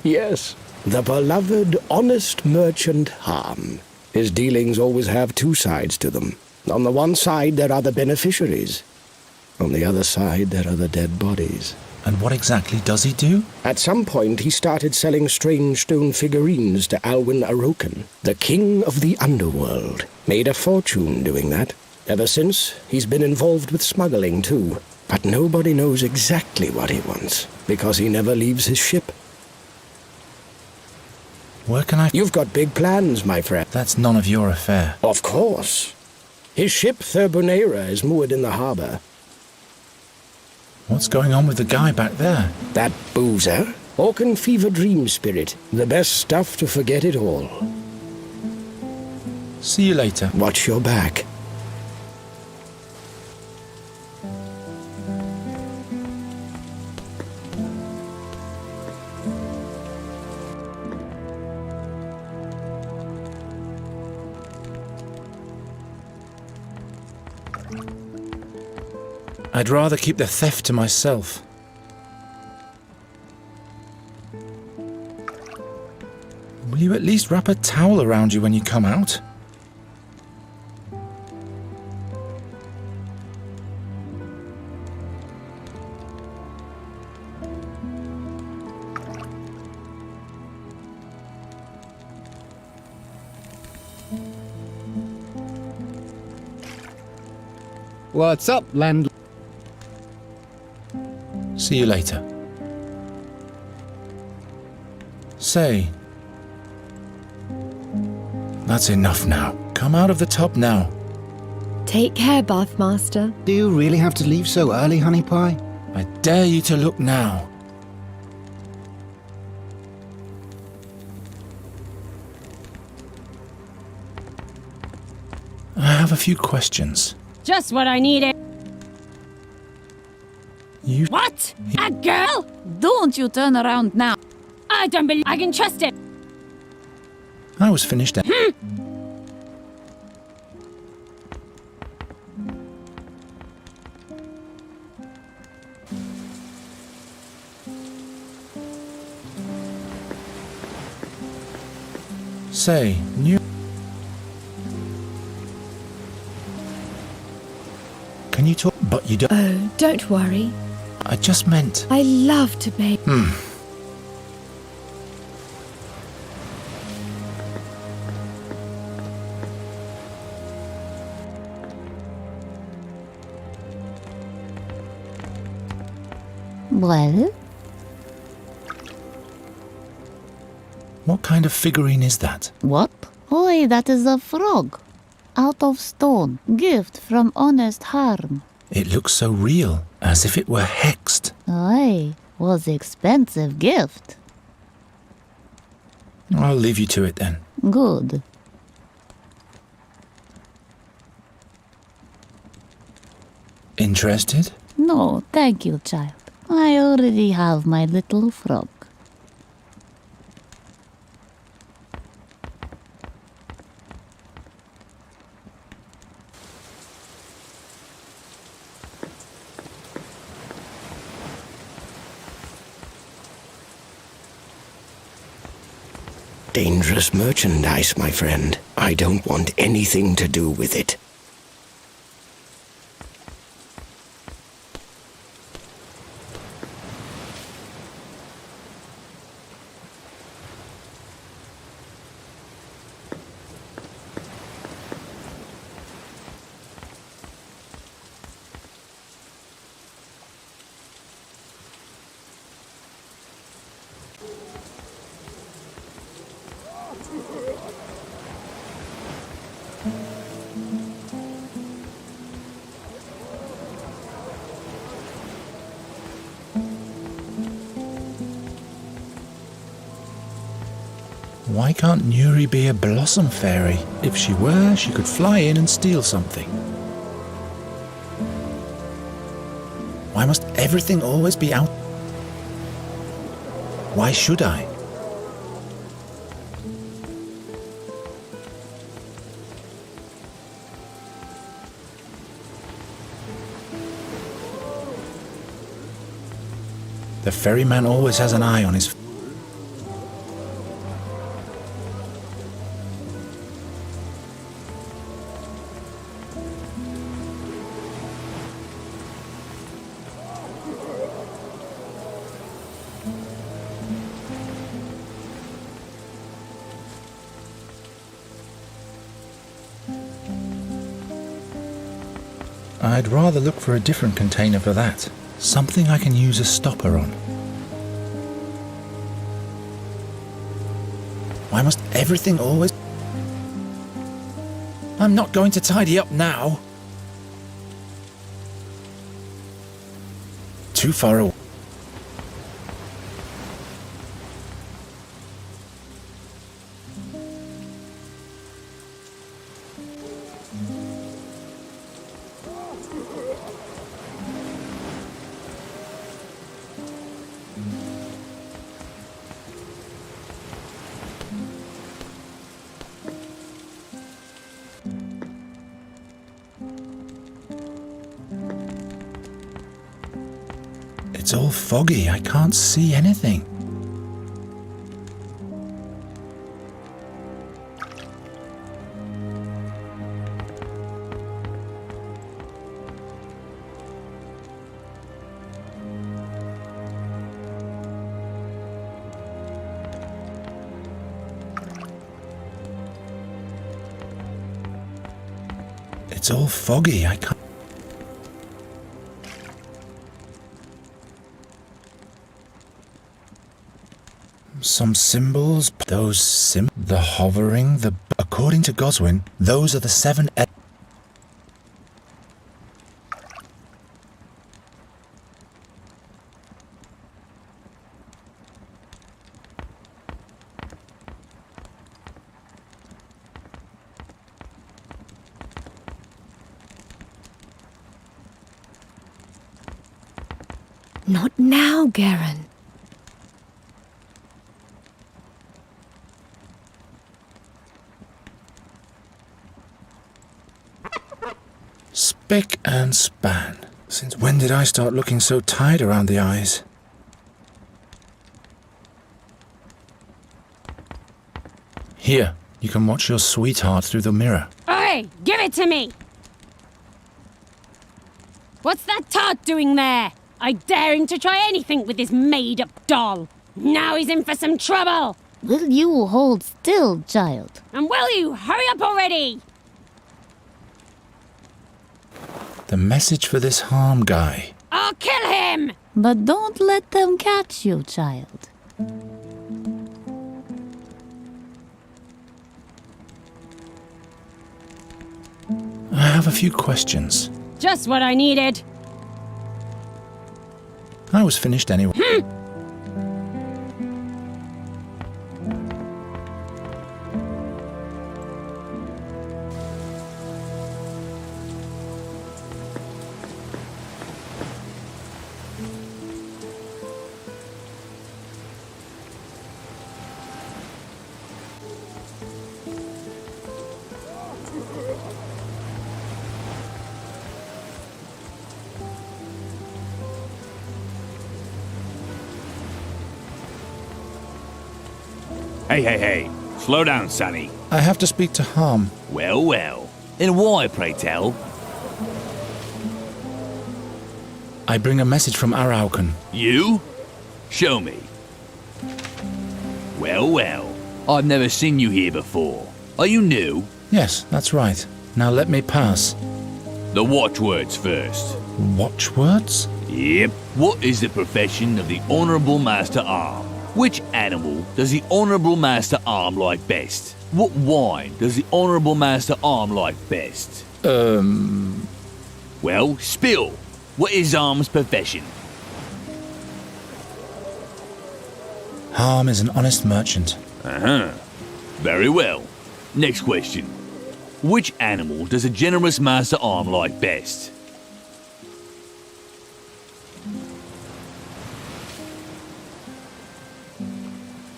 Yes, the beloved, honest merchant Harm. His dealings always have two sides to them. On the one side, there are the beneficiaries. On the other side, there are the dead bodies. And what exactly does he do? At some point, he started selling strange stone figurines to Alwyn Arokan, the king of the underworld. Made a fortune doing that. Ever since, he's been involved with smuggling, too. But nobody knows exactly what he wants, because he never leaves his ship. Where can I... You've got big plans, my friend. That's none of your affair. Of course. His ship, Thurbonera, is moored in the harbor. What's going on with the guy back there? That boozer? Orcan fever dream spirit. The best stuff to forget it all. See you later. Watch your back. I'd rather keep the theft to myself. Will you at least wrap a towel around you when you come out? What's up, landlord? See you later. Say. That's enough now. Come out of the tub now. Take care, Bathmaster. Do you really have to leave so early, Honey Pie? I dare you to look now. I have a few questions. Just what I needed. You... What? A girl? Don't you turn around now. I don't believe I can trust it. I was finished. Say, new... Can you talk? But you don't... Oh, don't worry. I just meant... I love to bathe. Well? What kind of figurine is that? What? Oi, that is a frog. Out of stone. Gift from honest Harm. It looks so real, as if it were hexed. Aye, was expensive gift. I'll leave you to it then. Good. Interested? No, thank you, child. I already have my little frog. Dangerous merchandise, my friend. I don't want anything to do with it. Why can't Nuri be a blossom fairy? If she were, she could fly in and steal something. Why must everything always be out? Why should I? The ferryman always has an eye on his... I'd rather look for a different container for that. Something I can use a stopper on. Why must everything always... I'm not going to tidy up now. Too far away. It's all foggy. I can't see anything. It's all foggy. I can't... Some symbols, the hovering, according to Goswin, those are the 7... Not now, Garen. Spick and span. Since when did I start looking so tired around the eyes? Here, you can watch your sweetheart through the mirror. Oi, give it to me! What's that tart doing there? I dare him to try anything with this made-up doll. Now he's in for some trouble. Will you hold still, child? And will you hurry up already? The message for this harm guy. I'll kill him! But don't let them catch you, child. I have a few questions. Just what I needed. I was finished anyway. Hey. Slow down, Sonny. I have to speak to Harm. Well. And why, pray tell? I bring a message from Araucan. You? Show me. Well. I've never seen you here before. Are you new? Yes, that's right. Now let me pass. The watchwords first. Watchwords? Yep. What is the profession of the Honourable Master Arm? Which animal does the Honourable Master Arm like best? What wine does the Honourable Master Arm like best? Well, spill. What is Arm's profession? Harm is an honest merchant. Very well. Next question. Which animal does a generous Master Arm like best?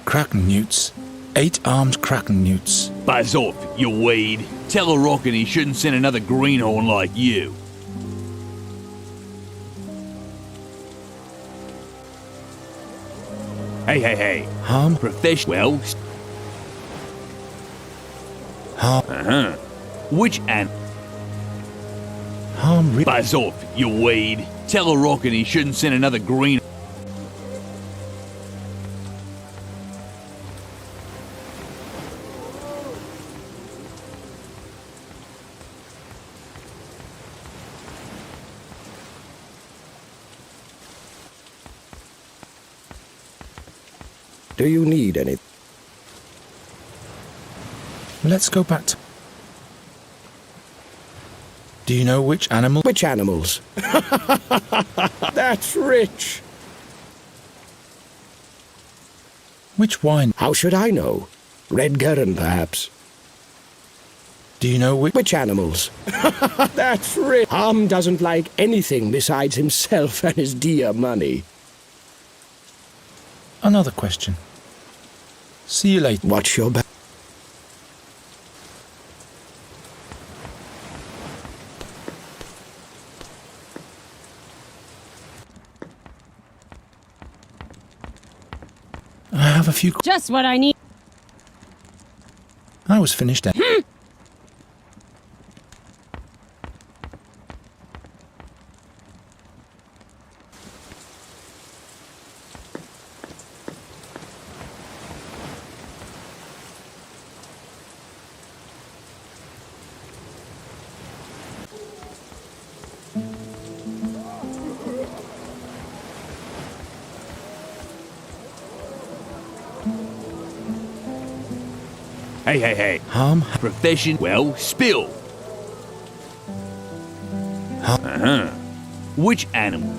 Kraken newts. 8-armed kraken newts. Buzz off, you weed. Tell a rocket he shouldn't send another greenhorn like you. Hey. Harm? Well. Harm? Which Harm? Buzz off, you weed. Tell a rocket he shouldn't send another green. Do you need any? Let's go back to... Do you know which animal? Which animals? That's rich. Which wine? How should I know? Red Gurren, perhaps. Do you know which animals? That's rich. Harm doesn't like anything besides himself and his dear money. Another question. See you later. Watch your back. I have a few... Just what I need. I was finished then. Hey. Harm? Profession? Well, spill. Which animal?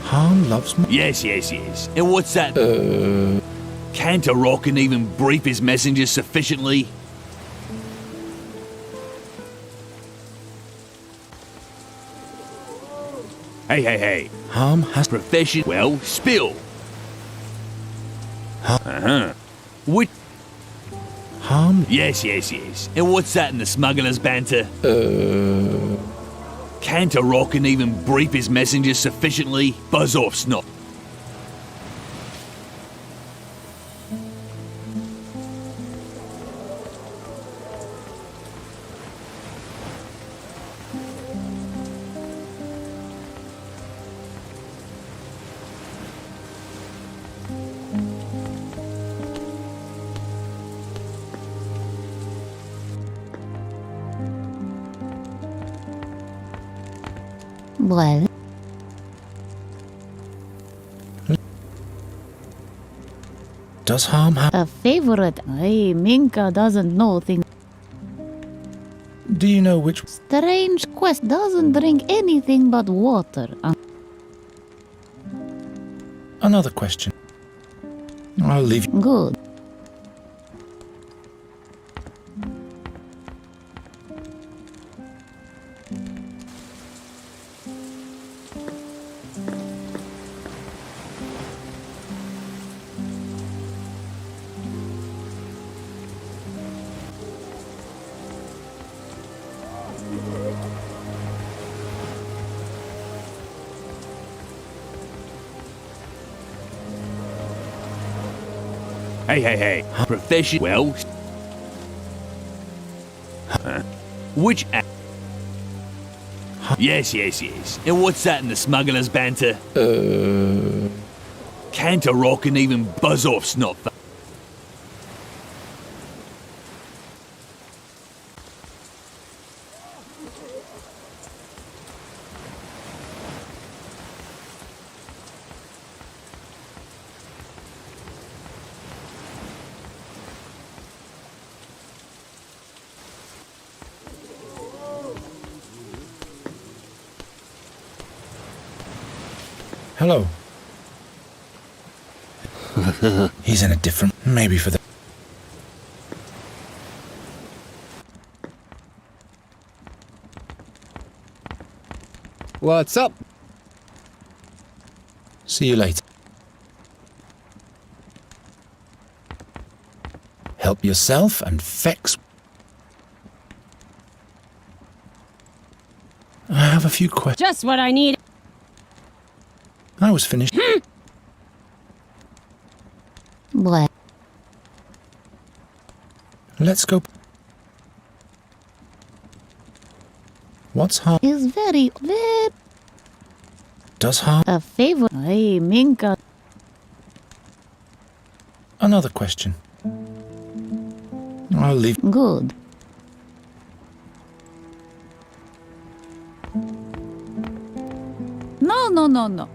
Harm loves me? Yes. And what's that? Can't a rocket even brief his messengers sufficiently? Hey. Harm has Profession. Well, spill. Which? Harm? Yes. And what's that in the smuggler's banter? Can't a Rockin even brief his messengers sufficiently? Buzz off, snot. Well, Does Harm have... a favorite. Hey, Minka doesn't know things. Do you know which... Strange quest doesn't drink anything but water. Another question. I'll leave you. Good. Hey. Profession. Well. Which? Yes. And what's that in the smuggler's banter? Can't a Rockin even buzz off, snot. Hello. He's in a different... Maybe for the... What's up? See you later. Help yourself and Fex. I have a few questions. Just what I need. I was finished. What? Let's go. What's Harm? Is very. Does Harm? A favor. Hey, Minka. Another question. I'll leave. Good. No.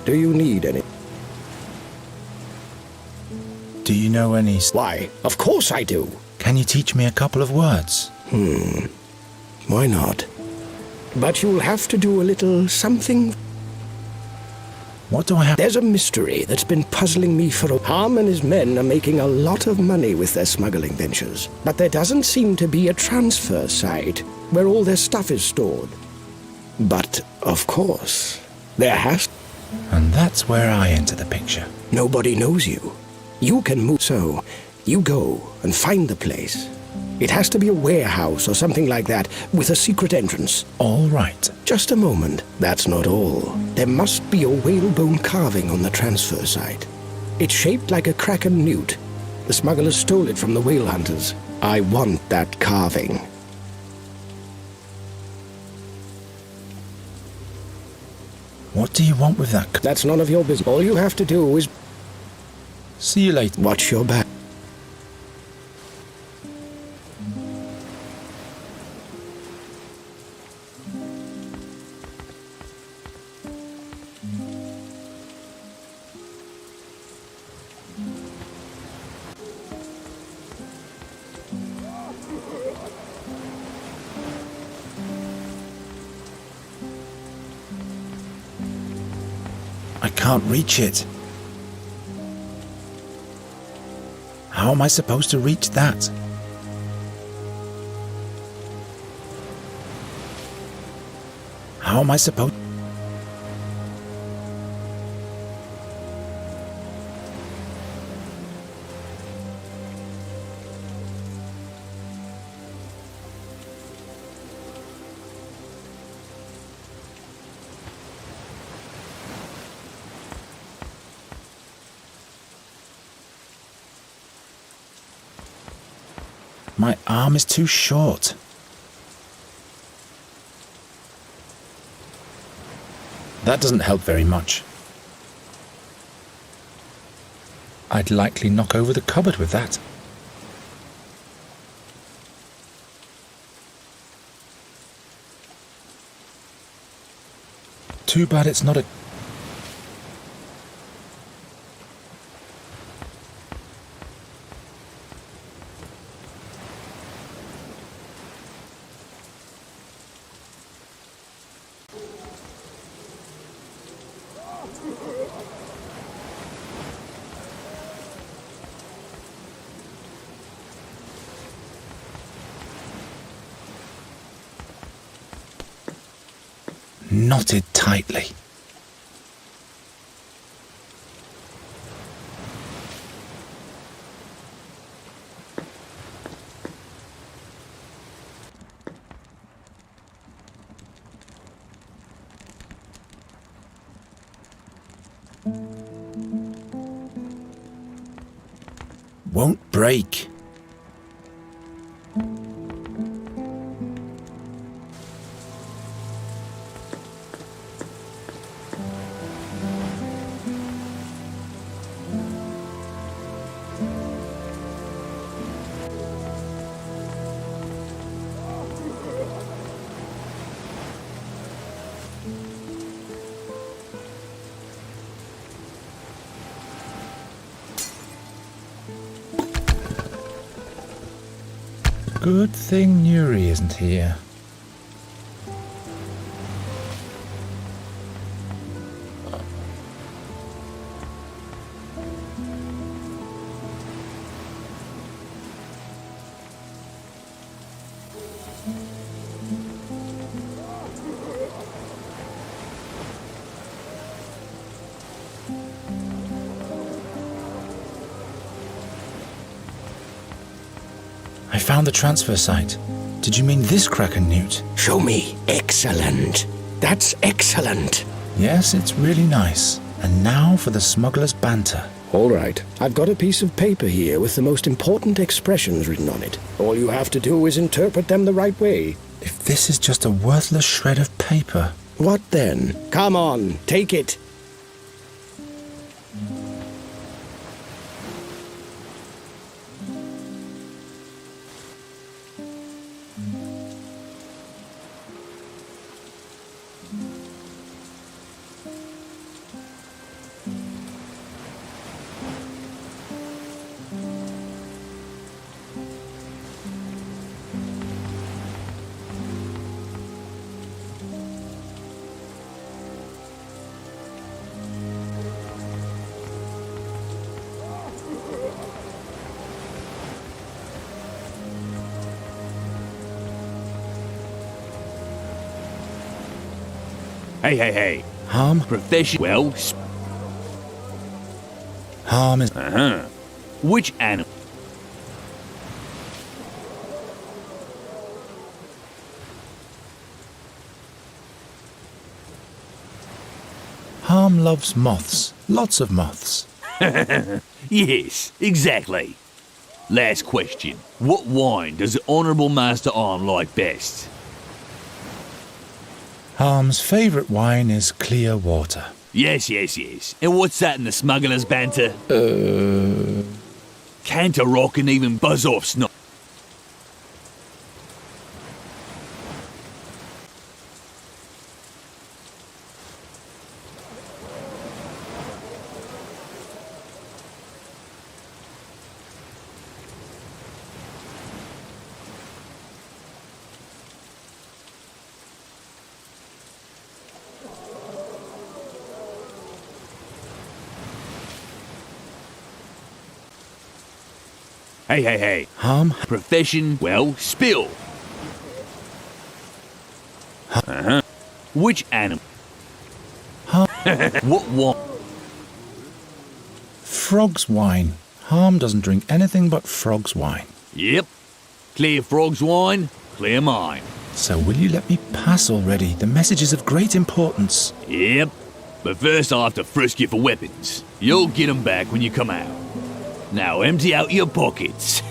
Do you need any? Do you know any... Why, of course I do. Can you teach me a couple of words? Why not? But you'll have to do a little something. What do I have? There's a mystery that's been puzzling me for a... Harm and his men are making a lot of money with their smuggling ventures, but there doesn't seem to be a transfer site where all their stuff is stored. But, of course, there has... And that's where I enter the picture. Nobody knows you. You can move, so you go and find the place. It has to be a warehouse or something like that, with a secret entrance. All right. Just a moment. That's not all. There must be a whalebone carving on the transfer site. It's shaped like a kraken newt. The smugglers stole it from the whale hunters. I want that carving. What do you want with that? That's none of your business. All you have to do is... See you later. Watch your back. I can't reach it. How am I supposed to reach that? How am I supposed... My arm is too short. That doesn't help very much. I'd likely knock over the cupboard with that. Too bad it's not a... knotted tightly. Won't break. Good thing Nuri isn't here. I found the transfer site. Did you mean this Kraken Newt? Show me. Excellent. That's excellent. Yes, it's really nice. And now for the smuggler's banter. All right. I've got a piece of paper here with the most important expressions written on it. All you have to do is interpret them the right way. If this is just a worthless shred of paper... What then? Come on, take it. Hey. Harm? Profession. Well, Harm is... Which animal? Harm loves moths. Lots of moths. Yes, exactly. Last question. What wine does the Honourable Master Arm like best? Harm's favourite wine is clear water. Yes. And what's that in the smuggler's banter? Canter rock and even buzz off snot. Hey. Harm? Profession, well, spill. Uh-huh. Which animal? Harm? What? Frog's wine. Harm doesn't drink anything but frog's wine. Yep. Clear frog's wine, clear mine. So will you let me pass already? The message is of great importance. Yep. But first I'll have to frisk you for weapons. You'll get 'em back when you come out. Now empty out your pockets.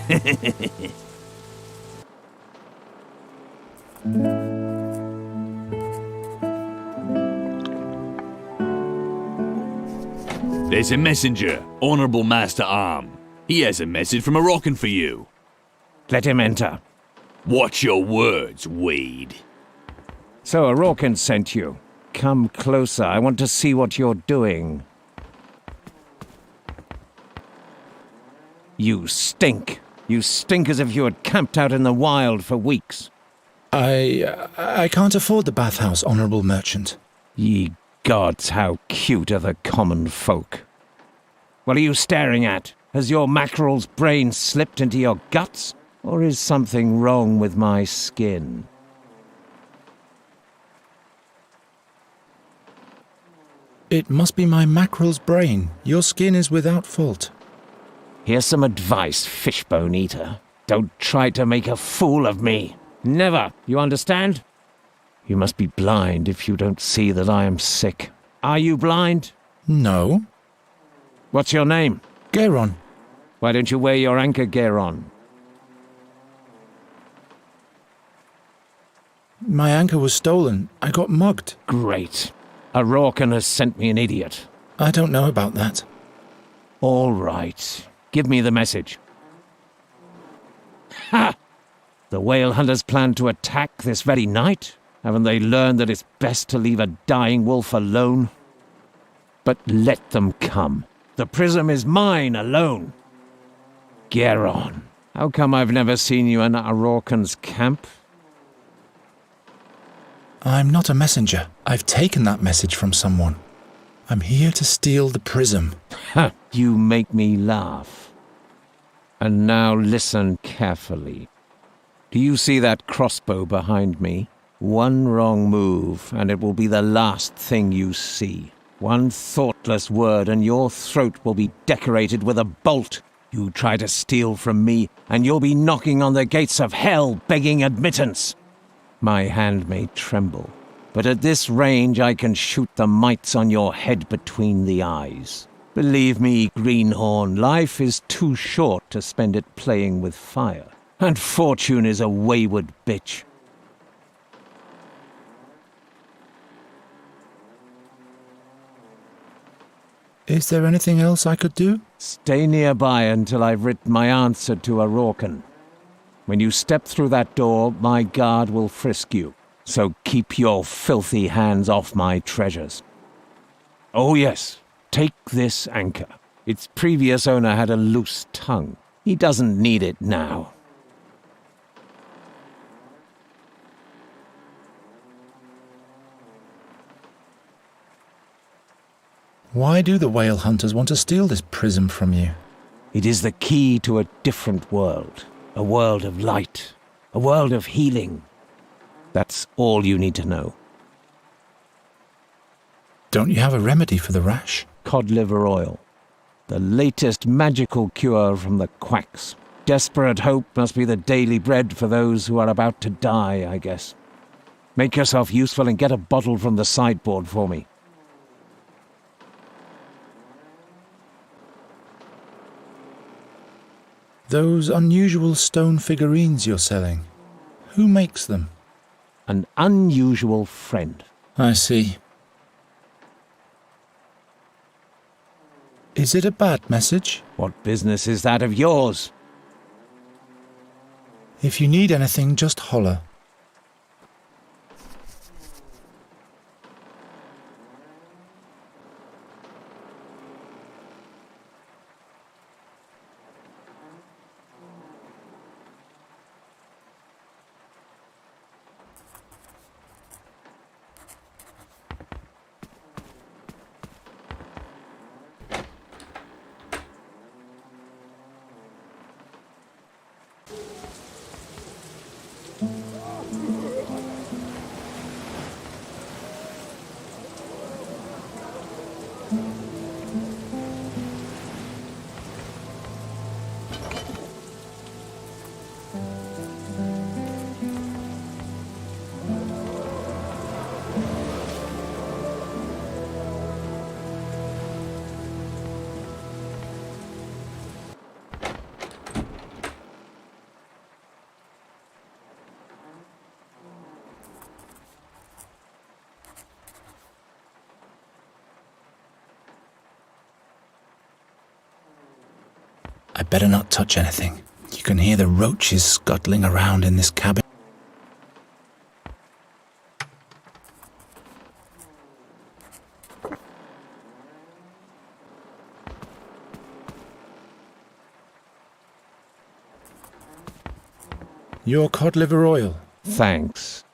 There's a messenger, Honourable Master Arm. He has a message from Moroccan for you. Let him enter. Watch your words, Wade. So Orokin sent you. Come closer. I want to see what you're doing. You stink. You stink as if you had camped out in the wild for weeks. I can't afford the bathhouse, honourable merchant. Ye gods, how cute are the common folk. What are you staring at? Has your mackerel's brain slipped into your guts? Or is something wrong with my skin? It must be my mackerel's brain. Your skin is without fault. Here's some advice, fishbone eater. Don't try to make a fool of me. Never, you understand? You must be blind if you don't see that I am sick. Are you blind? No. What's your name? Geron. Why don't you wear your anchor gear on? My anchor was stolen. I got mugged. Great. Orokin has sent me an idiot. I don't know about that. All right. Give me the message. Ha! The whale hunters plan to attack this very night? Haven't they learned that it's best to leave a dying wolf alone? But let them come. The prism is mine alone. Geron, how come I've never seen you in Orokin's camp? I'm not a messenger. I've taken that message from someone. I'm here to steal the prism. Ha! You make me laugh. And now listen carefully. Do you see that crossbow behind me? One wrong move, and it will be the last thing you see. One thoughtless word, and your throat will be decorated with a bolt. You try to steal from me, and you'll be knocking on the gates of hell, begging admittance. My hand may tremble, but at this range I can shoot the mites on your head between the eyes. Believe me, Greenhorn, life is too short to spend it playing with fire. And fortune is a wayward bitch. Is there anything else I could do? Stay nearby until I've written my answer to Orokin. When you step through that door, my guard will frisk you. So keep your filthy hands off my treasures. Oh yes, take this anchor. Its previous owner had a loose tongue. He doesn't need it now. Why do the whale hunters want to steal this prism from you? It is the key to a different world. A world of light. A world of healing. That's all you need to know. Don't you have a remedy for the rash? Cod liver oil. The latest magical cure from the quacks. Desperate hope must be the daily bread for those who are about to die, I guess. Make yourself useful and get a bottle from the sideboard for me. Those unusual stone figurines you're selling, who makes them? An unusual friend. I see. Is it a bad message? What business is that of yours? If you need anything, just holler. I better not touch anything. You can hear the roaches scuttling around in this cabin. Your cod liver oil. Thanks.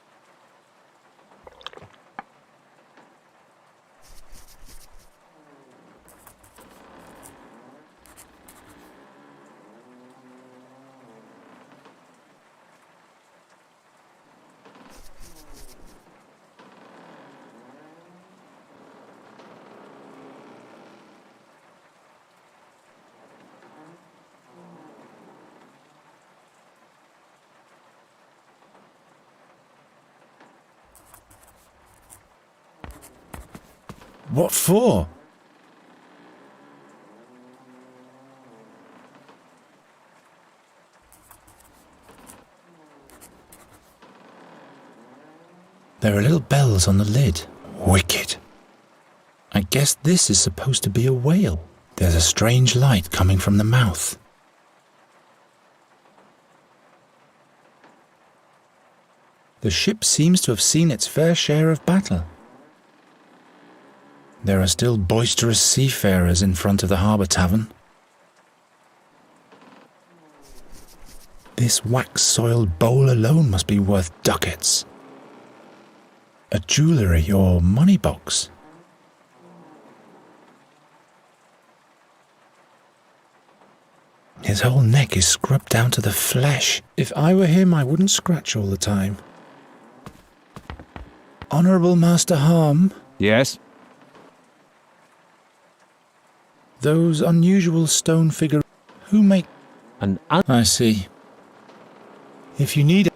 What for? There are little bells on the lid. Wicked. I guess this is supposed to be a whale. There's a strange light coming from the mouth. The ship seems to have seen its fair share of battle. There are still boisterous seafarers in front of the harbour tavern. This wax-soiled bowl alone must be worth ducats. A jewellery or money box. His whole neck is scrubbed down to the flesh. If I were him, I wouldn't scratch all the time. Honourable Master Harm? Yes? Those unusual stone figures. Who make... I see. If you need...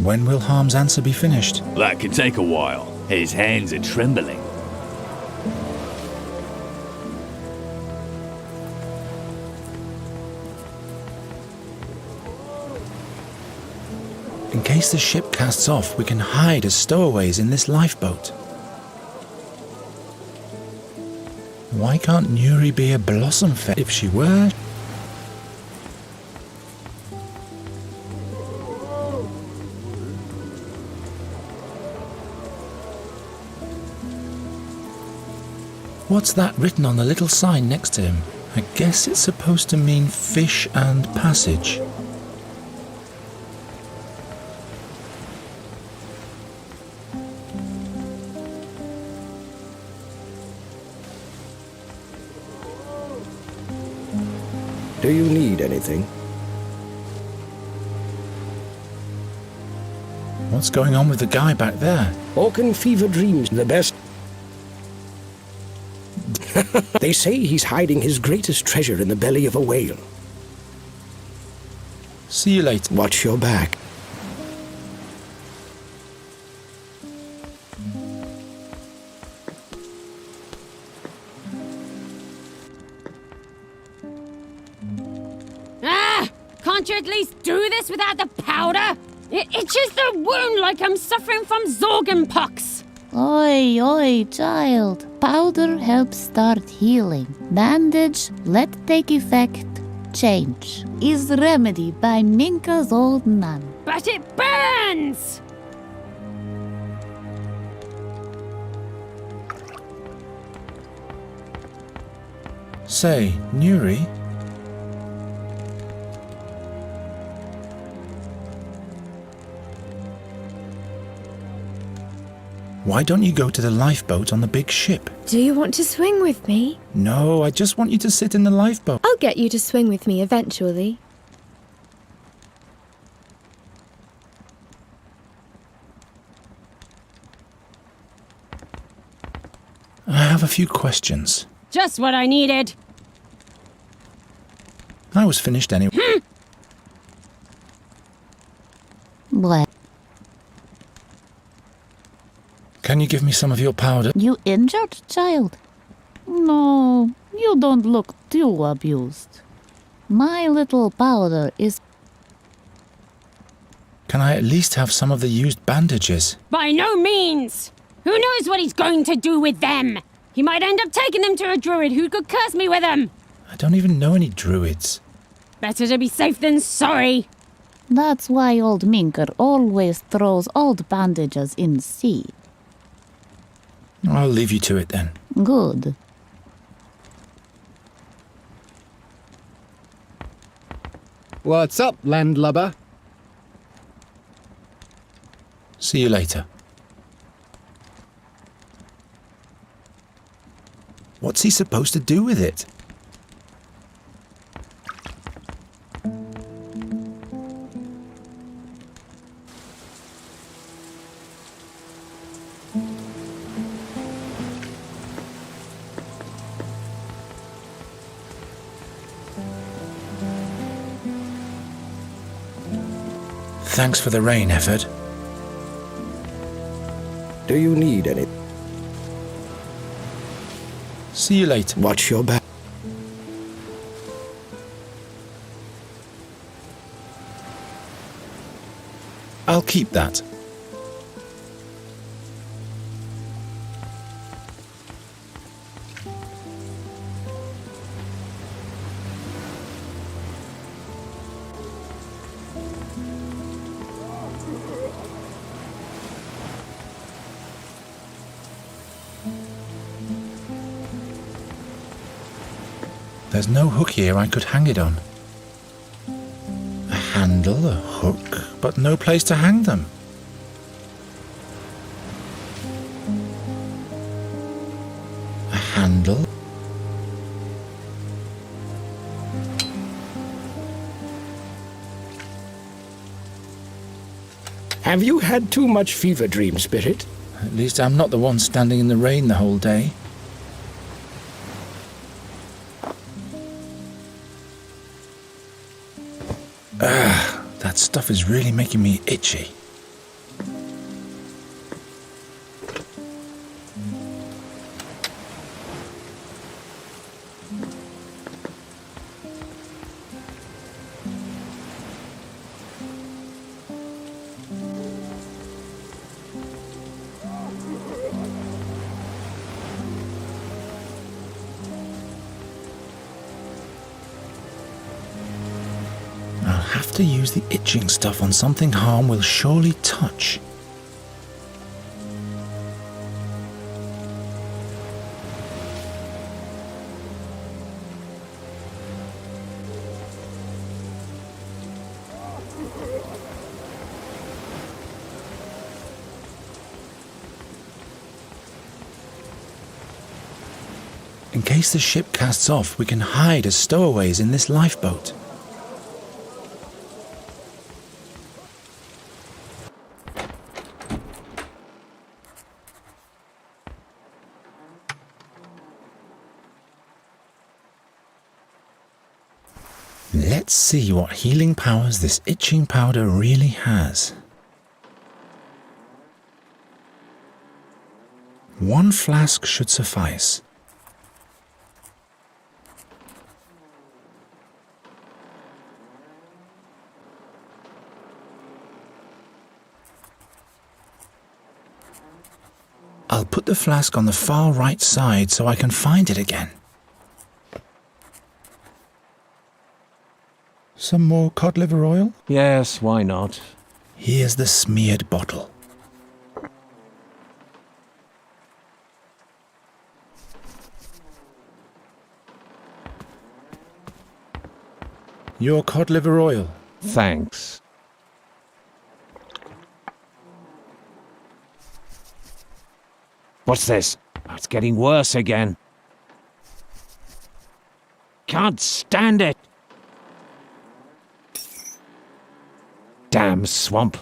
When will Harm's answer be finished? That could take a while. His hands are trembling. In case the ship casts off, we can hide as stowaways in this lifeboat. Why can't Nuri be a blossom fair? If she were... What's that written on the little sign next to him? I guess it's supposed to mean fish and passage. Do you need anything? What's going on with the guy back there? Orcan fever dreams, the best. They say he's hiding his greatest treasure in the belly of a whale. See you later. Watch your back. Can't you at least do this without the powder? It itches the wound like I'm suffering from Zorgenpox. Oi, oi, child. Powder helps start healing. Bandage, let take effect. Change. Is remedy by Minka's old nun. But it burns! Say, Nuri? Why don't you go to the lifeboat on the big ship? Do you want to swing with me? No, I just want you to sit in the lifeboat. I'll get you to swing with me eventually. I have a few questions. Just what I needed. I was finished anyway. Can you give me some of your powder? You injured, child? No, you don't look too abused. My little powder is... Can I at least have some of the used bandages? By no means! Who knows what he's going to do with them? He might end up taking them to a druid who could curse me with them. I don't even know any druids. Better to be safe than sorry. That's why old Minker always throws old bandages in sea. I'll leave you to it then. Good. What's up, landlubber? See you later. What's he supposed to do with it? Thanks for the rain, Efford. Do you need any? See you later. Watch your back. I'll keep that. There's no hook here I could hang it on. A handle, a hook, but no place to hang them. A handle. Have you had too much fever dream, Spirit? At least I'm not the one standing in the rain the whole day. That stuff is really making me itchy. Have to use the itching stuff on something harm will surely touch. In case the ship casts off, we can hide as stowaways in this lifeboat. Let's see what healing powers this itching powder really has. 1 flask should suffice. I'll put the flask on the far right side so I can find it again. Some more cod liver oil? Yes, why not? Here's the smeared bottle. Your cod liver oil. Thanks. What's this? Oh, it's getting worse again. Can't stand it. Damn swamp.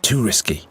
Too risky.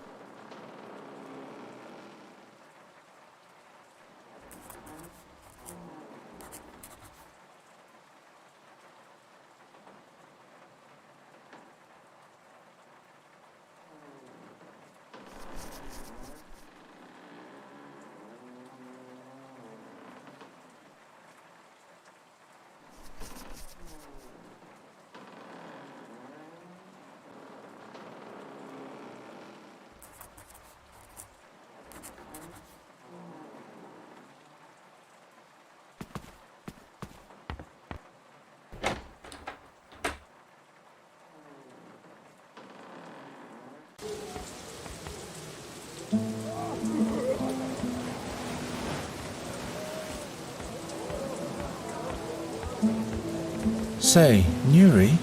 Say, Nuri?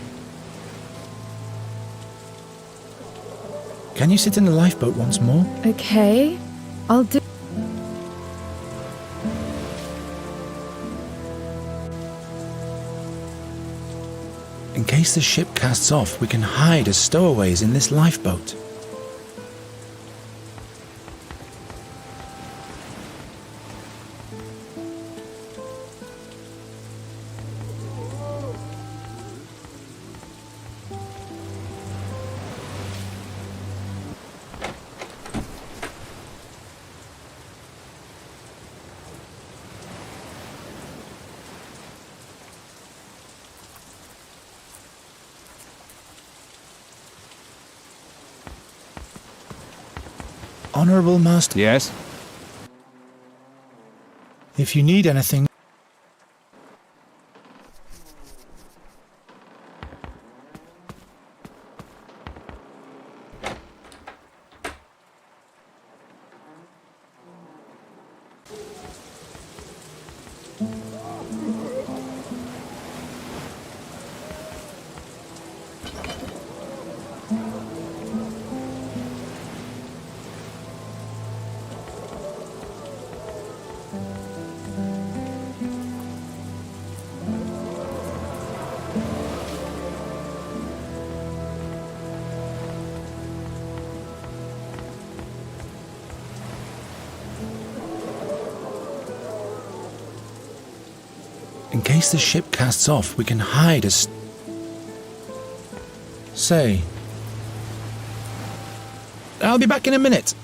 Can you sit in the lifeboat once more? Okay, I'll do. In case the ship casts off, we can hide as stowaways in this lifeboat. Honorable Master. Yes? If you need anything... In case the ship casts off, we can hide as... Say... I'll be back in a minute.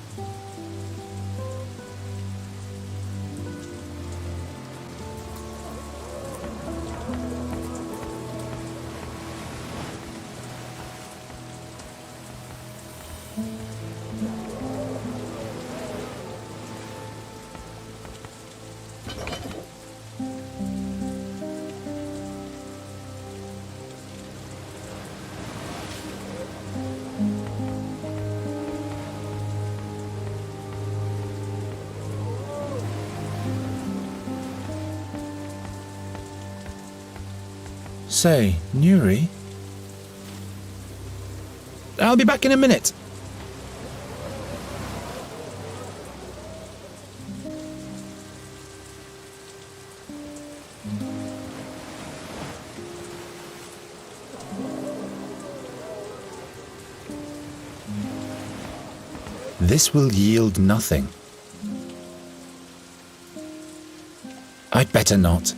Say, Nuri? I'll be back in a minute. This will yield nothing. I'd better not.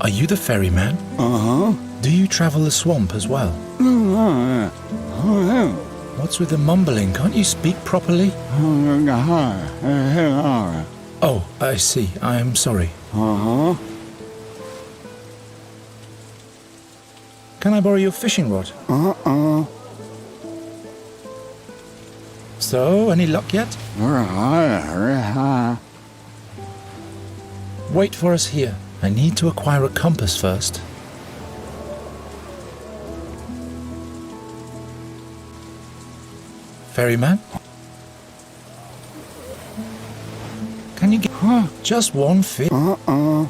Are you the ferryman? Uh-huh. Do you travel the swamp as well? What's with the mumbling? Can't you speak properly? Oh, I see. I am sorry. Uh-huh. Can I borrow your fishing rod? Uh-uh. So, any luck yet? Wait for us here. I need to acquire a compass first. Ferryman? Can you get just one fish? Can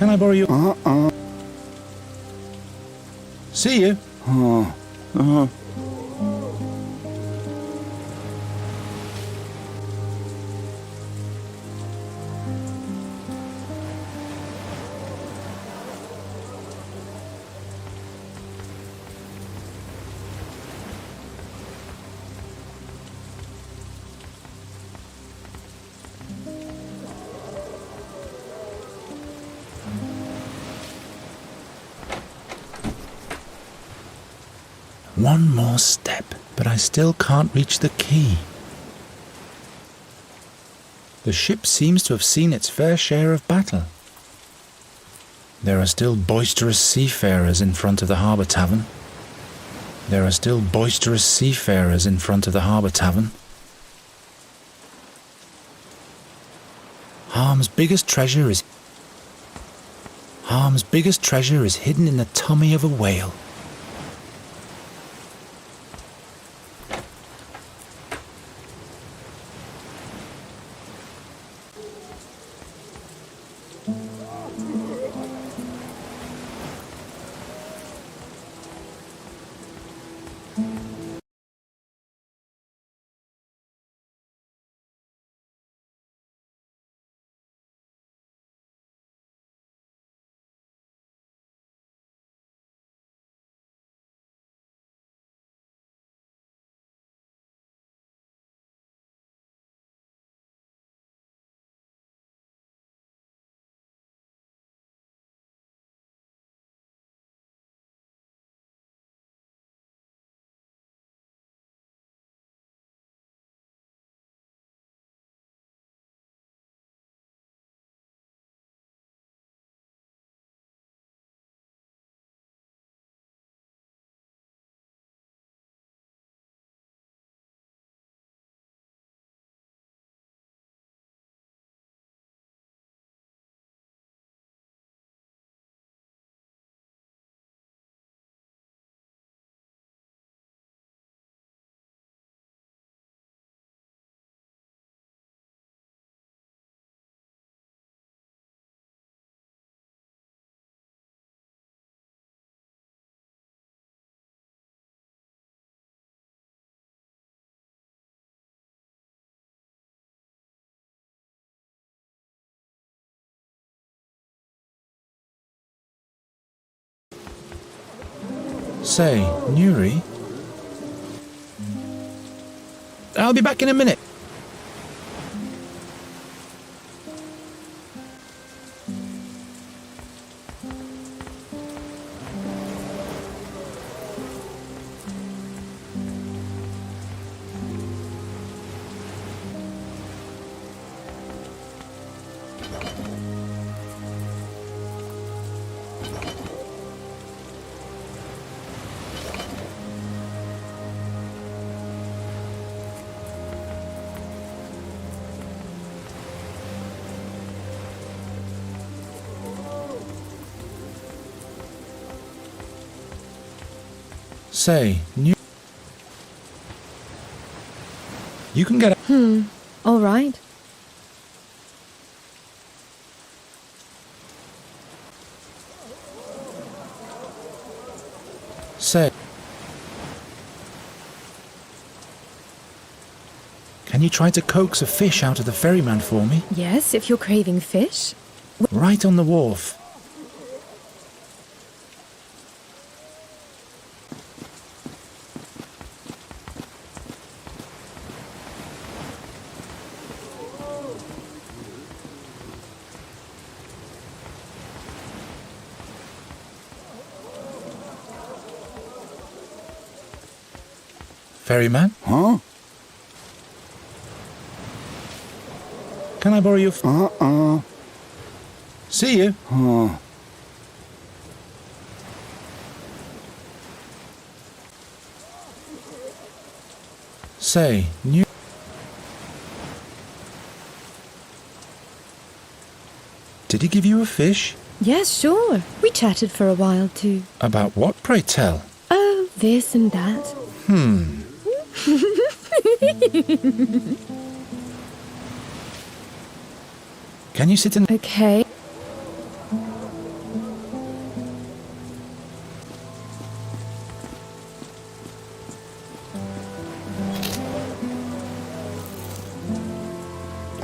I borrow your... See you. One more step, but I still can't reach the quay. The ship seems to have seen its fair share of battle. There are still boisterous seafarers in front of the harbour tavern. There are still boisterous seafarers in front of the harbour tavern. Harm's biggest treasure is hidden in the tummy of a whale. Say, Nuri? I'll be back in a minute. Say, you can get a... all right. Say, can you try to coax a fish out of the ferryman for me? Yes, if you're craving fish. Right on the wharf. Ferryman? Huh? Can I borrow your... See you. Say, new... Did he give you a fish? Yes, sure. We chatted for a while too. About what, pray tell? Oh, this and that. Can you sit in... Okay.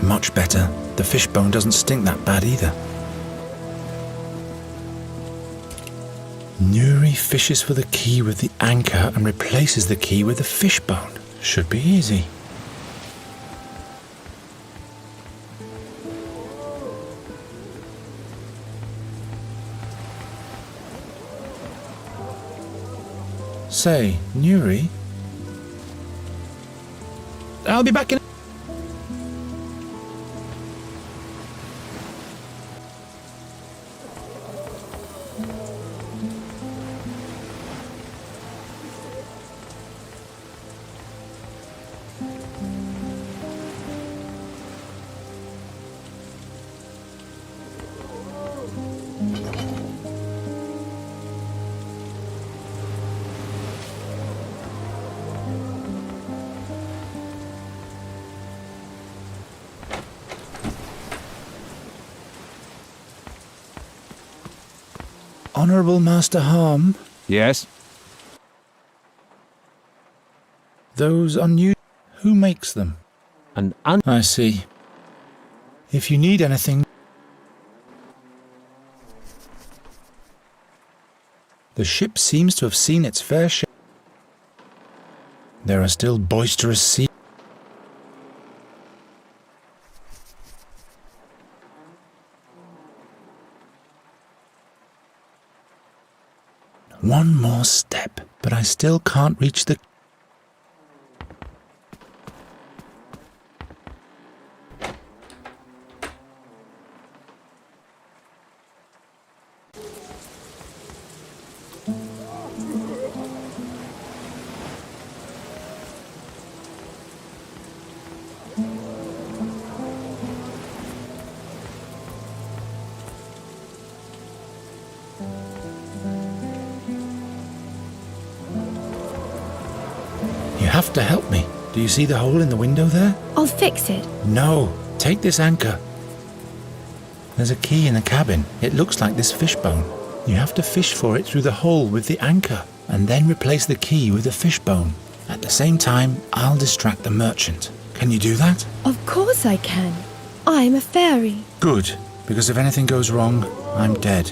Much better. The fishbone doesn't stink that bad either. Nuri fishes for the key with the anchor and replaces the key with the fishbone. Should be easy. Say, Nuri? I'll be back in... Honourable Master Harm? Yes? Those are new... Who makes them? I see. If you need anything... The ship seems to have seen its fair share. There are still boisterous seas. One more step, but I still can't reach the... You have to help me. Do you see the hole in the window there? I'll fix it. No, take this anchor. There's a key in the cabin. It looks like this fishbone. You have to fish for it through the hole with the anchor, and then replace the key with the fishbone. At the same time, I'll distract the merchant. Can you do that? Of course I can. I'm a fairy. Good, because if anything goes wrong, I'm dead.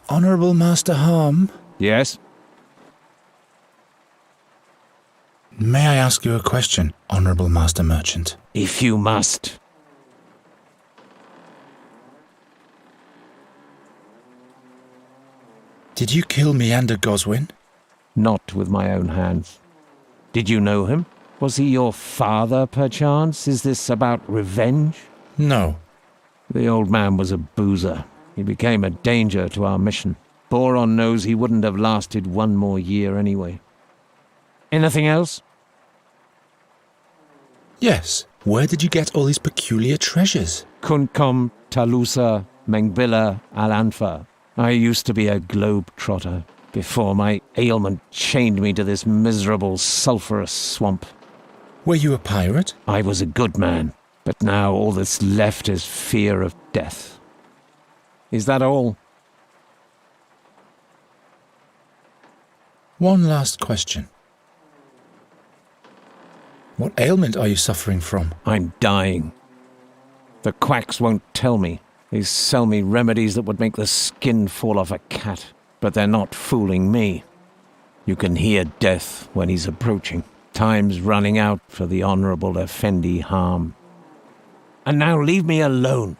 Honourable Master Harm? Yes? May I ask you a question, Honourable Master Merchant? If you must. Did you kill Meander Goswin? Not with my own hands. Did you know him? Was he your father, perchance? Is this about revenge? No. The old man was a boozer. He became a danger to our mission. Boron knows he wouldn't have lasted one more year anyway. Anything else? Yes. Where did you get all these peculiar treasures? Kunkom, Talusa, Mengbilla, Al-Anfa. I used to be a globe-trotter before my ailment chained me to this miserable sulphurous swamp. Were you a pirate? I was a good man, but now all that's left is fear of death. Is that all? One last question. What ailment are you suffering from? I'm dying. The quacks won't tell me. They sell me remedies that would make the skin fall off a cat. But they're not fooling me. You can hear death when he's approaching. Time's running out for the Honourable Effendi Harm. And now leave me alone.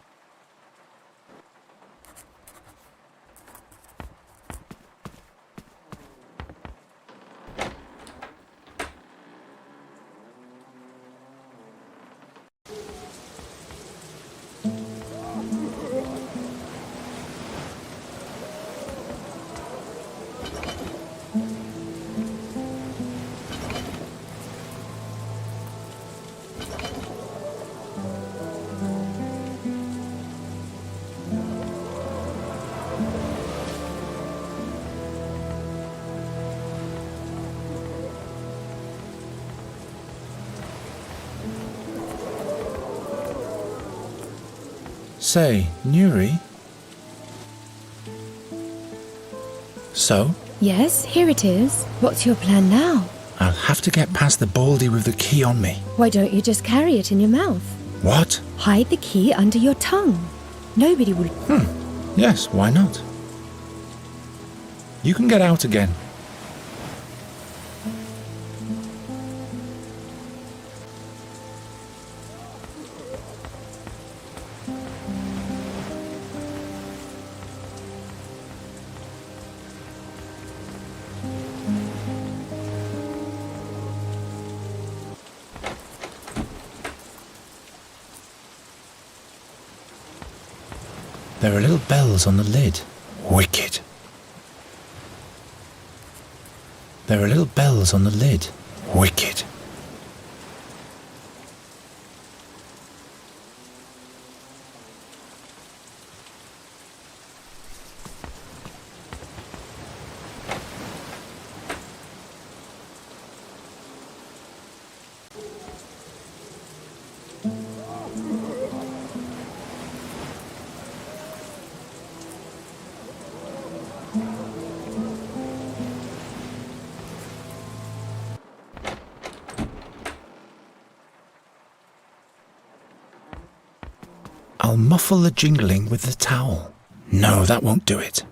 Say, Nuri? So? Yes, here it is. What's your plan now? I'll have to get past the baldy with the key on me. Why don't you just carry it in your mouth? What? Hide the key under your tongue. Nobody will... Yes, why not? You can get out again. There are little bells on the lid. Wicked. There are little bells on the lid. Wicked. I'll muffle the jingling with the towel. No, that won't do it.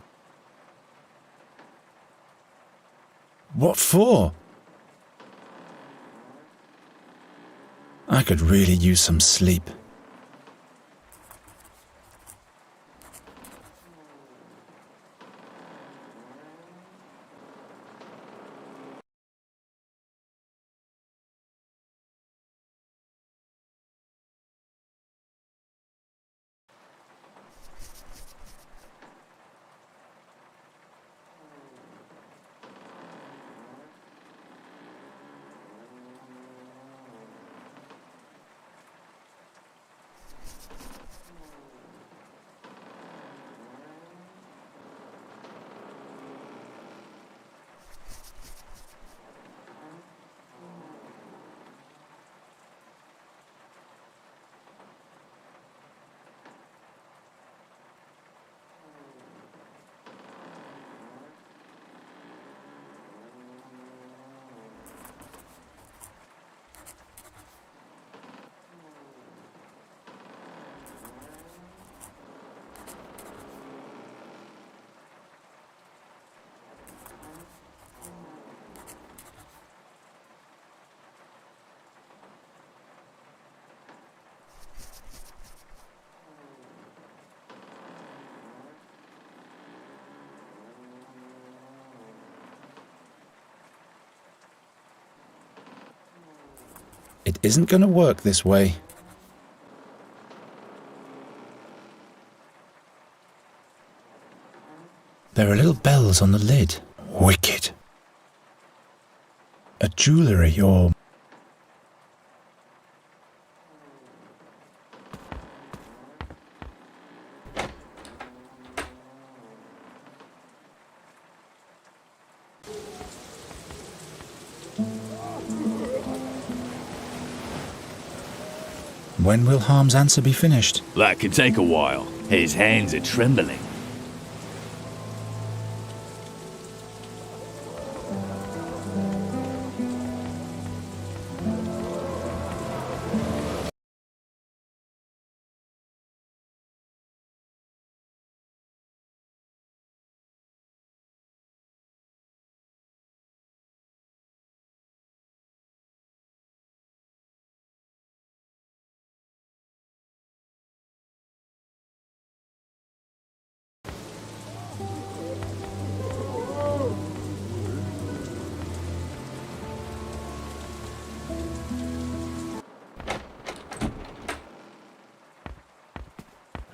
What for? I could really use some sleep. It isn't going to work this way. There are little bells on the lid. Wicked. A jewellery or... When will Harm's answer be finished? That could take a while. His hands are trembling.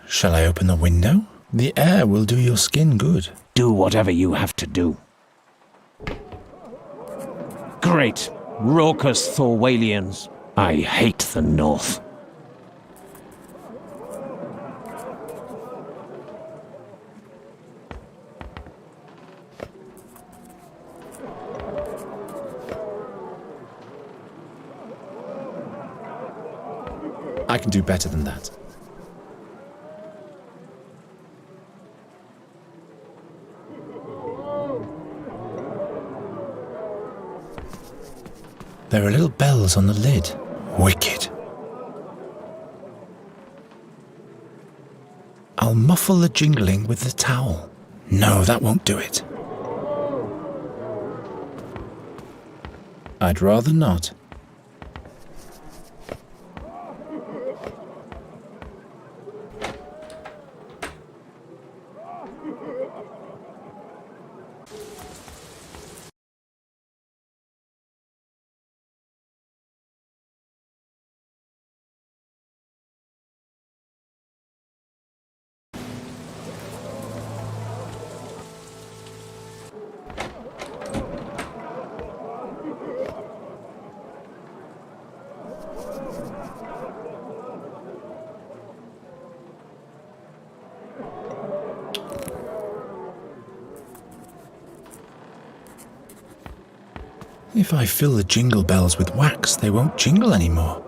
Shall I open the window? The air will do your skin good. Do whatever you have to do. Great, raucous Thorwalians. I hate the North. I can do better than that. There are little bells on the lid. Wicked. I'll muffle the jingling with the towel. No, that won't do it. I'd rather not. If I fill the jingle bells with wax, they won't jingle anymore.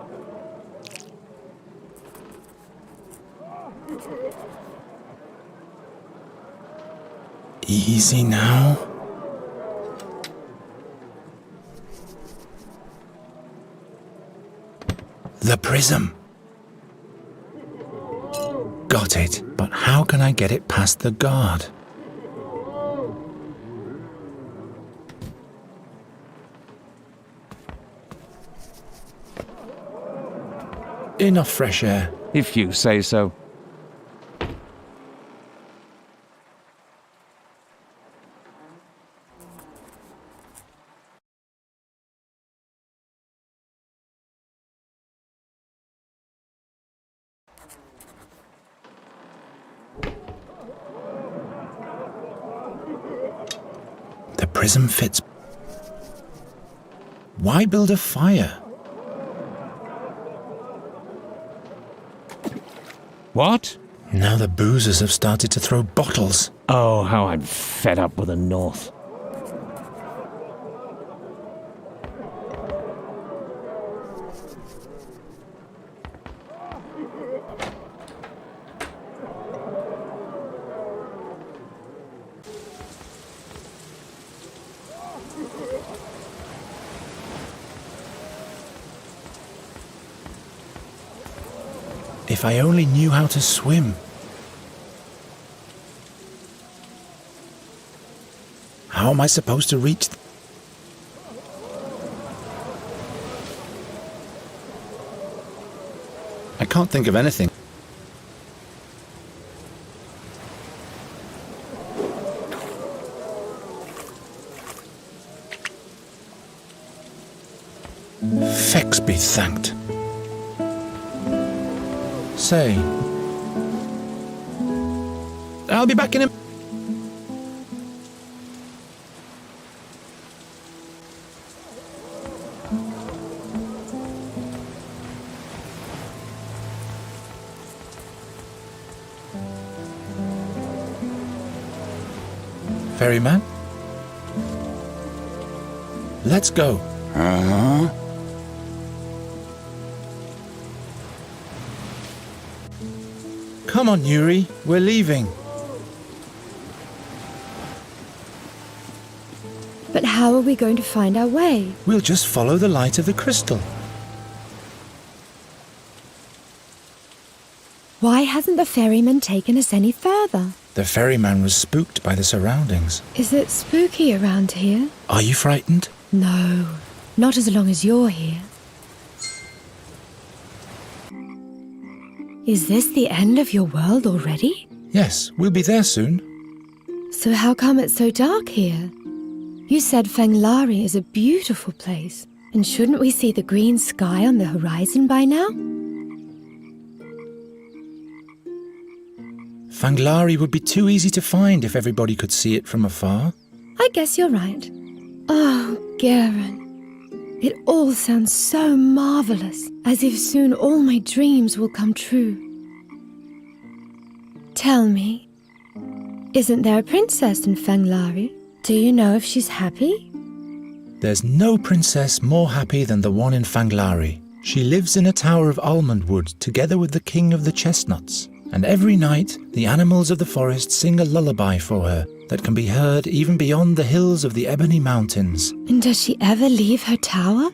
Easy now. The prism. Got it, but how can I get it past the guard? Enough fresh air. If you say so. The prism fits. Why build a fire? What? Now the boozers have started to throw bottles. Oh, how I'm fed up with the North. If I only knew how to swim. How am I supposed to reach? I can't think of anything. Fex be thanked. Say, I'll be back in a... Ferryman? Let's go. Uh-huh. Come on, Yuri, we're leaving. But how are we going to find our way? We'll just follow the light of the crystal. Why hasn't the ferryman taken us any further? The ferryman was spooked by the surroundings. Is it spooky around here? Are you frightened? No, not as long as you're here. Is this the end of your world already? Yes, we'll be there soon. So how come it's so dark here? You said Fenglari is a beautiful place. And shouldn't we see the green sky on the horizon by now? Fanglari would be too easy to find if everybody could see it from afar. I guess you're right. Oh, Garen. It all sounds so marvelous, as if soon all my dreams will come true. Tell me, isn't there a princess in Fanglari? Do you know if she's happy? There's no princess more happy than the one in Fanglari. She lives in a tower of almond wood together with the king of the chestnuts. And every night, the animals of the forest sing a lullaby for her that can be heard even beyond the hills of the Ebony Mountains. And does she ever leave her tower?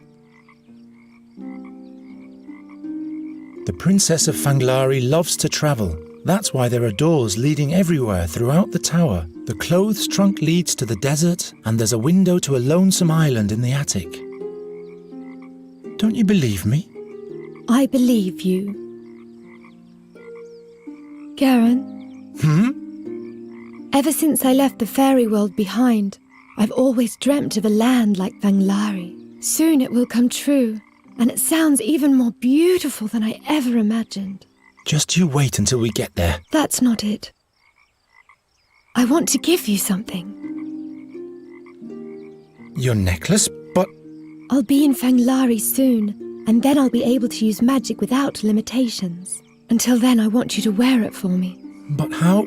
The princess of Fanglari loves to travel. That's why there are doors leading everywhere throughout the tower. The clothes trunk leads to the desert, and there's a window to a lonesome island in the attic. Don't you believe me? I believe you. Garen? Ever since I left the fairy world behind, I've always dreamt of a land like Fanglari. Soon it will come true, and it sounds even more beautiful than I ever imagined. Just you wait until we get there. That's not it. I want to give you something. Your necklace? But... I'll be in Fanglari soon, and then I'll be able to use magic without limitations. Until then, I want you to wear it for me. But how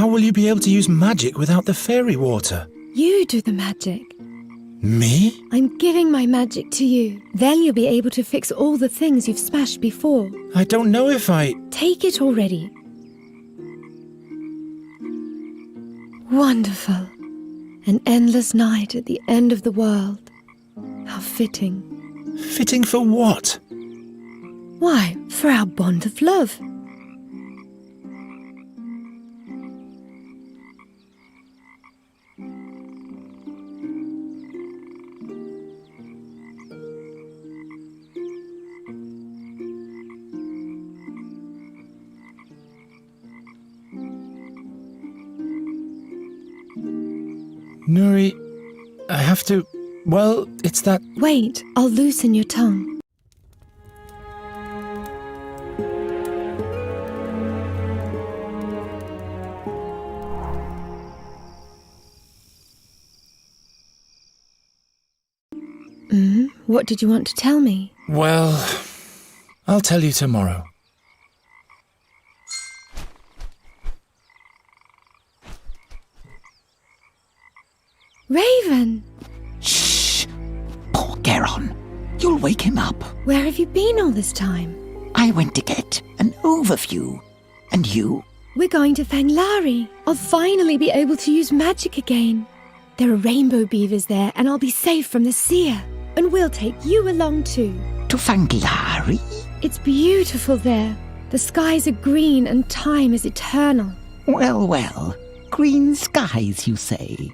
will you be able to use magic without the fairy water? You do the magic. Me? I'm giving my magic to you. Then you'll be able to fix all the things you've smashed before. I don't know if I... Take it already. Wonderful. An endless night at the end of the world. How fitting. Fitting for what? Why, for our bond of love. Nuri, I have to... Well, it's that... Wait, I'll loosen your tongue. What did you want to tell me? Well, I'll tell you tomorrow. Raven! Shh! Poor Geron. You'll wake him up. Where have you been all this time? I went to get an overview. And you? We're going to Fanglari. I'll finally be able to use magic again. There are rainbow beavers there, and I'll be safe from the seer. And we'll take you along too. To Fanglari? It's beautiful there. The skies are green and time is eternal. Well, well. Green skies, you say?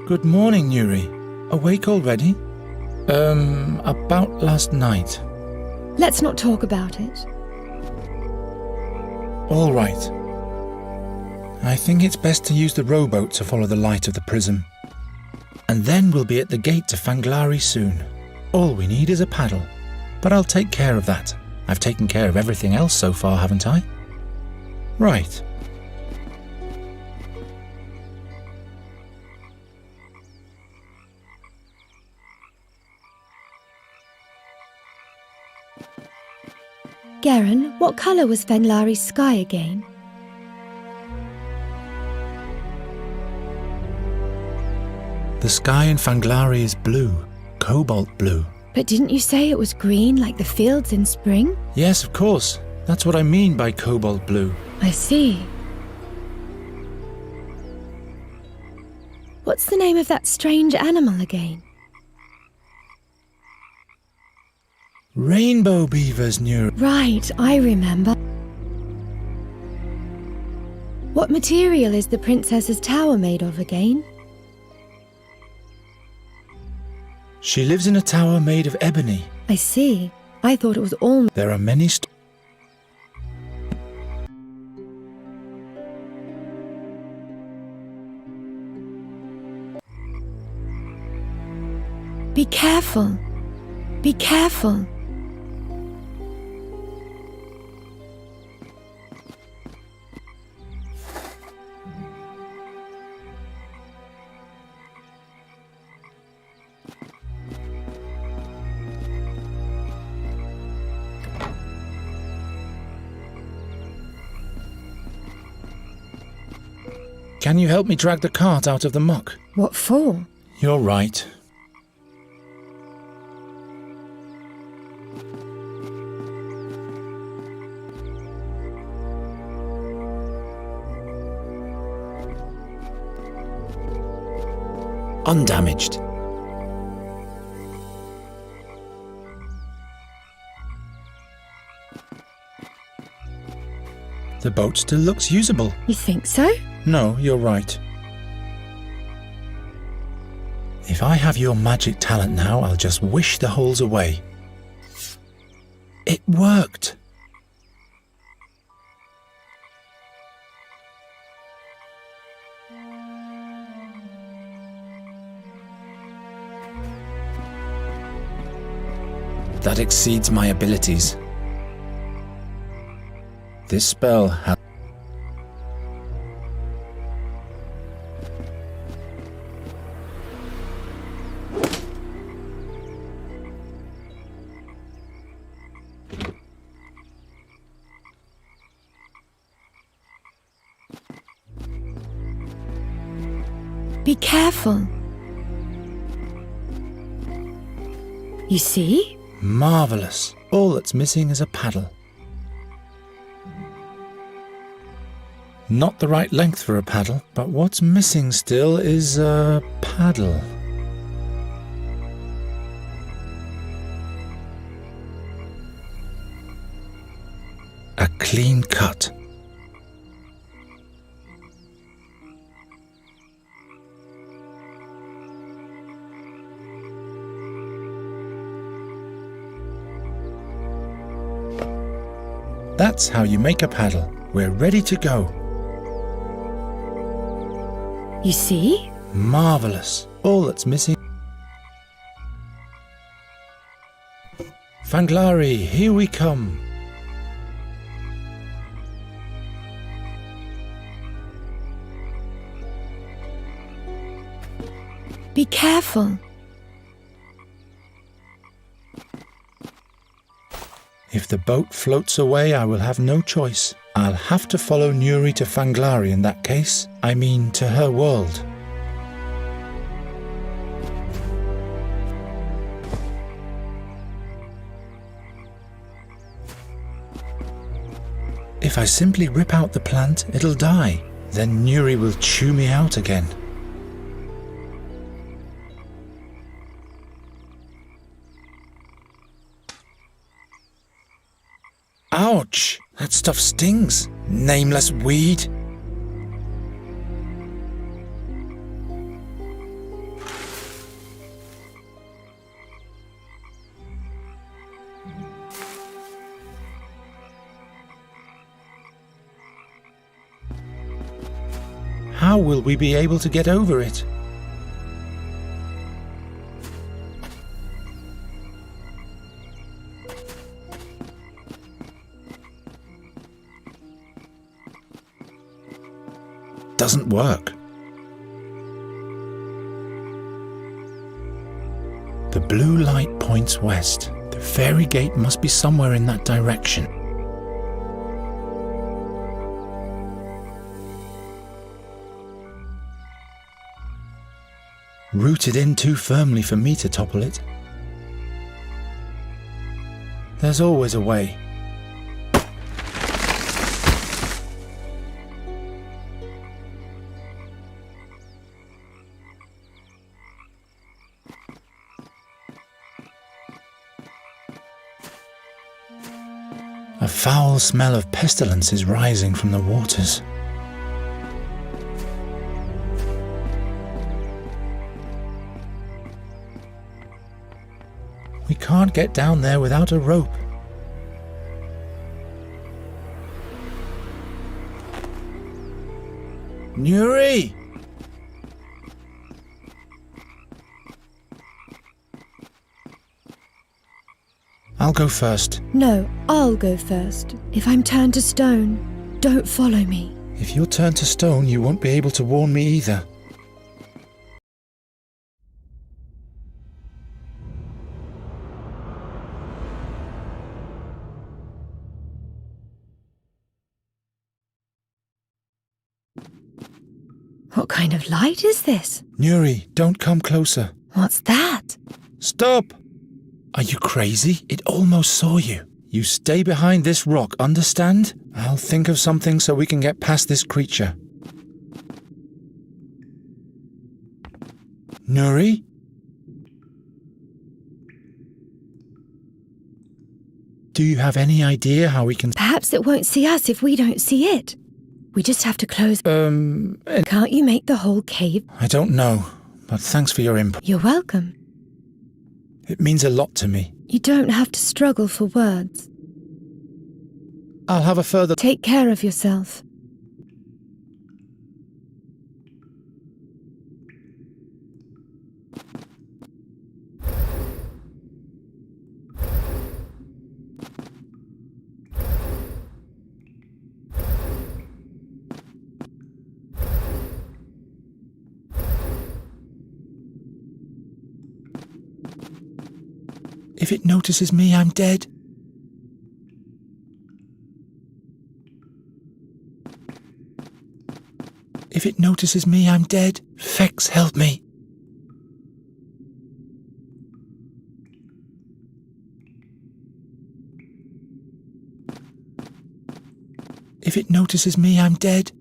Good morning, Nuri. Awake already? About last night. Let's not talk about it. All right. I think it's best to use the rowboat to follow the light of the prism. And then we'll be at the gate to Fanglari soon. All we need is a paddle. But I'll take care of that. I've taken care of everything else so far, haven't I? Right. Garen, what colour was Fanglari's sky again? The sky in Fanglari is blue, cobalt blue. But didn't you say it was green like the fields in spring? Yes, of course. That's what I mean by cobalt blue. I see. What's the name of that strange animal again? Rainbow beavers, Nuri. Right, I remember. What material is the princess's tower made of again? She lives in a tower made of ebony. I see. I thought it was all... There are many Be careful. Be careful. Can you help me drag the cart out of the muck? What for? You're right. Undamaged. The boat still looks usable. You think so? No, you're right. If I have your magic talent now, I'll just wish the holes away. It worked! That exceeds my abilities. This spell has... Be careful. You see? Marvellous. All that's missing is a paddle. Not the right length for a paddle, but what's missing still is a paddle. A clean cut. That's how you make a paddle. We're ready to go. You see? Marvellous. All that's missing... Fanglari, here we come. Be careful. If the boat floats away, I will have no choice. I'll have to follow Nuri to Fanglari in that case. I mean, to her world. If I simply rip out the plant, it'll die. Then Nuri will chew me out again. Ouch! That stuff stings. Nameless weed. How will we be able to get over it? Doesn't work. The blue light points west. The fairy gate must be somewhere in that direction. Rooted in too firmly for me to topple it. There's always a way. A foul smell of pestilence is rising from the waters. We can't get down there without a rope. Nuri! I'll go first. No, I'll go first. If I'm turned to stone, don't follow me. If you're turned to stone, you won't be able to warn me either. What kind of light is this? Nuri, don't come closer. What's that? Stop! Are you crazy? It almost saw you. You stay behind this rock, understand? I'll think of something so we can get past this creature. Nuri? Do you have any idea how we can... Perhaps it won't see us if we don't see it. We just have to close... Can't you make the whole cave? I don't know, but thanks for your input. You're welcome. It means a lot to me. You don't have to struggle for words. I'll have a further... Take care of yourself. If it notices me, I'm dead. If it notices me, I'm dead. Fex, help me. If it notices me, I'm dead.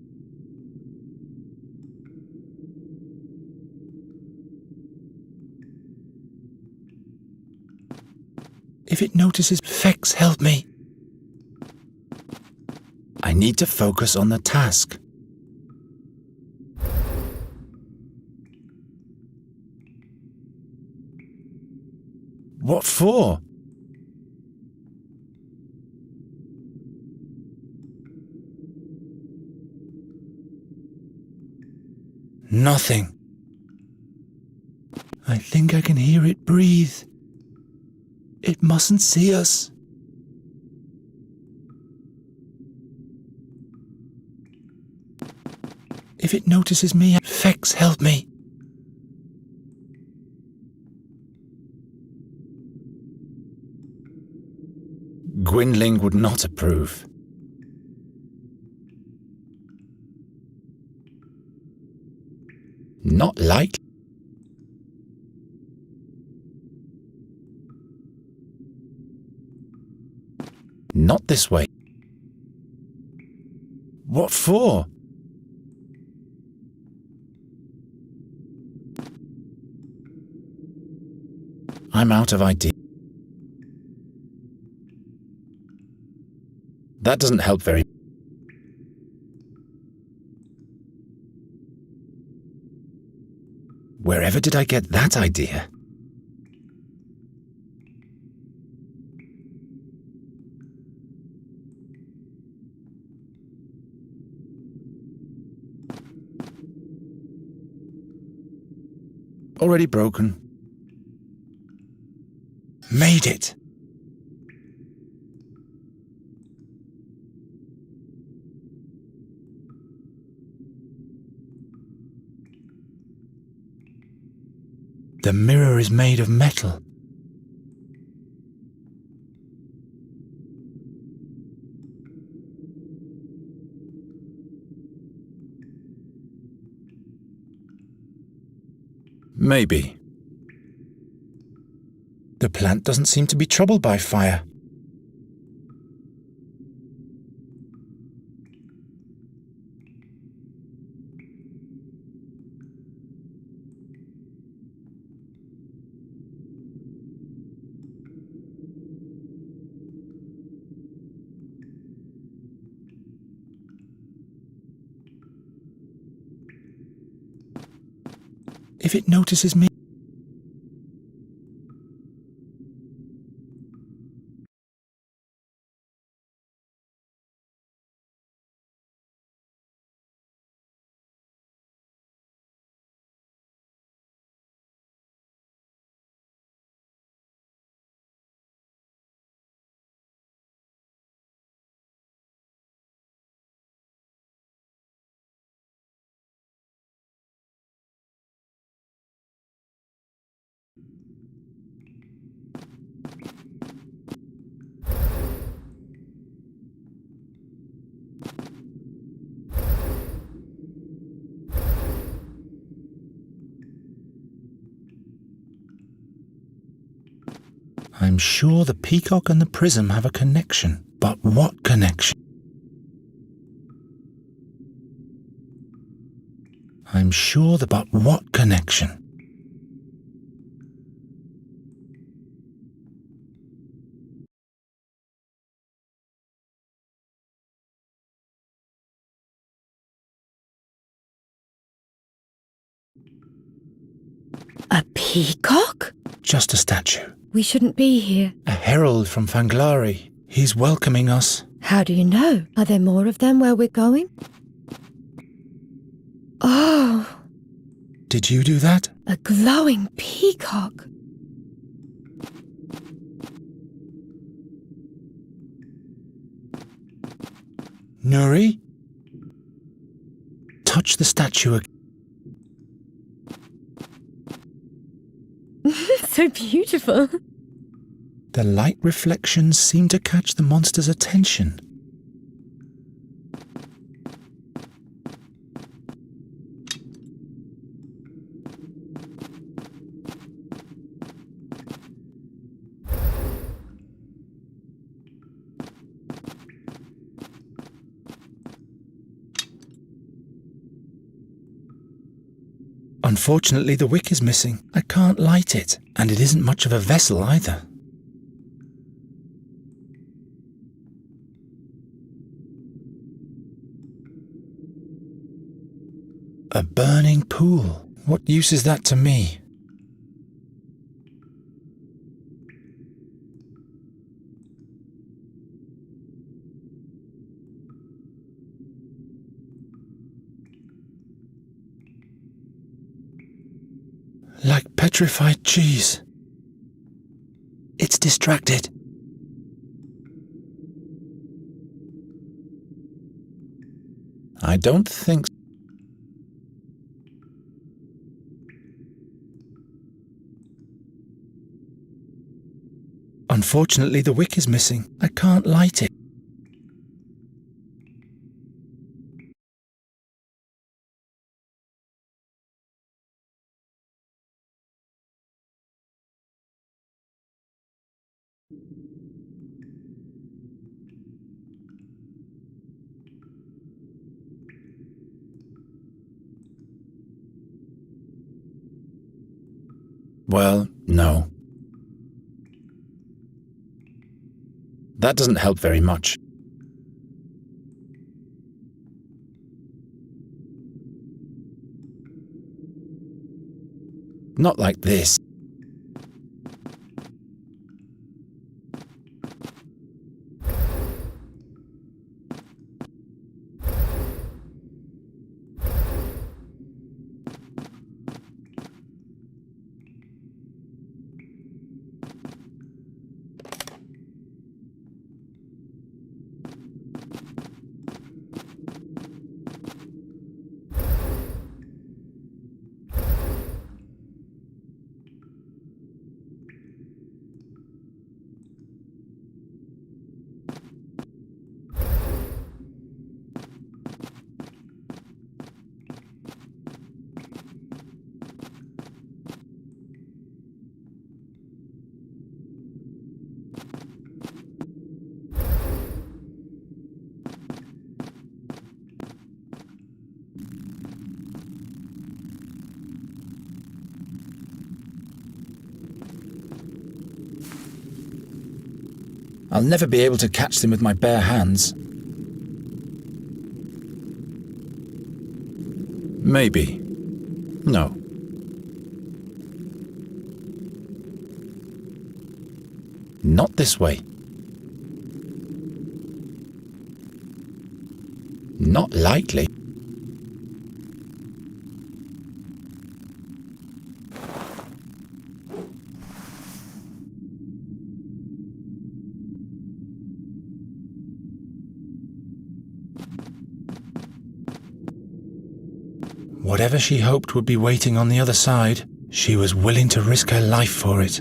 If it notices... Fex, help me. I need to focus on the task. What for? Nothing. I think I can hear it breathe. It mustn't see us. If it notices me, Fex, help me. Gwynling would not approve. Not like. Not this way. What for? I'm out of idea. That doesn't help very. Wherever did I get that idea? Already broken. Made it. The mirror is made of metal. Maybe. The plant doesn't seem to be troubled by fire. If it notices me, I'm sure the peacock and the prism have a connection. But what connection? I'm sure but what connection? A peacock? Just a statue. We shouldn't be here. A herald from Fanglari. He's welcoming us. How do you know? Are there more of them where we're going? Oh, Did you do that? a glowing peacock. Nuri? Touch the statue again. So beautiful. The light reflections seem to catch the monster's attention. Unfortunately, the wick is missing. I can't light it, and it isn't much of a vessel either. A burning pool. What use is that to me? Like petrified cheese. It's distracted. I don't think so. Unfortunately, the wick is missing. I can't light it. Well, no. That doesn't help very much. Not like this. I'll never be able to catch them with my bare hands. Maybe. No. Not this way. Not likely. Whatever she hoped would be waiting on the other side, she was willing to risk her life for it.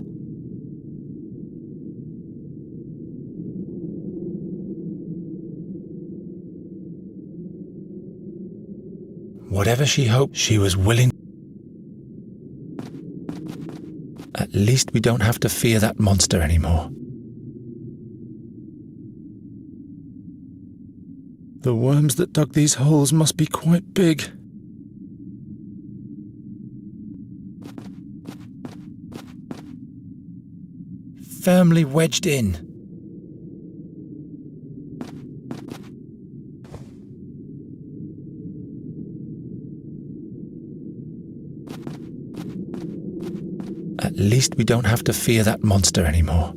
Whatever she hoped, she was willing. At least we don't have to fear that monster anymore. The worms that dug these holes must be quite big. Firmly wedged in. At least we don't have to fear that monster anymore.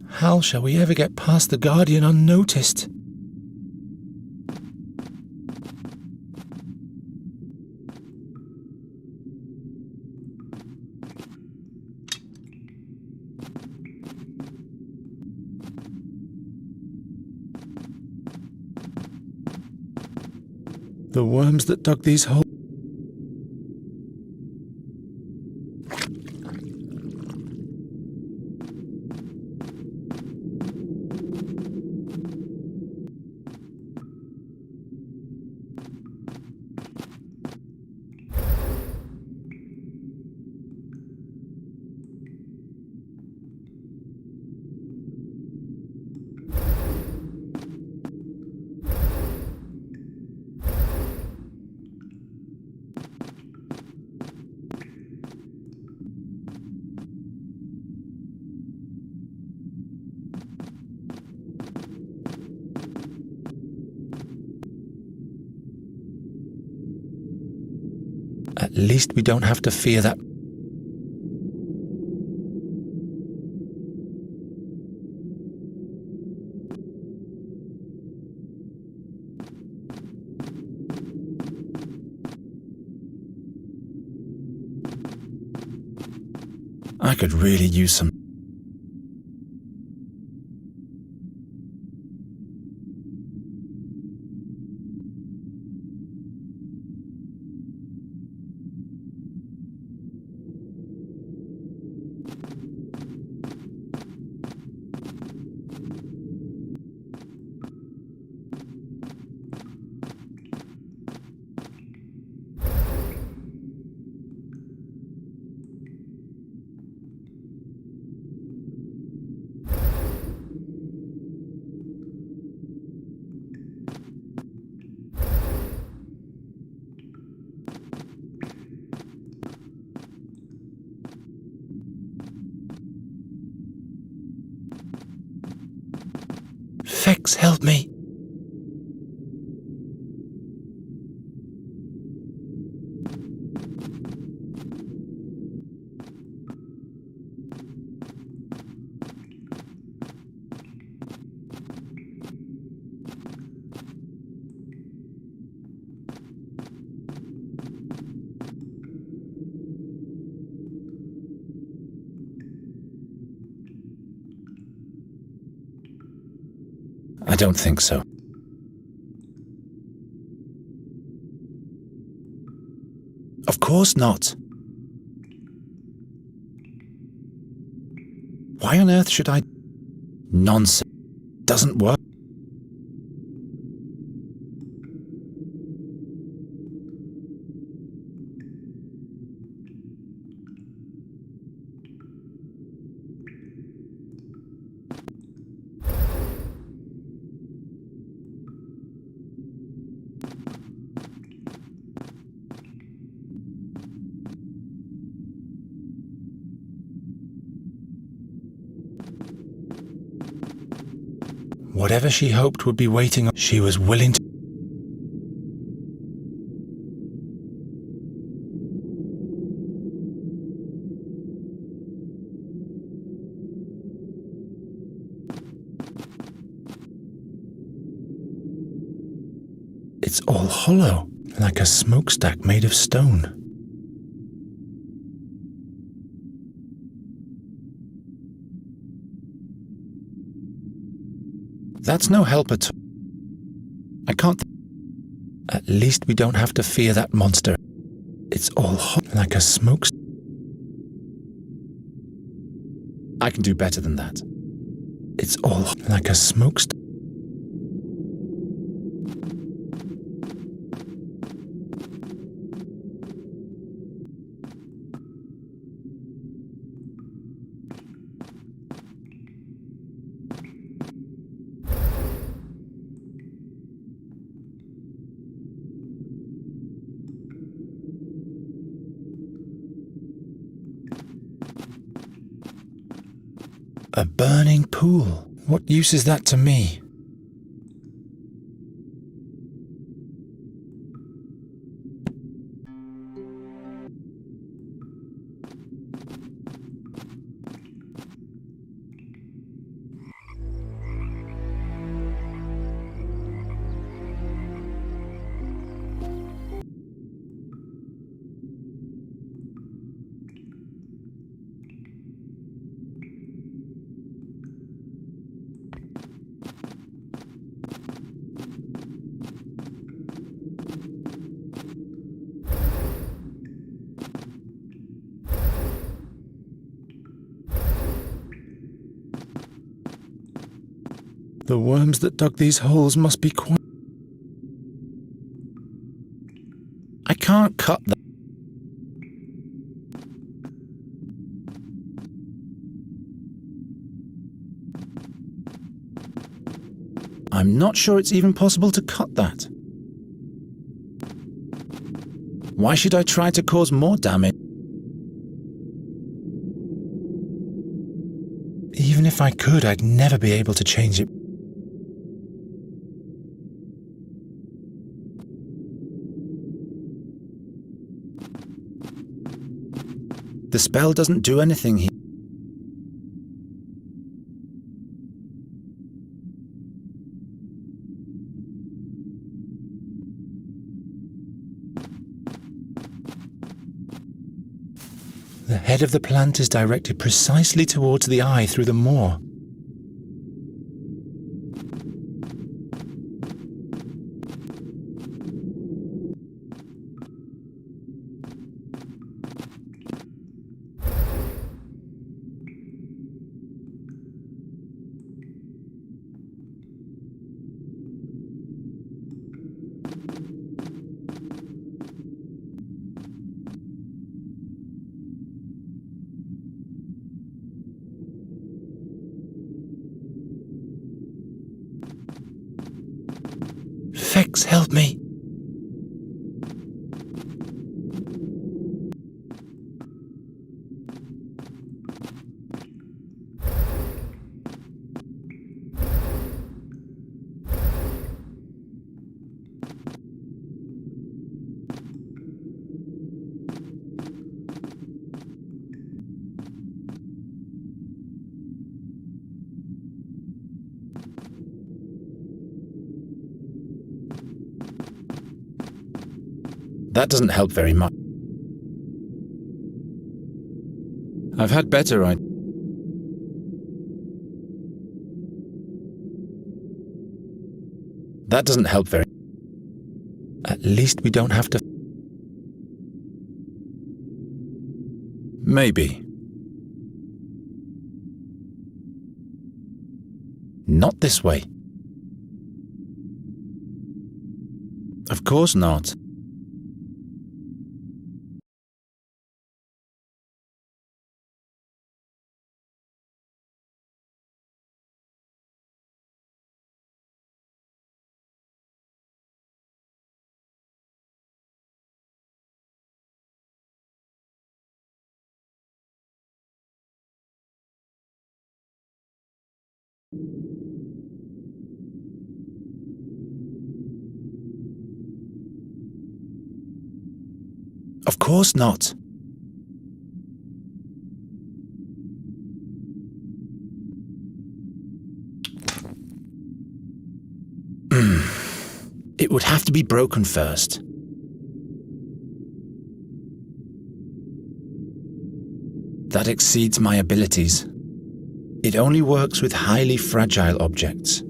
How shall we ever get past the Guardian unnoticed? The worms that dug these holes. At least we don't have to fear that. I could really use some. Fex, help me. I don't think so. Of course not. Why on earth should I? Nonsense. Doesn't work. Whatever she hoped would be waiting, she was willing to. It's all hollow, like a smokestack made of stone. That's no help at all. I can't. At least we don't have to fear that monster. It's all hot like a smokestack. I can do better than that. It's all like a smokestack. A burning pool. What use is that to me? The worms that dug these holes must be quite... I can't cut them. I'm not sure it's even possible to cut that. Why should I try to cause more damage? Even if I could, I'd never be able to change it. The spell doesn't do anything here. The head of the plant is directed precisely towards the eye through the moor. Fex, help me! That doesn't help very much. I've had better ideas. That doesn't help very. At least we don't have to. Maybe. Not this way. Of course not. Of course not. It would have to be broken first. That exceeds my abilities. It only works with highly fragile objects.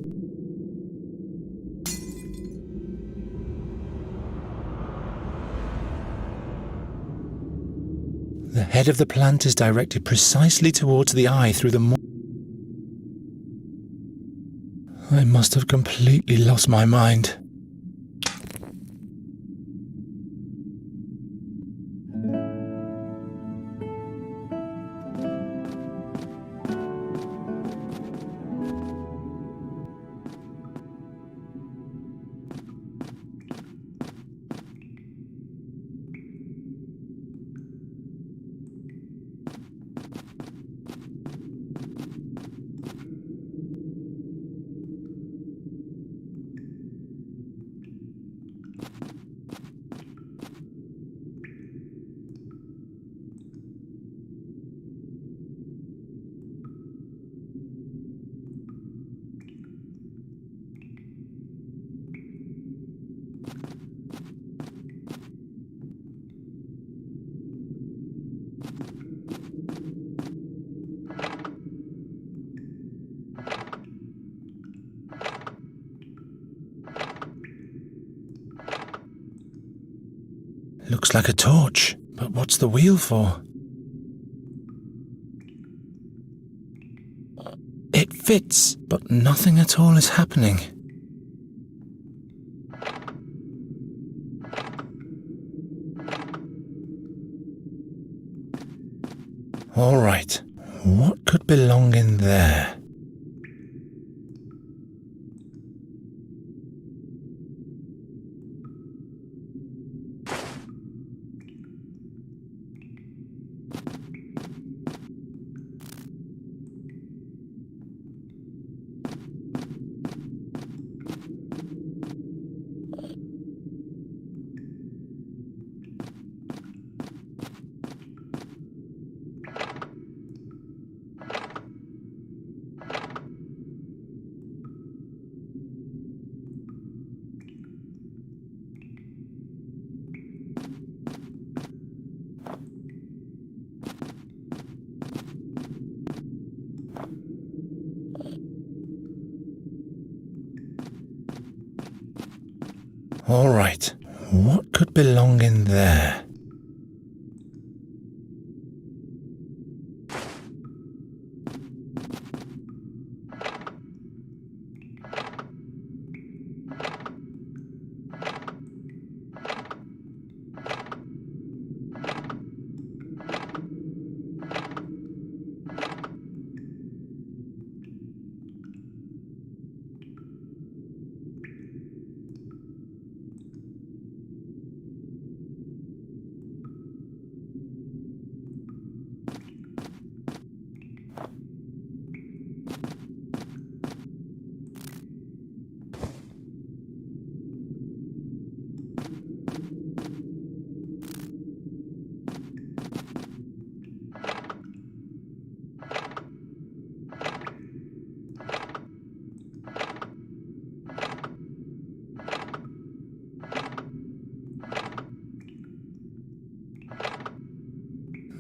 The head of the plant is directed precisely towards the eye through the I must have completely lost my mind. Looks like a torch, but what's the wheel for? It fits, but nothing at all is happening. All right, what could belong in there? All right, what could belong in there?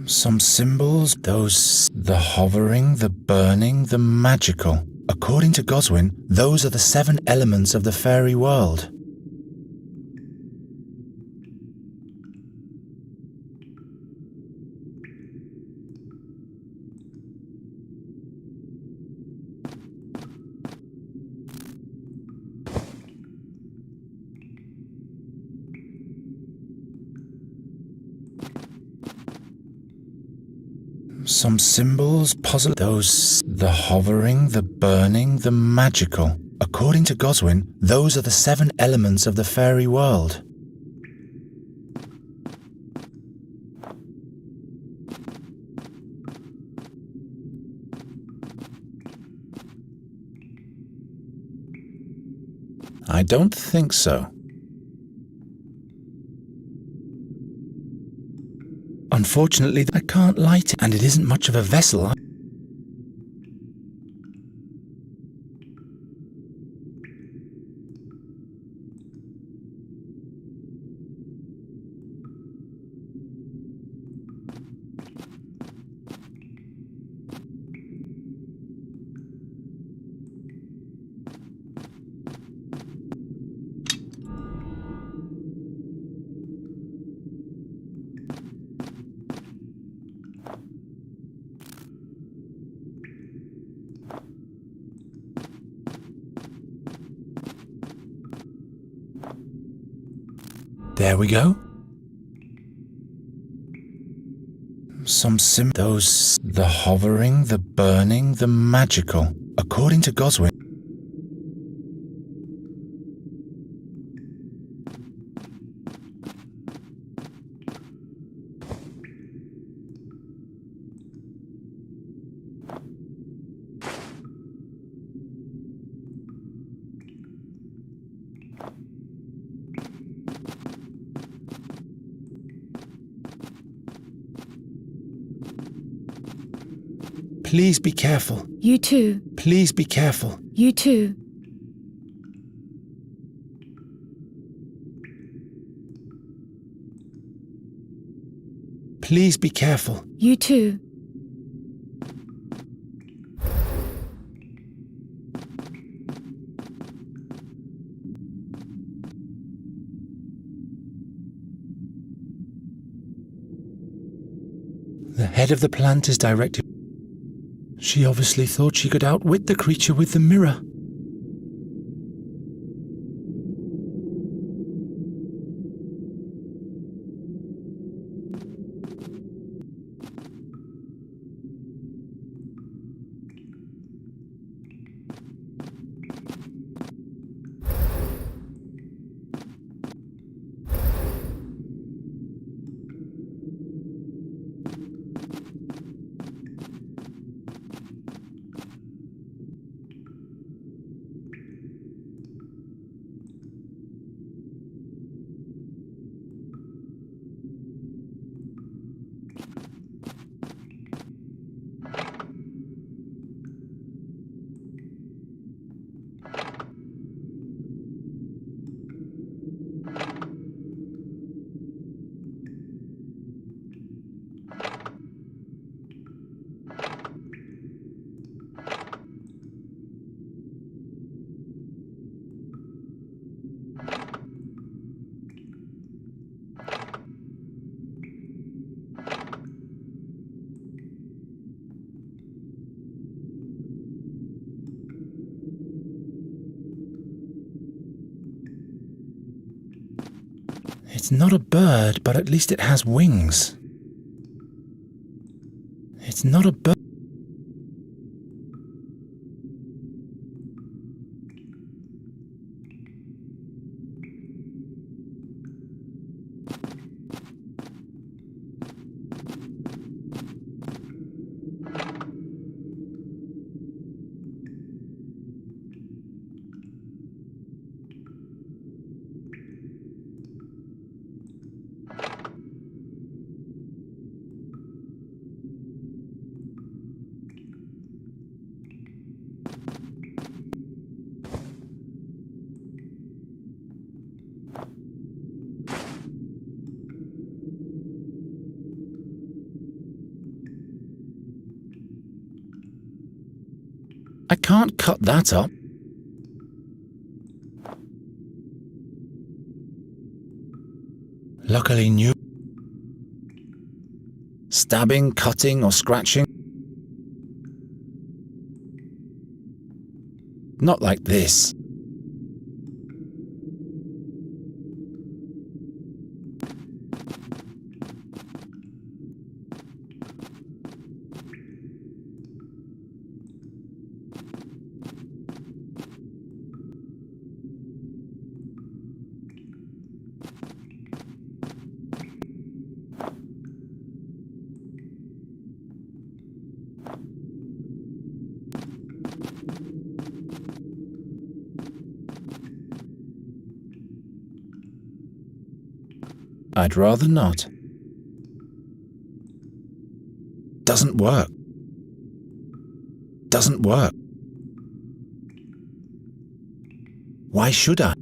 Some symbols, the hovering, the burning, the magical. According to Goswin, those are the 7 elements of the fairy world. Some symbols, the hovering, the burning, the magical. According to Goswin, those are the 7 elements of the fairy world. I don't think so. Unfortunately, I can't light it, and it isn't much of a vessel. There we go. Those... the hovering, the burning, the magical. According to Goswin. Please be careful. You too. Please be careful. You too. Please be careful. You too. The head of the plant is directed. She obviously thought she could outwit the creature with the mirror. It's not a bird, but at least it has wings. It's not a bird. I can't cut that up. Luckily new. Stabbing, cutting, or scratching. Not like this. I'd rather not. Doesn't work. Doesn't work. Why should I?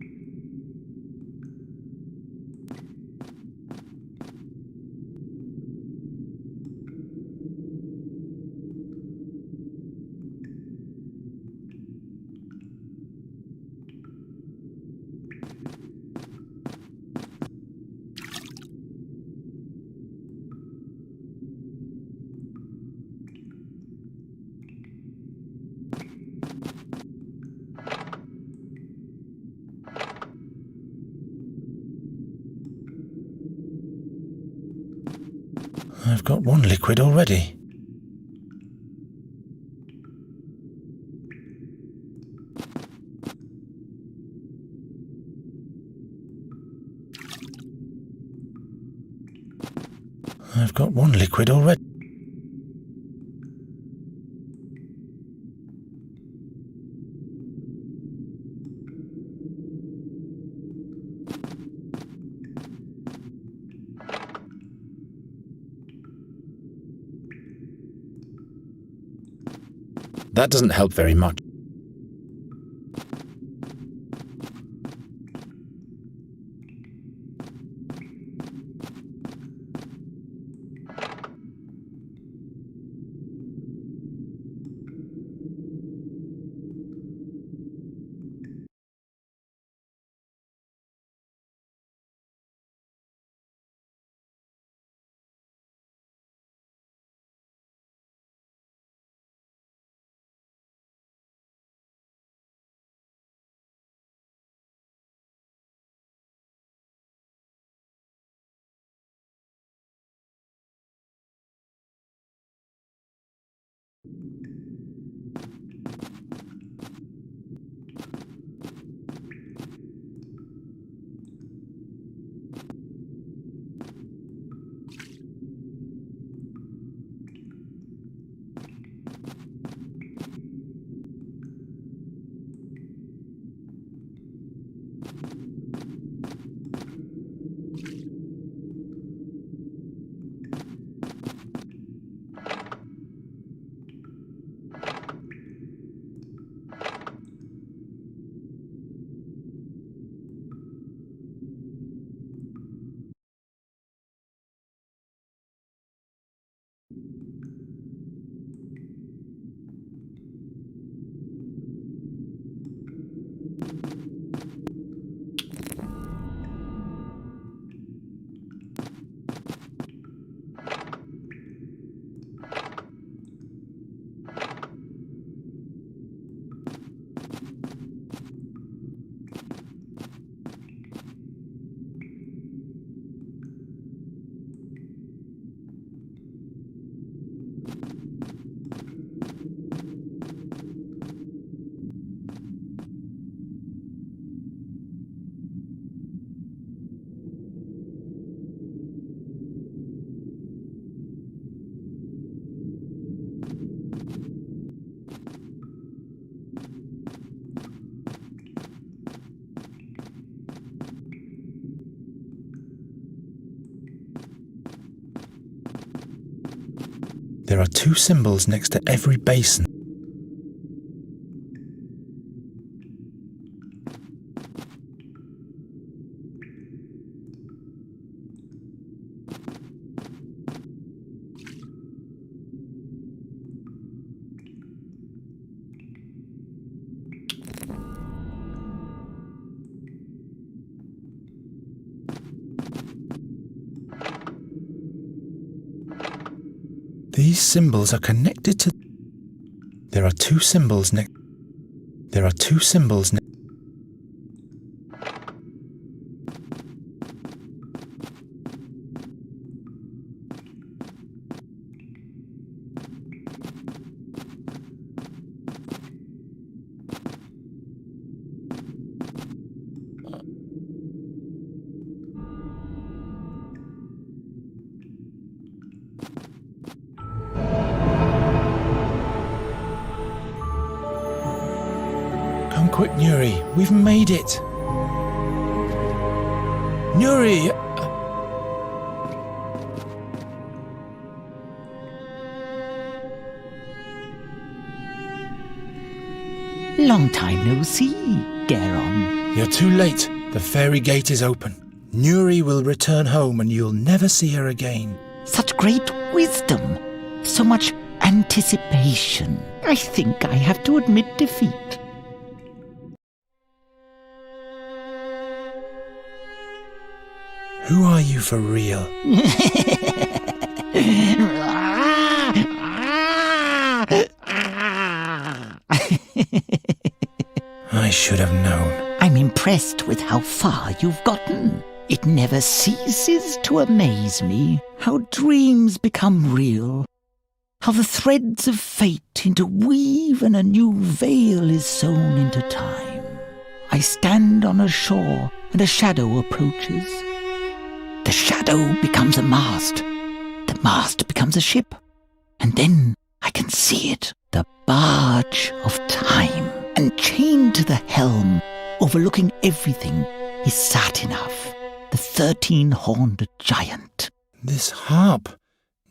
I've got one liquid already. I've got one liquid already. That doesn't help very much. There are 2 symbols next to every basin. These symbols are connected to... There are 2 symbols next... There are 2 symbols next... Come quick, Nuri. We've made it. Nuri! Long time no see, Garon. You're too late. The fairy gate is open. Nuri will return home and you'll never see her again. Such great wisdom. So much anticipation. I think I have to admit defeat. Who are you for real? I should have known. I'm impressed with how far you've gotten. It never ceases to amaze me how dreams become real, how the threads of fate interweave and a new veil is sewn into time. I stand on a shore and a shadow approaches. The shadow becomes a mast. The mast becomes a ship. And then I can see it, the barge of time. And chained to the helm, overlooking everything, is Satinav, the 13-horned giant. This harp.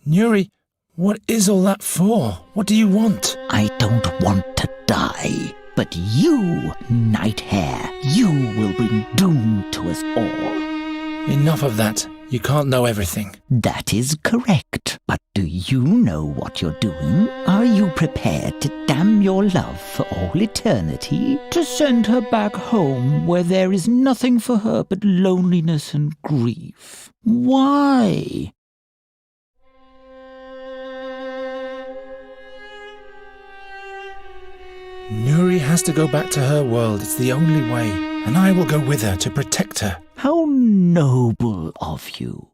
Nuri, what is all that for? What do you want? I don't want to die, but you, Night Hare, you will bring doom to us all. Enough of that. You can't know everything. That is correct. But do you know what you're doing? Are you prepared to damn your love for all eternity? To send her back home where there is nothing for her but loneliness and grief? Why? Nuri has to go back to her world. It's the only way. And I will go with her to protect her. How noble of you.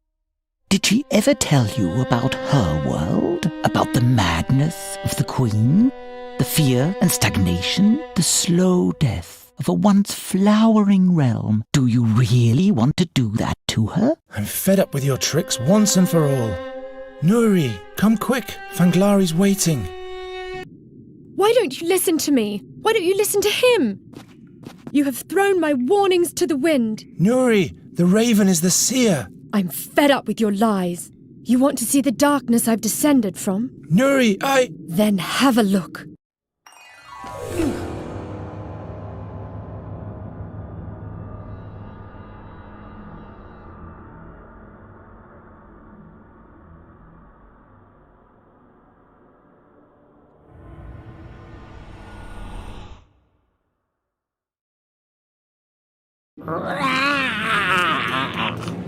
Did she ever tell you about her world? About the madness of the Queen? The fear and stagnation? The slow death of a once flowering realm? Do you really want to do that to her? I'm fed up with your tricks once and for all. Nuri, come quick. Fanglari's waiting. Why don't you listen to me? Why don't you listen to him? You have thrown my warnings to the wind. Nuri, the raven is the seer. I'm fed up with your lies. You want to see the darkness I've descended from? Nuri, Then have a look.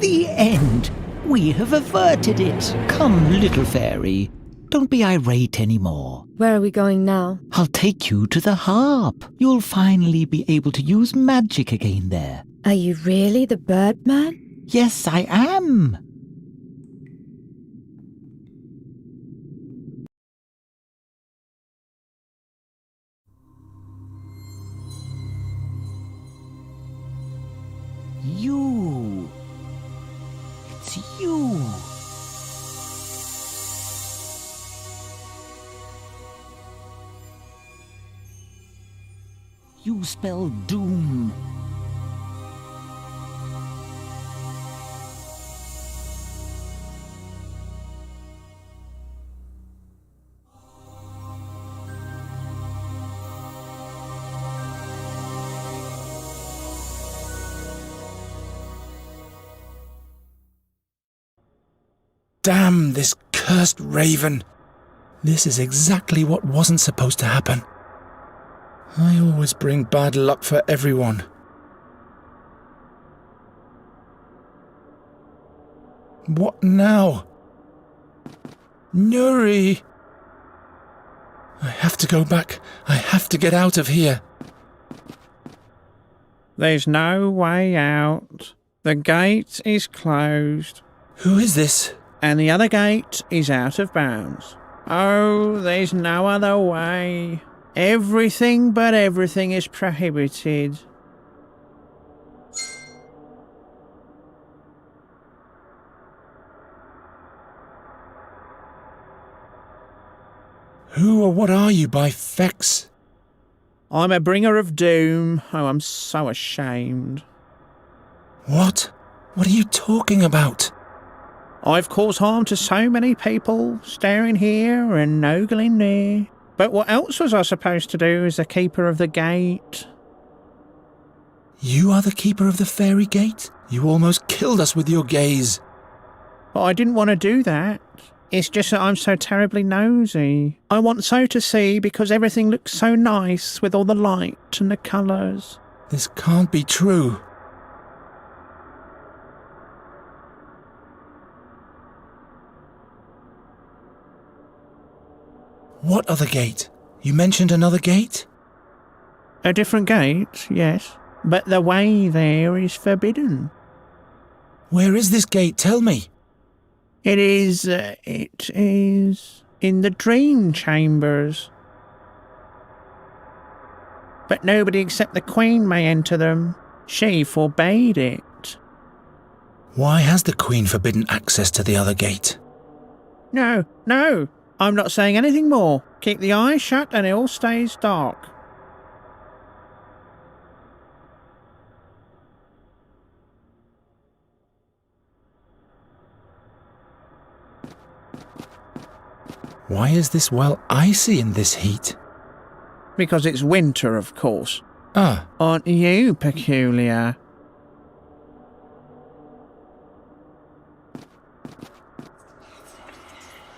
The end. We have averted it. Come, little fairy. Don't be irate anymore. Where are we going now? I'll take you to the harp. You'll finally be able to use magic again there. Are you really the Birdman? Yes, I am. You. It's you. You spell doom. Damn this cursed raven. This is exactly what wasn't supposed to happen. I always bring bad luck for everyone. What now? Nuri! I have to go back. I have to get out of here. There's no way out. The gate is closed. Who is this? And the other gate is out of bounds. Oh, there's no other way. Everything but everything is prohibited. Who or what are you, by Fex? I'm a bringer of doom. Oh, I'm so ashamed. What? What are you talking about? I've caused harm to so many people, staring here and ogling there. But what else was I supposed to do as the keeper of the gate? You are the keeper of the fairy gate? You almost killed us with your gaze. But I didn't want to do that. It's just that I'm so terribly nosy. I want so to see because everything looks so nice with all the light and the colours. This can't be true. What other gate? You mentioned another gate? A different gate, yes. But the way there is forbidden. Where is this gate? Tell me. It is in the dream chambers. But nobody except the Queen may enter them. She forbade it. Why has the Queen forbidden access to the other gate? No, I'm not saying anything more. Keep the eyes shut and it all stays dark. Why is this well icy in this heat? Because it's winter, of course. Ah. Aren't you peculiar?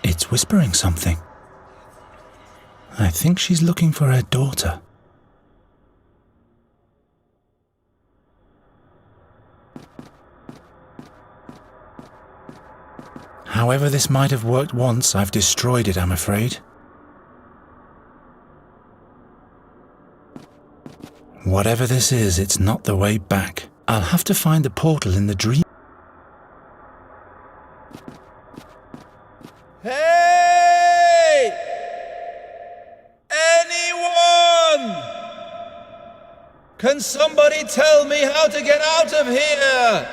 It's whispering something. I think she's looking for her daughter. However this might have worked once, I've destroyed it, I'm afraid. Whatever this is, it's not the way back. I'll have to find the portal in the dream. Hey! Anyone? Can somebody tell me how to get out of here?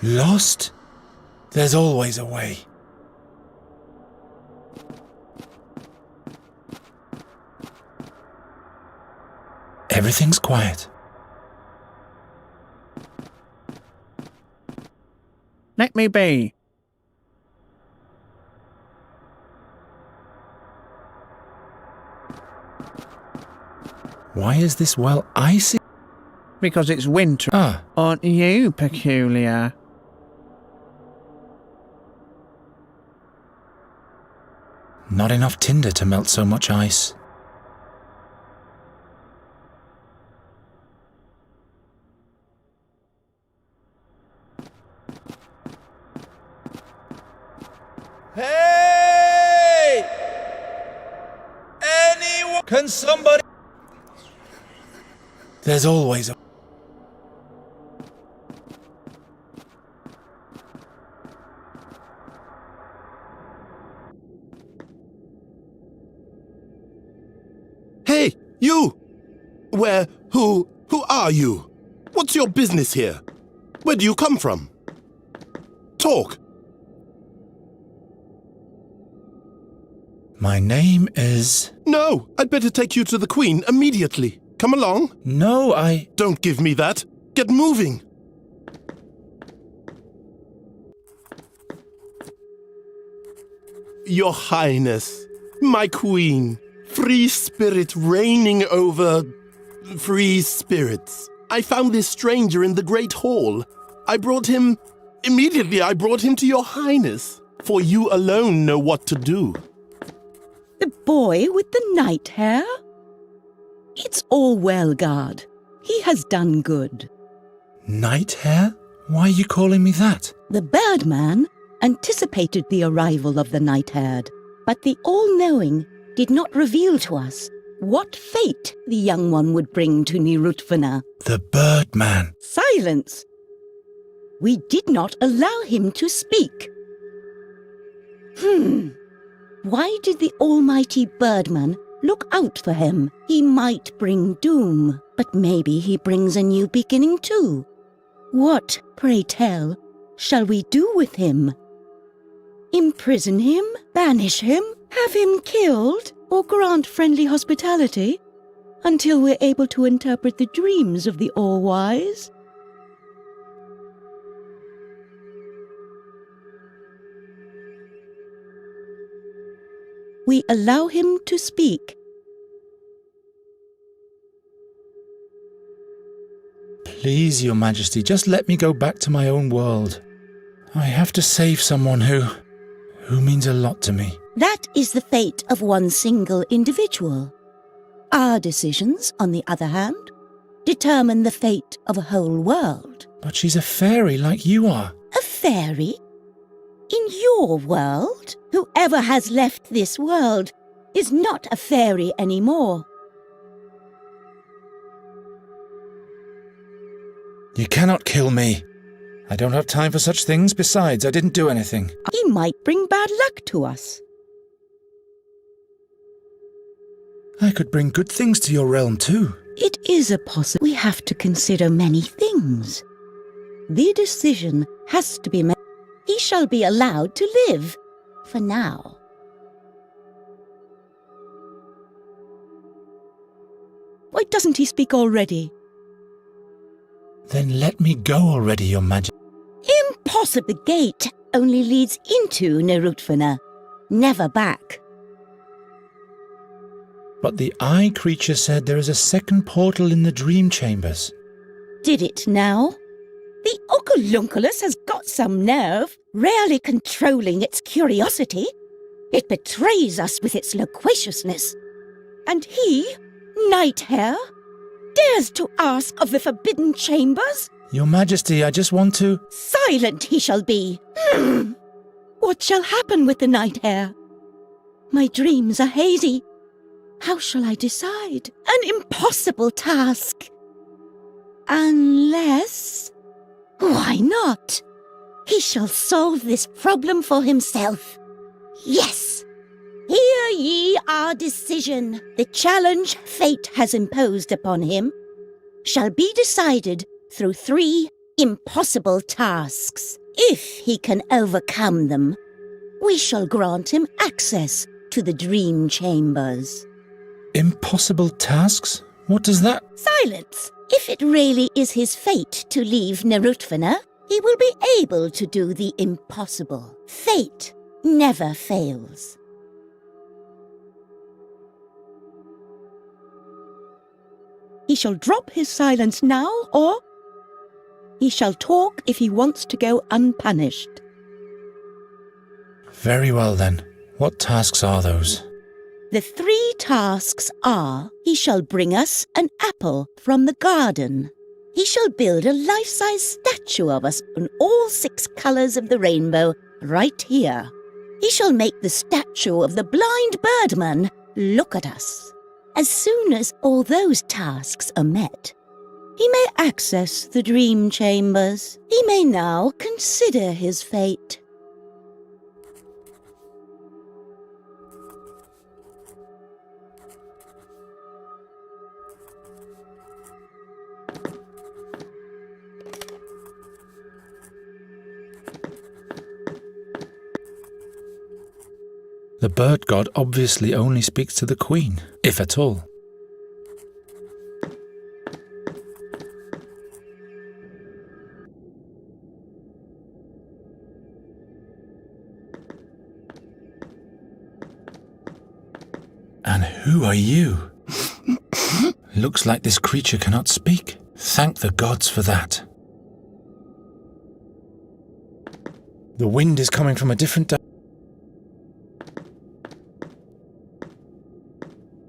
Lost? There's always a way. Everything's quiet. Let me be. Why is this well icy? Because it's winter. Ah. Aren't you peculiar? Not enough tinder to melt so much ice. Hey! Anyone? Can somebody? There's always a... Hey, you! Who are you? What's your business here? Where do you come from? Talk. My name is... No, I'd better take you to the Queen immediately. Come along. No, I... Don't give me that. Get moving. Your Highness, my Queen, free spirit reigning over free spirits. I found this stranger in the Great Hall. Immediately I brought him to your Highness, for you alone know what to do. The boy with the night hair? It's all well, guard. He has done good. Night hair? Why are you calling me that? The Birdman anticipated the arrival of the night-haired, but the all-knowing did not reveal to us what fate the young one would bring to Nirutvana. The Birdman. Silence! We did not allow him to speak. Why did the almighty Birdman look out for him? He might bring doom, but maybe he brings a new beginning too. What, pray tell, shall we do with him? Imprison him? Banish him? Have him killed? Or grant friendly hospitality? Until we're able to interpret the dreams of the all-wise? We allow him to speak. Please, Your Majesty, just let me go back to my own world. I have to save someone who means a lot to me. That is the fate of one single individual. Our decisions, on the other hand, determine the fate of a whole world. But she's a fairy like you are. A fairy? In your world? Whoever has left this world is not a fairy anymore. You cannot kill me. I don't have time for such things. Besides, I didn't do anything. He might bring bad luck to us. I could bring good things to your realm too. It is a possibility. We have to consider many things. The decision has to be made. He shall be allowed to live, for now. Why doesn't he speak already? Then let me go already, Your Majesty. Impossible. The gate only leads into Nerutfana, never back. But the eye creature said there is a second portal in the dream chambers. Did it now? The Oculunculus has got some nerve, rarely controlling its curiosity. It betrays us with its loquaciousness. And he, Nighthair, dares to ask of the forbidden chambers? Your Majesty, I just want to... Silent he shall be. What shall happen with the Nighthair? My dreams are hazy. How shall I decide? An impossible task. Unless... Why not? He shall solve this problem for himself. Yes! Hear ye our decision. The challenge fate has imposed upon him shall be decided through 3 impossible tasks. If he can overcome them, we shall grant him access to the dream chambers. Impossible tasks? What does that... Silence! If it really is his fate to leave Nerutfana, he will be able to do the impossible. Fate never fails. He shall drop his silence now, or he shall talk if he wants to go unpunished. Very well then. What tasks are those? The 3 tasks are, he shall bring us an apple from the garden. He shall build a life-size statue of us in all 6 colours of the rainbow right here. He shall make the statue of the blind birdman look at us. As soon as all those tasks are met, he may access the dream chambers. He may now consider his fate. The bird god obviously only speaks to the queen, if at all. And who are you? Looks like this creature cannot speak. Thank the gods for that. The wind is coming from a different direction.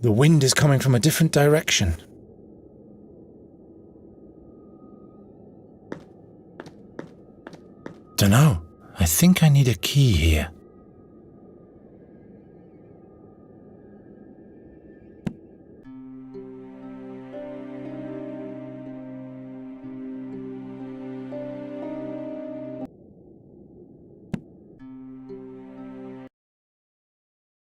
The wind is coming from a different direction. Dunno. I think I need a key here.